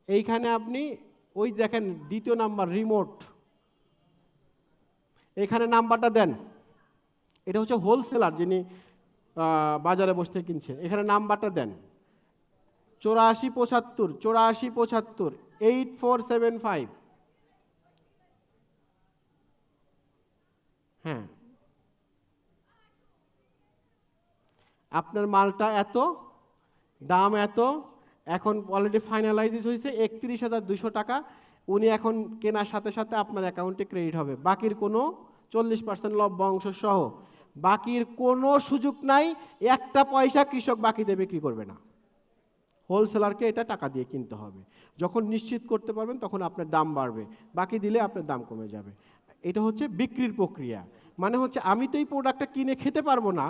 এইখানে আপনি ওই দেখেন দ্বিতীয় নাম্বার রিমোট, এখানে নাম্বারটা দেন। এটা হচ্ছে হোলসেলার, যিনি বাজারে বসতে কিনছে। এখানে নাম্বারটা দেন 8475 8475 8475। হ্যাঁ, আপনার মালটা এত, দাম এত, এখন অলরেডি ফাইনালাইজ হয়েছে 31,200 টাকা। উনি এখন কেনার সাথে সাথে আপনার অ্যাকাউন্টে ক্রেডিট হবে। বাকির কোনো 40% লভ্যাংশ সহ বাকির কোনো সুযোগ নাই। একটা পয়সা কৃষক বাকিতে বিক্রি করবে না, হোলসেলারকে এটা টাকা দিয়ে কিনতে হবে। যখন নিশ্চিত করতে পারবেন তখন আপনার দাম বাড়বে, বাকি দিলে আপনার দাম কমে যাবে। এটা হচ্ছে বিক্রির প্রক্রিয়া। মানে হচ্ছে আমি তো এই প্রোডাক্টটা কিনে খেতে পারবো না,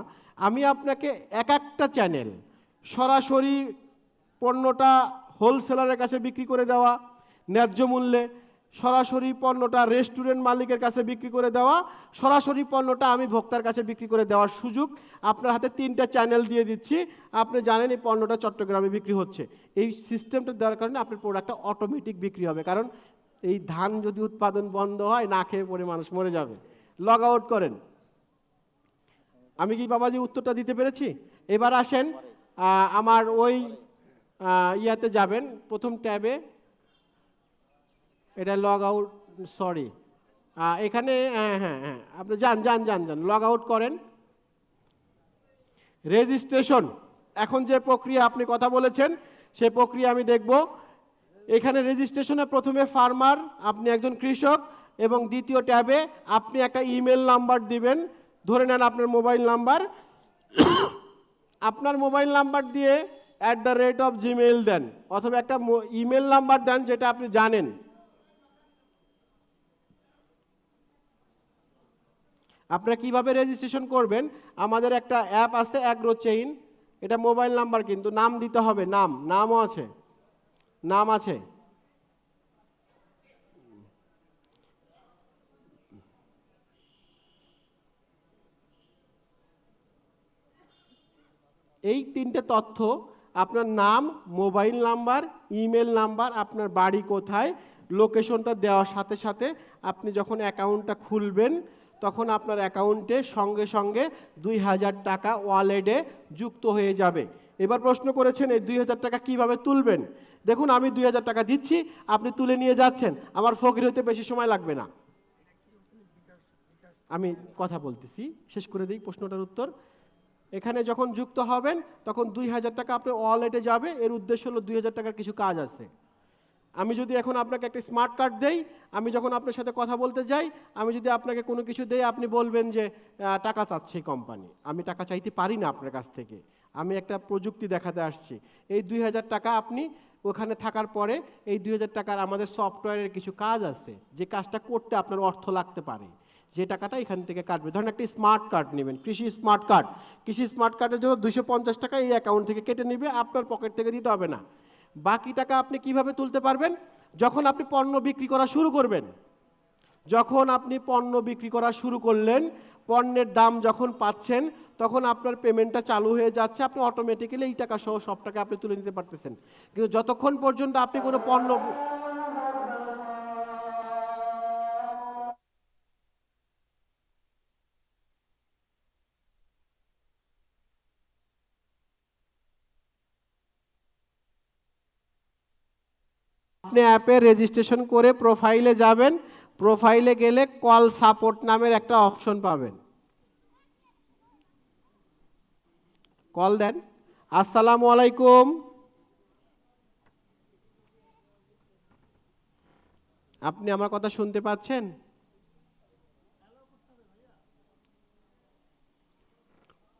আমি আপনাকে এক একটা চ্যানেল সরাসরি পণ্যটা হোলসেলারের কাছে বিক্রি করে দেওয়া ন্যায্য মূল্যে, সরাসরি পণ্যটা রেস্টুরেন্ট মালিকের কাছে বিক্রি করে দেওয়া, সরাসরি পণ্যটা আমি ভোক্তার কাছে বিক্রি করে দেওয়ার সুযোগ আপনার হাতে 3টা চ্যানেল দিয়ে দিচ্ছি। আপনি জানেন এই পণ্যটা চট্টগ্রামে বিক্রি হচ্ছে। এই সিস্টেমটা দেওয়ার কারণে আপনার প্রোডাক্টটা অটোমেটিক বিক্রি হবে। কারণ এই ধান যদি উৎপাদন বন্ধ হয়, না খেয়ে পরে মানুষ মরে যাবে। লগ আউট করেন। আমি কি বাবাজি উত্তরটা দিতে পেরেছি? এবার আসেন আমার ওই ইয়াতে যাবেন, প্রথম ট্যাবে, এটা লগ আউট, সরি এখানে, হ্যাঁ হ্যাঁ হ্যাঁ, আপনি যান যান যান যান, লগ আউট করেন। রেজিস্ট্রেশন, এখন যে প্রক্রিয়া আপনি কথা বলেছেন সেই প্রক্রিয়া আমি দেখব। এখানে রেজিস্ট্রেশনে প্রথমে ফার্মার, আপনি একজন কৃষক, এবং দ্বিতীয় ট্যাবে আপনি একটা ইমেল নাম্বার দিবেন। ধরে নেন আপনার মোবাইল নাম্বার, আপনার মোবাইল নাম্বার দিয়ে @gmail দেন, অথবা একটা ইমেল নাম্বার দেন যেটা আপনি জানেন। আপনারা কিভাবে রেজিস্ট্রেশন করবেন, আমাদের একটা অ্যাপ আছে অ্যাগ্রো চেইন, এটা মোবাইল নাম্বার, কিন্তু নাম দিতে হবে, নামও আছে, নাম আছে। এই 3টে তথ্য, আপনার নাম, মোবাইল নাম্বার, ইমেল নাম্বার, আপনার বাড়ি কোথায়, লোকেশনটা দেওয়ার সাথে সাথে আপনি যখন অ্যাকাউন্টটা খুলবেন তখন আপনার অ্যাকাউন্টে সঙ্গে সঙ্গে 2,000 টাকা ওয়ালেটে যুক্ত হয়ে যাবে। এবার প্রশ্ন করেছেন এই 2,000 টাকা কিভাবে তুলবেন। দেখুন, আমি 2,000 টাকা দিচ্ছি, আপনি তুলে নিয়ে যাচ্ছেন, আমার ফকির হতে বেশি সময় লাগবে না। আমি কথা বলতেছি, শেষ করে দিই প্রশ্নটার উত্তর। এখানে যখন যুক্ত হবেন তখন 2,000 টাকা আপনার ওয়ালেটে যাবে। এর উদ্দেশ্য হলো 2,000 টাকার কিছু কাজ আছে। আমি যদি এখন আপনাকে একটা স্মার্ট কার্ড দেই, আমি যখন আপনার সাথে কথা বলতে যাই, আমি যদি আপনাকে কোনো কিছু দেই, আপনি বলবেন যে টাকা চাচ্ছে কোম্পানি। আমি টাকা চাইতে পারি না আপনার কাছ থেকে, আমি একটা প্রযুক্তি দেখাতে আসছি। এই 2,000 টাকা আপনি ওখানে থাকার পরে এই 2,000 টাকার আমাদের সফটওয়্যারের কিছু কাজ আছে, যে কাজটা করতে আপনার অর্থ লাগতে পারে, যে টাকাটা এখান থেকে কাটবে। ধরেন একটা স্মার্ট কার্ড নেবেন, কৃষি স্মার্ট কার্ড। কৃষি স্মার্ট কার্ডের জন্য 250 টাকা এই অ্যাকাউন্ট থেকে কেটে নেবে, আপনার পকেট থেকে দিতে হবে না। বাকি টাকা আপনি কিভাবে তুলতে পারবেন, যখন আপনি পণ্য বিক্রি করা শুরু করবেন। যখন আপনি পণ্য বিক্রি করা শুরু করলেন, পণ্যের দাম যখন পাচ্ছেন, তখন আপনার পেমেন্টটা চালু হয়ে যাচ্ছে, আপনি অটোমেটিক্যালি এই টাকা সহ সব টাকা আপনি তুলে নিতে পারতেছেন। কিন্তু যতক্ষণ পর্যন্ত আপনি কোনো পণ্য, আপনি অ্যাপে রেজিস্ট্রেশন করে প্রোফাইলে যাবেন, প্রোফাইলে গেলে কল সাপোর্ট নামের একটা অপশন পাবেন, কল দেন। আসসালামু আলাইকুম, আপনি আমার কথা শুনতে পাচ্ছেন?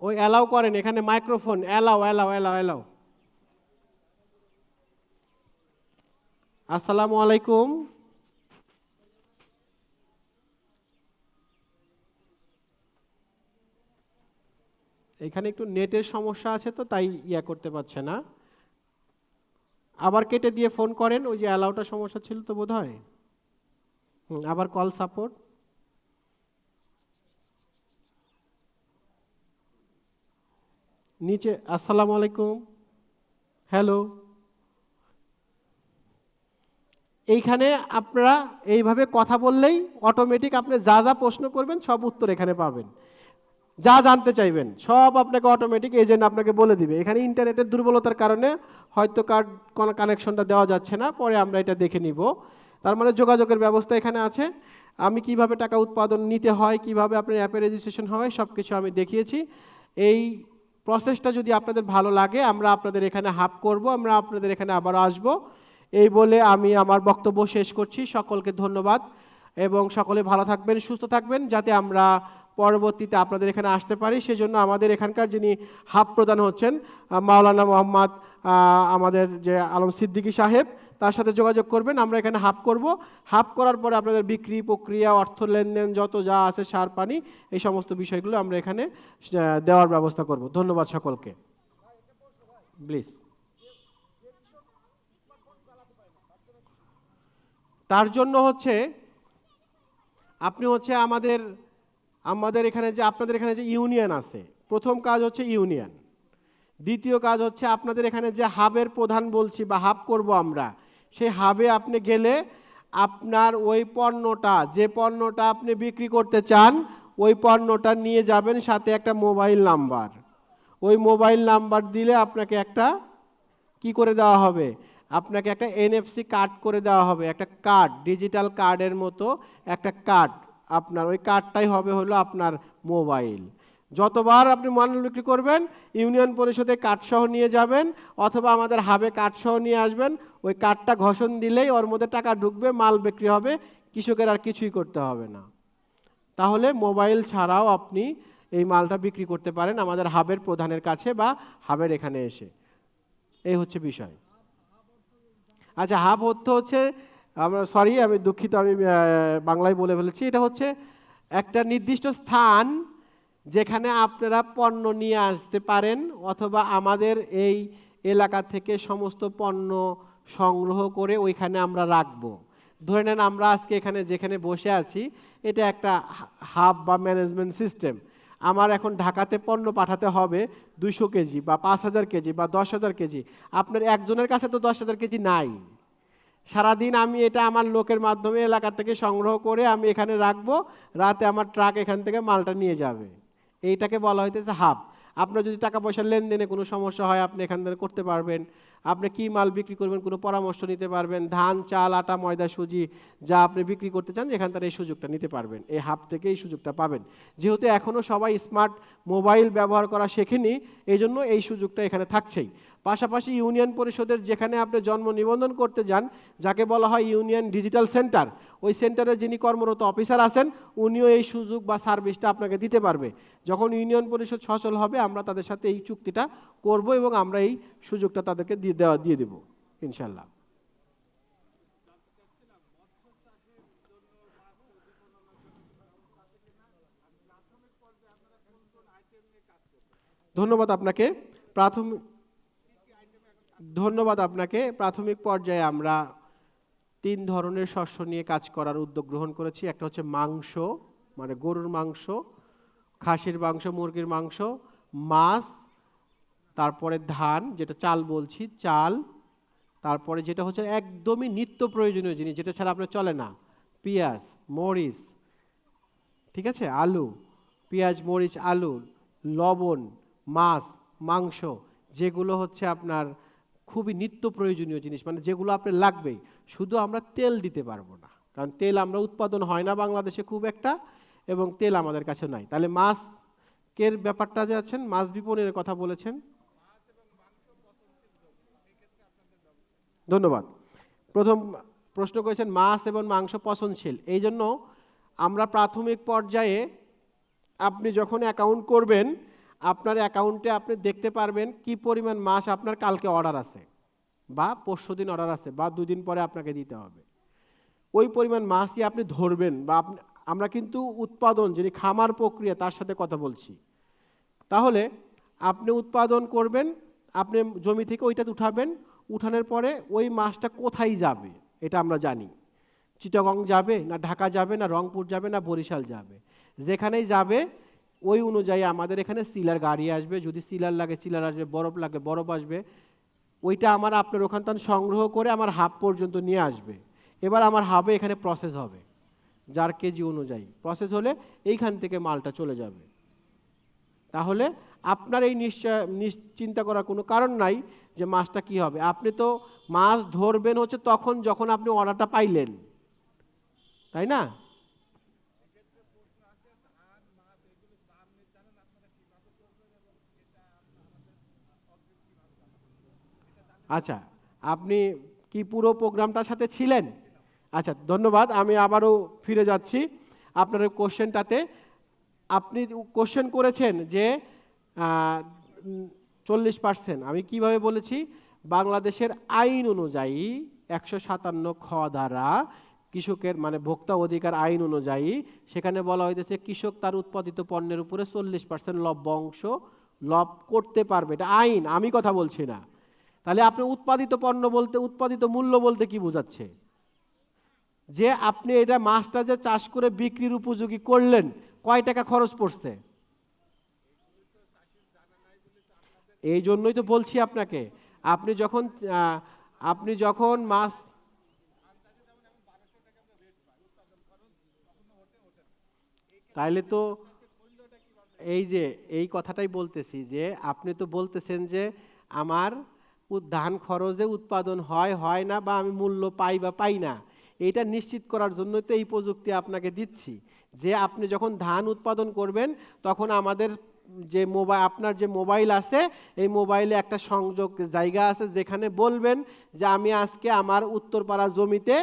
ওই অ্যালাউ করেন, এখানে microphone, allow allow allow allow. আসসালামু আলাইকুম, এখানে একটু নেটের সমস্যা আছে তো তাই ইয়া করতে পারছে না। আবার কেটে দিয়ে ফোন করেন, ওই যে অ্যালাউটা সমস্যা ছিল তো বোধহয়। আবার কল সাপোর্ট। নিচে আসসালামু আলাইকুম, হ্যালো। এইখানে আপনারা এইভাবে কথা বললেই অটোমেটিক আপনি যা যা প্রশ্ন করবেন সব উত্তর এখানে পাবেন, যা জানতে চাইবেন সব আপনাকে অটোমেটিক এজেন্ট আপনাকে বলে দিবে। এখানে ইন্টারনেটের দুর্বলতার কারণে হয়তো কার্ড কানেকশনটা দেওয়া যাচ্ছে না, পরে আমরা এটা দেখে নিব। তার মানে যোগাযোগের ব্যবস্থা এখানে আছে। আমি কিভাবে টাকা উৎপাদন নিতে হয়, কিভাবে আপনার অ্যাপে রেজিস্ট্রেশন হয়, সব কিছু আমি দেখিয়েছি। এই প্রসেসটা যদি আপনাদের ভালো লাগে আমরা আপনাদের এখানে হাব করব, আমরা আপনাদের এখানে আবার আসব। এই বলে আমি আমার বক্তব্য শেষ করছি। সকলকে ধন্যবাদ এবং সকলে ভালো থাকবেন, সুস্থ থাকবেন, যাতে আমরা পরবর্তীতে আপনাদের এখানে আসতে পারি। সেজন্য আমাদের এখানকার যিনি হাব প্রদান হচ্ছেন মাওলানা মোহাম্মদ আমাদের যে আলম সিদ্দিকী সাহেব, তার সাথে যোগাযোগ করবেন। আমরা এখানে হাব করব। হাব করার পরে আপনাদের বিক্রি প্রক্রিয়া, অর্থ লেনদেন যত যা আছে, সার পানি, এই সমস্ত বিষয়গুলো আমরা এখানে দেওয়ার ব্যবস্থা করব। ধন্যবাদ সকলকে। প্লিজ। তার জন্য হচ্ছে আপনি হচ্ছে আমাদের এখানে যে আপনাদের এখানে যে ইউনিয়ন আছে, প্রথম কাজ হচ্ছে ইউনিয়ন। দ্বিতীয় কাজ হচ্ছে আপনাদের এখানে যে হাবের প্রধান বলছি বা হাব করব আমরা, সেই হাবে আপনি গেলে আপনার ওই পণ্যটা, যে পণ্যটা আপনি বিক্রি করতে চান, ওই পণ্যটা নিয়ে যাবেন, সাথে একটা মোবাইল নাম্বার। ওই মোবাইল নাম্বার দিলে আপনাকে একটা কি করে দেওয়া হবে, আপনাকে একটা এনএফসি কার্ড করে দেওয়া হবে, একটা কার্ড, ডিজিটাল কার্ডের মতো একটা কার্ড। আপনার ওই কার্ডটাই হবে হলো আপনার মোবাইল। যতবার আপনি মাল বিক্রি করবেন ইউনিয়ন পরিষদে কার্ড সহ নিয়ে যাবেন, অথবা আমাদের হাবে কার্ড সহ নিয়ে আসবেন। ওই কার্ডটা ঘোষণ দিলেই ওর মধ্যে টাকা ঢুকবে, মাল বিক্রি হবে, কৃষকের আর কিছুই করতে হবে না। তাহলে মোবাইল ছাড়াও আপনি এই মালটা বিক্রি করতে পারেন আমাদের হাবের প্রধানের কাছে বা হাবের এখানে এসে। এই হচ্ছে বিষয়। আচ্ছা, হাব অর্থ হচ্ছে, আমি দুঃখিত, আমি বাংলায় বলে ফেলেছি। এটা হচ্ছে একটা নির্দিষ্ট স্থান যেখানে আপনারা পণ্য নিয়ে আসতে পারেন, অথবা আমাদের এই এলাকা থেকে সমস্ত পণ্য সংগ্রহ করে ওইখানে আমরা রাখবো। ধরে নেন আমরা আজকে এখানে যেখানে বসে আছি, এটা একটা হাব বা ম্যানেজমেন্ট সিস্টেম। আমার এখন ঢাকাতে পণ্য পাঠাতে হবে 200 কেজি বা 5000 কেজি বা 10,000 কেজি। আপনার একজনের কাছে তো 10,000 কেজি নাই। সারাদিন আমি এটা আমার লোকের মাধ্যমে এলাকা থেকে সংগ্রহ করে আমি এখানে রাখবো, রাতে আমার ট্রাক এখান থেকে মালটা নিয়ে যাবে। এইটাকে বলা হইতেছে হাব। আপনার যদি টাকা পয়সার লেনদেনে কোনো সমস্যা হয় আপনি এখান থেকে করতে পারবেন। আপনি কি মাল বিক্রি করবেন কোনো পরামর্শ নিতে পারবেন। ধান, চাল, আটা, ময়দা, সুজি যা আপনি বিক্রি করতে চান এখান থেকে এই সুযোগটা নিতে পারবেন। এই হাব থেকে এই সুযোগটা পাবেন। যেহেতু এখনও সবাই স্মার্ট মোবাইল ব্যবহার করা শেখেনি, এই জন্য এই সুযোগটা এখানে থাকছেই। পাশাপাশি ইউনিয়ন পরিষদের যেখানে আপনি জন্ম নিবন্ধন করতে যান, যাকে বলা হয় ইউনিয়ন ডিজিটাল সেন্টার, ওই সেন্টারে যিনি কর্মরত অফিসার আছেন উনিও এই সুযোগ বা সার্ভিসটা আপনাকে দিতে পারবে। যখন ইউনিয়ন পরিষদ সচল হবে আমরা তাদের সাথে এই চুক্তিটা করব এবং আমরা এই সুযোগটা তাদেরকে দিয়ে দেব ইনশাল্লাহ। ধন্যবাদ আপনাকে। প্রাথমিক পর্যায়ে আমরা 3 ধরনের শস্য নিয়ে কাজ করার উদ্যোগ গ্রহণ করেছি। একটা হচ্ছে মাংস, মানে গরুর মাংস, খাসির মাংস, মুরগির মাংস, মাছ, তারপরে ধান, যেটা চাল বলছি, চাল, তারপরে যেটা হচ্ছে একদমই নিত্য প্রয়োজনীয় জিনিস, যেটা ছাড়া আপনার চলে না, পেঁয়াজ, মরিচ, ঠিক আছে, আলু, পেঁয়াজ, মরিচ, আলু, লবণ, মাছ, মাংস, যেগুলো হচ্ছে আপনার খুবই নিত্য প্রয়োজনীয় জিনিস, মানে যেগুলো আপনার লাগবেই। শুধু আমরা তেল দিতে পারবো না, কারণ তেল আমরা উৎপাদন হয় না বাংলাদেশে খুব একটা, এবং তেল আমাদের কাছে নাই। তাহলে মাছের ব্যাপারটা যে আছেন, মাছ বিপণনের কথা বলেছেন, ধন্যবাদ। প্রথম প্রশ্ন করেছেন মাছ এবং মাংস পচনশীল। এই জন্য আমরা প্রাথমিক পর্যায়ে আপনি যখন অ্যাকাউন্ট করবেন আপনার অ্যাকাউন্টে আপনি দেখতে পারবেন কি পরিমাণ মাছ আপনার কালকে অর্ডার আছে বা পরশুদিন অর্ডার আছে বা 2 দিন পরে আপনাকে দিতে হবে। ওই পরিমাণ মাছই আপনি ধরবেন। বা আমরা কিন্তু উৎপাদন, যিনি খামার প্রক্রিয়া, তার সাথে কথা বলছি। তাহলে আপনি উৎপাদন করবেন, আপনি জমি থেকে ওইটা উঠাবেন, উঠানোর পরে ওই মাছটা কোথায় যাবে এটা আমরা জানি। চিটাগং যাবে না ঢাকা যাবে না রংপুর যাবে না বরিশাল যাবে, যেখানেই যাবে ওই অনুযায়ী আমাদের এখানে সিলার গাড়ি আসবে, যদি সিলার লাগে সিলার আসবে, বরফ লাগে বরফ আসবে, ওইটা আমার আপনার ওখান থেকে সংগ্রহ করে আমার হাব পর্যন্ত নিয়ে আসবে। এবার আমার হাবে এখানে প্রসেস হবে, যার কেজি অনুযায়ী প্রসেস হলে এইখান থেকে মালটা চলে যাবে। তাহলে আপনার এই চিন্তা করার কোনো কারণ নাই যে মাছটা কি হবে। আপনি তো মাছ ধরবেন হচ্ছে তখন যখন আপনি অর্ডারটা পাইলেন, তাই না? আচ্ছা, আপনি কি পুরো প্রোগ্রামটার সাথে ছিলেন? আচ্ছা, ধন্যবাদ। আমি আবারও ফিরে যাচ্ছি আপনার কোশ্চেনটাতে। আপনি কোশ্চেন করেছেন যে 40%। আমি কিভাবে বলেছি? বাংলাদেশের আইন অনুযায়ী 157 খ ধারা কৃষকের মানে ভোক্তা অধিকার আইন অনুযায়ী সেখানে বলা হয়েছে কৃষক তার উৎপাদিত পণ্যের উপরে 40% লভ্যাংশ লাভ করতে পারবে। এটা আইন, আমি কথা বলছি না। তাহলে আপনি উৎপাদিত পণ্য বলতে, উৎপাদিত মূল্য বলতে কি বোঝাচ্ছে? যে আপনি এটা মাছটা যে চাষ করে বিক্রির উপযোগী করলেন, কয় টাকা খরচ পড়ছে? এই জন্যই তো বলছি আপনাকে, আপনি যখন মাছ, তাইলে তো এই যে এই কথাটাই বলতেছি যে আপনি তো বলতেছেন যে আমার ধান খরচে উৎপাদন হয় না, বা আমি মূল্য পাই বা পাই না। এইটা নিশ্চিত করার জন্য তো এই প্রযুক্তি আপনাকে দিচ্ছি যে আপনি যখন ধান উৎপাদন করবেন তখন আমাদের যে আপনার যে মোবাইল আছে এই মোবাইলে একটা সংযোগ জায়গা আছে যেখানে বলবেন যে আমি আজকে আমার উত্তরপাড়া জমিতে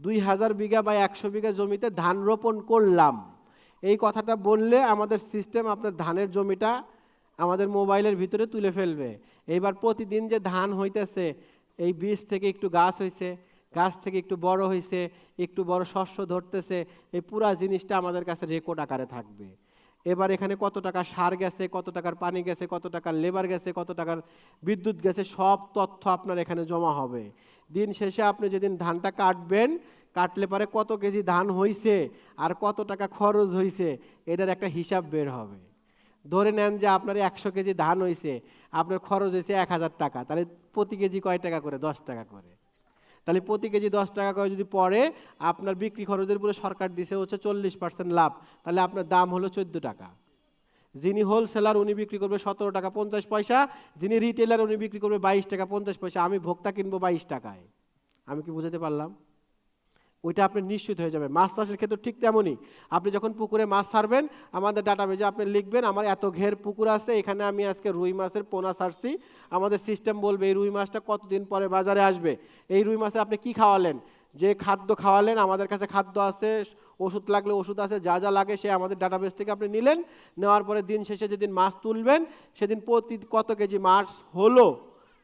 2000 বিঘা বা 100 বিঘা জমিতে ধান রোপণ করলাম। এই কথাটা বললে আমাদের সিস্টেম আপনার ধানের জমিটা আমাদের মোবাইলের ভিতরে তুলে ফেলবে। এইবার প্রতিদিন যে ধান হইতেছে, এই বীজ থেকে একটু গাছ হয়েছে, গাছ থেকে একটু বড় হয়েছে, একটু বড় শস্য ধরতেছে, এই পুরা জিনিসটা আমাদের কাছে রেকর্ড আকারে থাকবে। এবার এখানে কত টাকা সার গেছে, কত টাকার পানি গেছে, কত টাকার লেবার গেছে, কত টাকার বিদ্যুৎ গেছে, সব তথ্য আপনার এখানে জমা হবে। দিন শেষে আপনি যেদিন ধানটা কাটবেন, কাটলে পরে কত কেজি ধান হইছে আর কত টাকা খরচ হইছে এটার একটা হিসাব বের হবে। ধরে নেন যে আপনার 100 কেজি ধান হইছে, আপনার খরচ হয়েছে 1000 টাকা, তাহলে প্রতি কেজি কয় টাকা করে? 10 টাকা করে। তাহলে প্রতি কেজি 10 টাকা করে যদি পড়ে, আপনার বিক্রি খরচের উপরে সরকার দিছে হচ্ছে 40% লাভ, তাহলে আপনার দাম হলো 14 টাকা। যিনি হোলসেলার উনি বিক্রি করবে 17 টাকা 50 পয়সা, যিনি রিটেলার উনি বিক্রি করবে 22 টাকা 50 পয়সা, আমি ভোক্তা কিনবো 22 টাকায়। আমি কি বুঝাতে পারলাম? ওইটা আপনি নিশ্চিত হয়ে যাবে। মাছ চাষের ক্ষেত্রে ঠিক তেমনই, আপনি যখন পুকুরে মাছ ছাড়বেন আমাদের ডাটাবেজে আপনি লিখবেন আমার এত ঘের পুকুর আছে, এখানে আমি আজকে রুই মাছের পোনা ছাড়ছি। আমাদের সিস্টেম বলবে এই রুই মাছটা কতদিন পরে বাজারে আসবে, এই রুই মাছে আপনি কি খাওয়ালেন, যে খাদ্য খাওয়ালেন, আমাদের কাছে খাদ্য আছে, ওষুধ লাগলে ওষুধ আছে, যা যা লাগে সে আমাদের ডাটাবেস থেকে আপনি নিলেন। নেওয়ার পরে দিন শেষে যেদিন মাছ তুলবেন সেদিন প্রতি কত কেজি মাছ হলো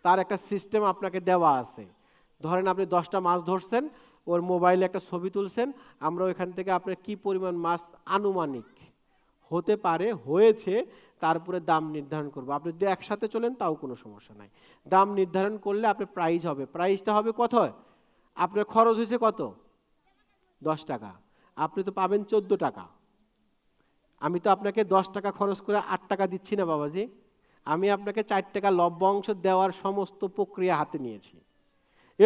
তার একটা সিস্টেম আপনাকে দেওয়া আছে। ধরেন আপনি 10টা মাছ ধরছেন, ওর মোবাইলে একটা ছবি তুলছেন, আমরা ওইখান থেকে আপনার কি পরিমাণ মাছ আনুমানিক হতে পারে হয়েছে তারপরে দাম নির্ধারণ করব। আপনি যদি একসাথে চলেন তাও কোনো সমস্যা নাই। দাম নির্ধারণ করলে আপনার প্রাইস হবে, প্রাইসটা হবে কত? আপনার খরচ হয়েছে কত? 10 টাকা, আপনি তো পাবেন 14 টাকা। আমি তো আপনাকে 10 টাকা খরচ করে 8 টাকা দিচ্ছি না বাবাজি, আমি আপনাকে 4 টাকা লভ্যাংশ দেওয়ার সমস্ত প্রক্রিয়া হাতে নিয়েছি।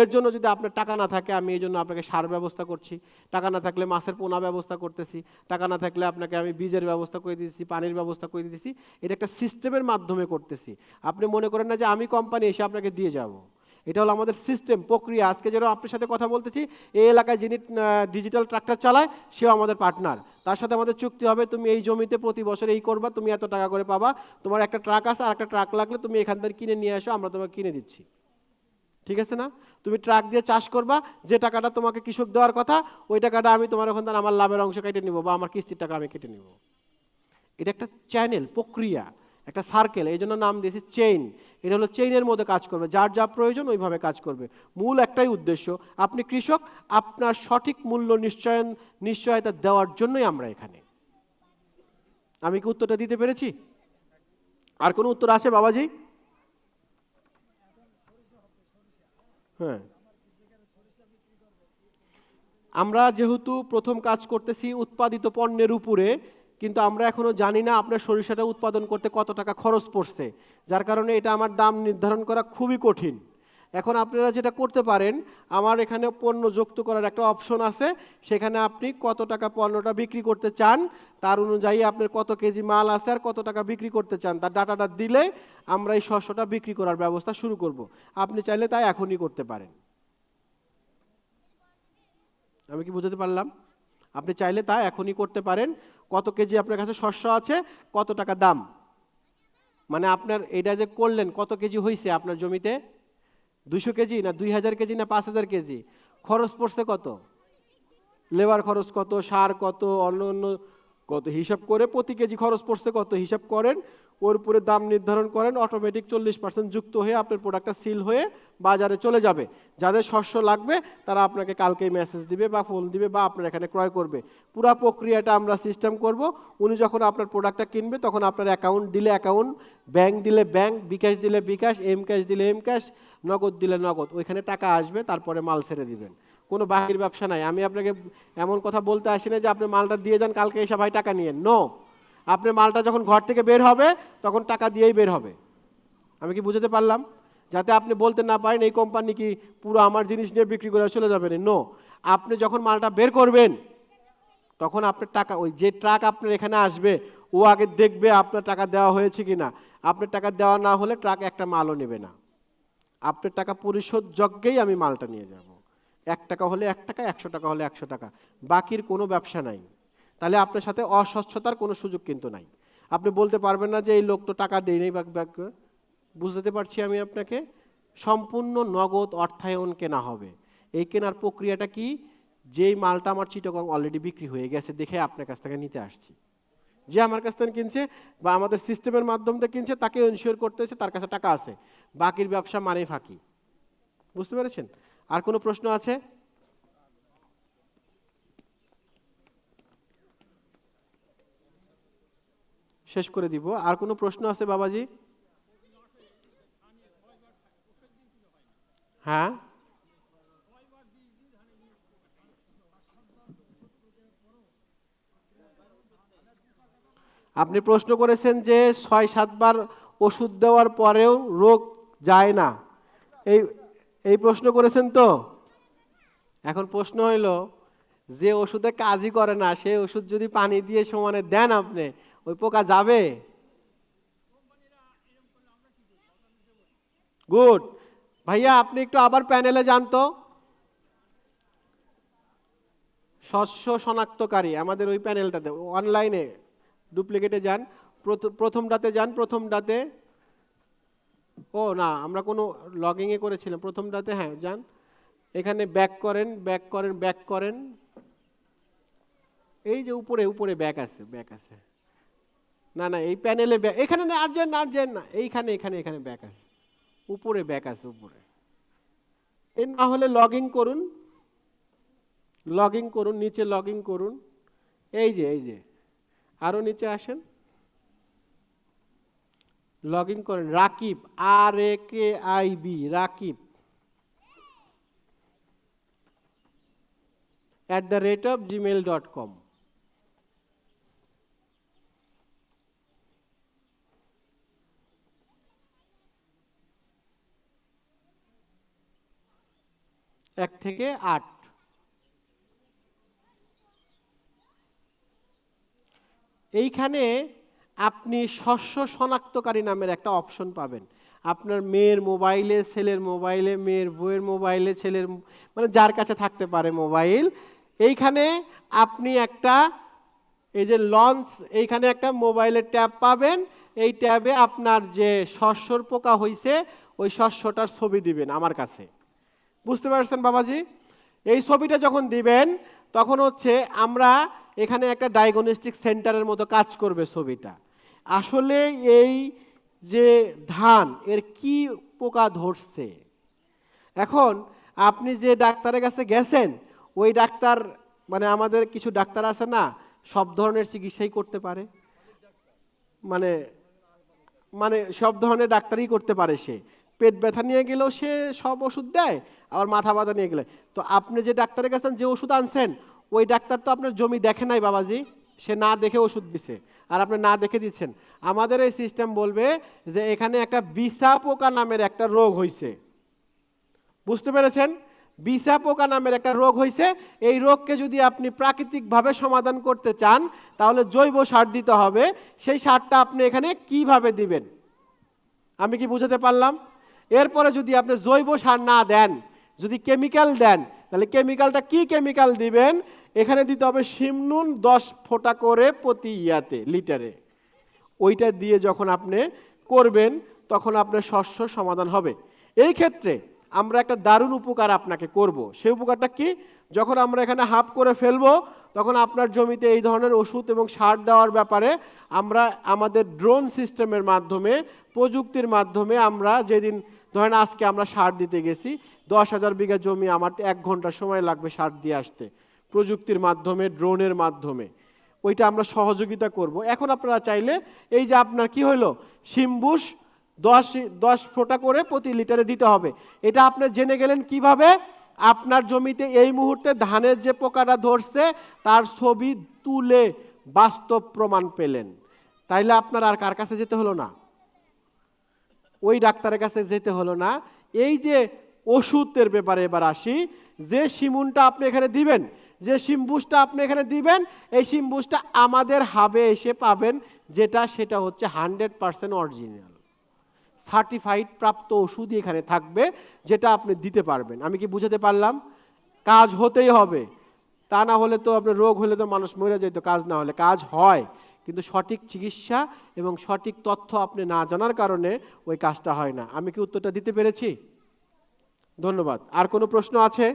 এর জন্য যদি আপনার টাকা না থাকে, আমি এই জন্য আপনাকে সার ব্যবস্থা করছি, টাকা না থাকলে মাছের পোনা ব্যবস্থা করতেছি, টাকা না থাকলে আপনাকে আমি বীজের ব্যবস্থা করে দিতেছি, পানির ব্যবস্থা করে দিতেছি। এটা একটা সিস্টেমের মাধ্যমে করতেছি। আপনি মনে করেন না যে আমি কোম্পানি এসে আপনাকে দিয়ে যাব, এটা হলো আমাদের সিস্টেম প্রক্রিয়া। আজকে যেন আপনার সাথে কথা বলতেছি, এই এলাকায় যিনি ডিজিটাল ট্রাক্টর চালায় সেও আমাদের পার্টনার, তার সাথে আমাদের চুক্তি হবে তুমি এই জমিতে প্রতি বছর এই করবা, তুমি এত টাকা করে পাবা, তোমার একটা ট্রাক আছে আর একটা ট্রাক লাগলে তুমি এখান থেকে কিনে নিয়ে আসো, আমরা তোমাকে কিনে দিচ্ছি। ঠিক আছে না? তুমি ট্রাক দিয়ে চাষ করবা, যে টাকাটা তোমাকে কৃষক দেওয়ার কথা ওই টাকাটা আমি তোমার ওখান থেকে আমার লাভের অংশ কেটে নিব বা আমার কিস্তির টাকা আমি কেটে নিব। এটা একটা চ্যানেল প্রক্রিয়া, একটা সার্কেল, এই জন্য নাম দিয়েছি চেইন। এটা হলো চেইনের মধ্যে কাজ করবে, যার যা প্রয়োজন ওইভাবে কাজ করবে। মূল একটাই উদ্দেশ্য, আপনি কৃষক, আপনার সঠিক মূল্য নিশ্চয়তা দেওয়ার জন্যই আমরা এখানে। আমি কি উত্তরটা দিতে পেরেছি? আর কোনো উত্তর আছে বাবাজি? হ্যাঁ, আমরা যেহেতু প্রথম কাজ করতেছি উৎপাদিত পণ্যের উপরে, কিন্তু আমরা এখনো জানি না আপনার সরিষাটা উৎপাদন করতে কত টাকা খরচ পড়ছে, যার কারণে এটা আমার দাম নির্ধারণ করা খুবই কঠিন। এখন আপনারা যেটা করতে পারেন, আমার এখানে পণ্য যুক্ত করার একটা অপশন আছে, সেখানে আপনি কত টাকা পণ্যটা বিক্রি করতে চান তার অনুযায়ী আপনার কত কেজি মাল আছে আর কত টাকা বিক্রি করতে চান তার ডাটাটা দিলে আমরা এই শস্যটা বিক্রি করার ব্যবস্থা শুরু করব। আপনি চাইলে তাই এখনই করতে পারেন। আমি কি বুঝাতে পারলাম? আপনি চাইলে তা এখনই করতে পারেন। কত কেজি আপনার কাছে শস্য আছে, কত টাকা দাম, মানে আপনার এটা যে করলেন কত কেজি হয়েছে আপনার জমিতে, 200 কেজি না 2000 কেজি না 5000 কেজি, খরচ পড়ছে কত, লেবার খরচ কত, সার কত, অন্য অন্য কত, হিসাব করে প্রতি কেজি খরচ পড়ছে কত হিসাব করেন, ওর উপরে দাম নির্ধারণ করেন, অটোমেটিক 40% যুক্ত হয়ে আপনার প্রোডাক্টটা সিল হয়ে বাজারে চলে যাবে। যাদের শস্য লাগবে তারা আপনাকে কালকেই মেসেজ দিবে বা ফোন দিবে বা আপনার এখানে ক্রয় করবে। পুরো প্রক্রিয়াটা আমরা সিস্টেম করব। উনি যখন আপনার প্রোডাক্টটা কিনবে তখন আপনার অ্যাকাউন্ট দিলে অ্যাকাউন্ট, ব্যাংক দিলে ব্যাংক, বিকাশ দিলে বিকাশ, এম ক্যাশ দিলে এম ক্যাশ, নগদ দিলে নগদ, ওইখানে টাকা আসবে, তারপরে মাল ছেড়ে দিবেন। কোনো বাকির ব্যবসা নাই। আমি আপনাকে এমন কথা বলতে আসি না যে আপনি মালটা দিয়ে যান, কালকে এসে ভাই টাকা নিয়ে, নো। আপনি মালটা যখন ঘর থেকে বের হবে তখন টাকা দিয়েই বের হবে। আমি কি বুঝাতে পারলাম? যাতে আপনি বলতে না পারেন এই কোম্পানি কি পুরো আমার জিনিস নিয়ে বিক্রি করে চলে যাবেন, নো। আপনি যখন মালটা বের করবেন তখন আপনার টাকা, ওই যে ট্রাক আপনার এখানে আসবে ও আগে দেখবে আপনার টাকা দেওয়া হয়েছে কিনা। আপনার টাকা দেওয়া না হলে ট্রাক একটা মালও নেবে না। আপনার টাকা পরিশোধ যোগ্যেই আমি মালটা নিয়ে যাব। 1 টাকা হলে 1 টাকা, 100 টাকা হলে 100 টাকা, বাকির কোনো ব্যবসা নাই। তাহলে আপনার সাথে অস্বচ্ছতার কোনো সুযোগ কিন্তু নাই। আপনি বলতে পারবেন না যে এই লোক তো টাকা দেয় নাই, বুঝতে পারছি আমি আপনাকে। সম্পূর্ণ নগদ অর্থায়ন কেনা হবে। এই কেনার প্রক্রিয়াটা কি, যেই মালটা আমার চিটাগং অলরেডি বিক্রি হয়ে গেছে দেখে আপনার কাছ থেকে নিতে আসছি, যে আমার কাছ থেকে কিনছে বা আমাদের সিস্টেমের মাধ্যমে কিনছে তাকে ইনশিওর করতে হচ্ছে তার কাছে টাকা আছে, বাকির ব্যবসা মানেই ফাঁকি। বুঝতে পেরেছেন? আর কোনো প্রশ্ন আছে? শেষ করে দিব। আর কোনো প্রশ্ন আছে বাবাজি? হ্যাঁ, আপনি প্রশ্ন করেছেন যে 6-7 বার ওষুধ দেওয়ার পরেও রোগ যায় না, এই এই প্রশ্ন করেছেন তো। এখন প্রশ্ন হইল, যে ওষুধে কাজই করে না সেই ওষুধ যদি পানি দিয়ে সমানে দেন আপনি, ওই পোকা যাবে? গুড। ভাইয়া আপনি একটু আবার প্যানেলে যান তো। শস্য শনাক্তকারী আমাদের ওই প্যানেলটাতে অনলাইনে ডুপ্লিকেটে যান, প্রথমটাতে যান, প্রথমটাতে, ও না আমরা কোনো লগইনে করেছিলাম প্রথমটাতে, হ্যাঁ যান, এখানে ব্যাক করেন, ব্যাক করেন, ব্যাক করেন, এই যে উপরে উপরে ব্যাক আছে, ব্যাক আছে, না না এই প্যানেলে ব্যাক, এখানে না, আর যান না, আর যান না, এইখানে এখানে এখানে ব্যাক আছে, উপরে ব্যাক আছে উপরে। এই না হলে লগইন করুন, লগইন করুন, নিচে লগইন করুন, এই যে এই যে আরো নিচে আসেন, লগইন করেন, রাকিব, RAKIB, রাকিব @gmail.com। এক থেকে 8। এইখানে আপনি শস্য শনাক্তকারী নামের একটা অপশন পাবেন। আপনার মেয়ের মোবাইলে, ছেলের মোবাইলে, মেয়ের বউয়ের মোবাইলে, ছেলের, মানে যার কাছে থাকতে পারে মোবাইল, এইখানে আপনি একটা, এই যে লঞ্চ, এইখানে একটা মোবাইলের ট্যাব পাবেন। এই ট্যাবে আপনার যে শস্যর পোকা হয়েছে ওই শস্যটার ছবি দিবেন আমার কাছে। বুঝতে পারছেন বাবাজি? এই ছবিটা যখন দিবেন তখন হচ্ছে আমরা এখানে একটা ডায়াগনস্টিক সেন্টারের মতো কাজ করবে ছবিটা। আসলে এই যে ধান এর কি পোকা ধরছে, এখন আপনি যে ডাক্তারের কাছে গেছেন ওই ডাক্তার, মানে আমাদের কিছু ডাক্তার আছে না সব ধরনের চিকিৎসাই করতে পারে, মানে মানে সব ধরনের ডাক্তারই করতে পারে। সে পেট ব্যথা নিয়ে গেলেও সে সব ওষুধ দেয়, আবার মাথা ব্যথা নিয়ে গেলে। তো আপনি যে ডাক্তারের কাছে যে ওষুধ আনছেন ওই ডাক্তার তো আপনার জমি দেখে নাই বাবাজি, সে না দেখে ওষুধ দিছে আর আপনি না দেখে দিচ্ছেন। আমাদের এই সিস্টেম বলবে যে এখানে একটা বিছা পোকা নামের একটা রোগ হয়েছে, বুঝতে পেরেছেন? বিছা পোকা নামের একটা রোগ হয়েছে। এই রোগকে যদি আপনি প্রাকৃতিকভাবে সমাধান করতে চান তাহলে জৈব সার দিতে হবে। সেই সারটা আপনি এখানে কিভাবে দিবেন? আমি কি বুঝাতে পারলাম? এরপরে যদি আপনি জৈব সার না দেন, যদি কেমিক্যাল দেন, তাহলে কেমিক্যালটা কি কেমিক্যাল দিবেন? এখানে দিতে হবে শিমনুন 10 ফোঁটা করে প্রতি লিটারে। ওইটা দিয়ে যখন আপনি করবেন তখন আপনার শস্য সমাধান হবে। এই ক্ষেত্রে আমরা একটা দারুণ উপকার আপনাকে করব। সেই উপকারটা কি? যখন আমরা এখানে হাফ করে ফেলবো তখন আপনার জমিতে এই ধরনের ওষুধ এবং সার দেওয়ার ব্যাপারে আমরা আমাদের ড্রোন সিস্টেমের মাধ্যমে, প্রযুক্তির মাধ্যমে, আমরা যেদিন ধরেন আজকে আমরা সার দিতে গেছি, 10,000 বিঘা জমি, আমার 1 ঘন্টা সময় লাগবে সার দিয়ে আসতে, প্রযুক্তির মাধ্যমে, ড্রোনের মাধ্যমে। ওইটা আমরা সহযোগিতা করব। এখন আপনারা চাইলে এই যে আপনার কি হলো, শিমবুশ 10 ফোঁটা করে প্রতি লিটারে দিতে হবে। এটা আপনি জেনে গেলেন কিভাবে? আপনার জমিতে এই মুহূর্তে ধানের যে পোকাটা ধরছে তার ছবি তুলে বাস্তব প্রমাণ পেলেন। তাইলে আপনার আর কার কাছে যেতে হলো না? ওই ডাক্তারের কাছে যেতে হলো না। এই যে ওষুধের ব্যাপারে এবার আসি, যে শিমুনটা আপনি এখানে দিবেন, যে শিমবুসটা আপনি এখানে দিবেন, এই শিমবুসটা আমাদের হাবে এসে পাবেন, সেটা হচ্ছে 100% অরিজিনাল সার্টিফাইড প্রাপ্ত ওষুধই এখানে থাকবে, যেটা আপনি দিতে পারবেন। আমি কি বুঝাতে পারলাম? কাজ হতেই হবে, তা না হলে তো আপনার রোগ হলে তো মানুষ মরে যেত। কাজ না হলে, কাজ হয় কিন্তু সঠিক চিকিৎসা এবং সঠিক তথ্য আপনি না জানার কারণে ওই কাজটা হয় না। আমি কি উত্তরটা দিতে পেরেছি? ধন্যবাদ। আর কোনো প্রশ্ন আছে?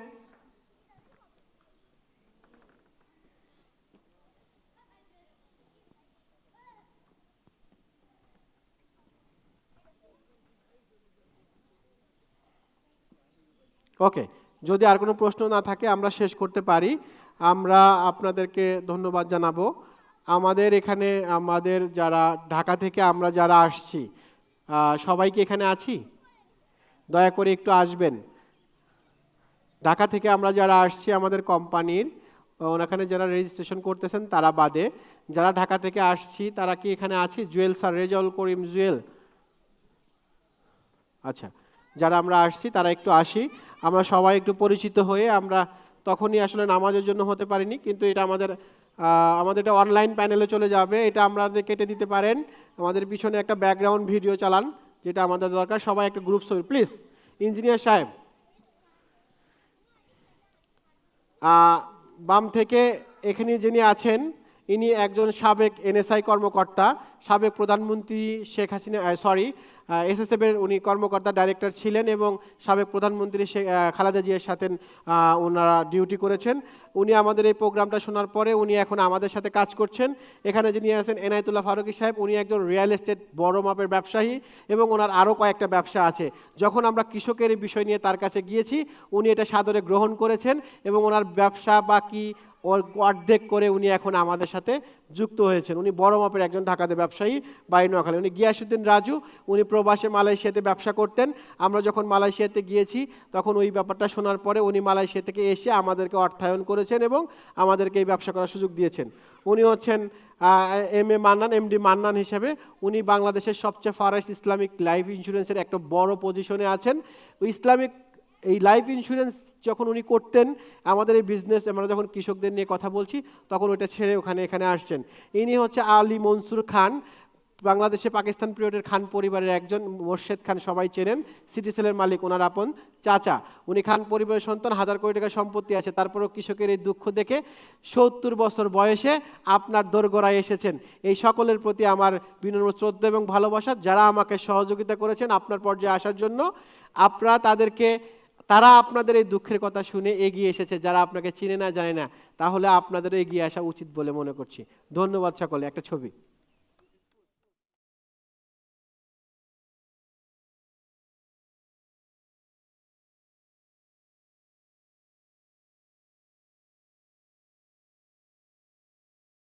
ওকে, যদি আর কোনো প্রশ্ন না থাকে আমরা শেষ করতে পারি। আমরা আপনাদেরকে ধন্যবাদ জানাবো। আমাদের এখানে, আমাদের যারা ঢাকা থেকে আমরা যারা আসছি, সবাই কি এখানে আছি? দয়া করে একটু আসবেন। ঢাকা থেকে আমরা যারা আসছি আমাদের কোম্পানির, ওখানে যারা রেজিস্ট্রেশন করতেছেন তারা বাদে, যারা ঢাকা থেকে আসছি তারা কি এখানে আছি? জুয়েল স্যার, রেজাউল করিম জুয়েল। আচ্ছা, যারা আমরা আসছি তারা একটু আসি, আমরা সবাই একটু পরিচিত হয়ে, আমরা তখনই আসলে নামাজের জন্য হতে পারিনি, কিন্তু এটা আমাদের এটা অনলাইন প্যানেলে চলে যাবে, এটা আমাদের কেটে দিতে পারেন। আমাদের পিছনে একটা ব্যাকগ্রাউন্ড ভিডিও চালান, যেটা আমাদের দরকার। সবাই একটা গ্রুপ ছবি প্লিজ। ইঞ্জিনিয়ার সাহেব, বাম থেকে এখানে যিনি আছেন ইনি একজন সাবেক এনএসআই কর্মকর্তা, সাবেক প্রধানমন্ত্রী শেখ হাসিনা, এসএসএফ এর উনি কর্মকর্তা, ডাইরেক্টর ছিলেন এবং সাবেক প্রধানমন্ত্রী খালেদা জিয়ার সাথে ওনারা ডিউটি করেছেন। উনি আমাদের এই প্রোগ্রামটা শোনার পরে উনি এখন আমাদের সাথে কাজ করছেন। এখানে যিনি আছেন এনায়েতুল্লাহ ফারুকী সাহেব, উনি একজন রিয়েল এস্টেট বড় মাপের ব্যবসায়ী এবং ওনার আরও কয়েকটা ব্যবসা আছে। যখন আমরা কৃষকের এই বিষয় নিয়ে তার কাছে গিয়েছি, উনি এটা সাদরে গ্রহণ করেছেন এবং ওনার ব্যবসা বাকি অর্ধেক করে উনি এখন আমাদের সাথে যুক্ত হয়েছেন। উনি বড় মাপের একজন ঢাকাতে ব্যবসায়ী, বাই নোয়াখালী। উনি গিয়াসউদ্দিন রাজু, উনি প্রবাসে মালয়েশিয়াতে ব্যবসা করতেন। আমরা যখন মালয়েশিয়াতে গিয়েছি তখন ওই ব্যাপারটা শোনার পরে উনি মালয়েশিয়া থেকে এসে আমাদেরকে অর্থায়ন করেছেন এবং আমাদেরকে এই ব্যবসা করার সুযোগ দিয়েছেন। উনি হচ্ছেন এমএ মান্নান, এমডি মান্নান হিসেবে। উনি বাংলাদেশের সবচেয়ে ফারেস্ট ইসলামিক লাইফ ইন্স্যুরেন্সের একটা বড় পজিশনে আছেন। ওই ইসলামিক এই লাইফ ইন্স্যুরেন্স যখন উনি করতেন, আমাদের এই বিজনেস, আমরা যখন কৃষকদের নিয়ে কথা বলছি তখন ওইটা ছেড়ে এখানে আসছেন। ইনি হচ্ছে আলী মনসুর খান, বাংলাদেশে পাকিস্তান পিরিয়ডের খান পরিবারের একজন। মোর্শেদ খান সবাই চেনেন, সিটি সেলের মালিক, ওনার আপন চাচা। উনি খান পরিবারের সন্তান, 1000 কোটি টাকা সম্পত্তি আছে, তারপরেও কৃষকের এই দুঃখ দেখে 70 বছর বয়সে আপনার দোরগোড়ায় এসেছেন। এই সকলের প্রতি আমার বিনম্র শ্রদ্ধা এবং ভালোবাসা। যারা আমাকে সহযোগিতা করেছেন আপনার পর্যায়ে আসার জন্য, তারা আপনাদের এই দুঃখের কথা শুনে এগিয়ে এসেছে। যারা আপনাকে চিনে না, জানে না, তাহলে আপনাদেরও এগিয়ে আসা উচিত বলে মনে করছি। ধন্যবাদ সকলে। একটা ছবি।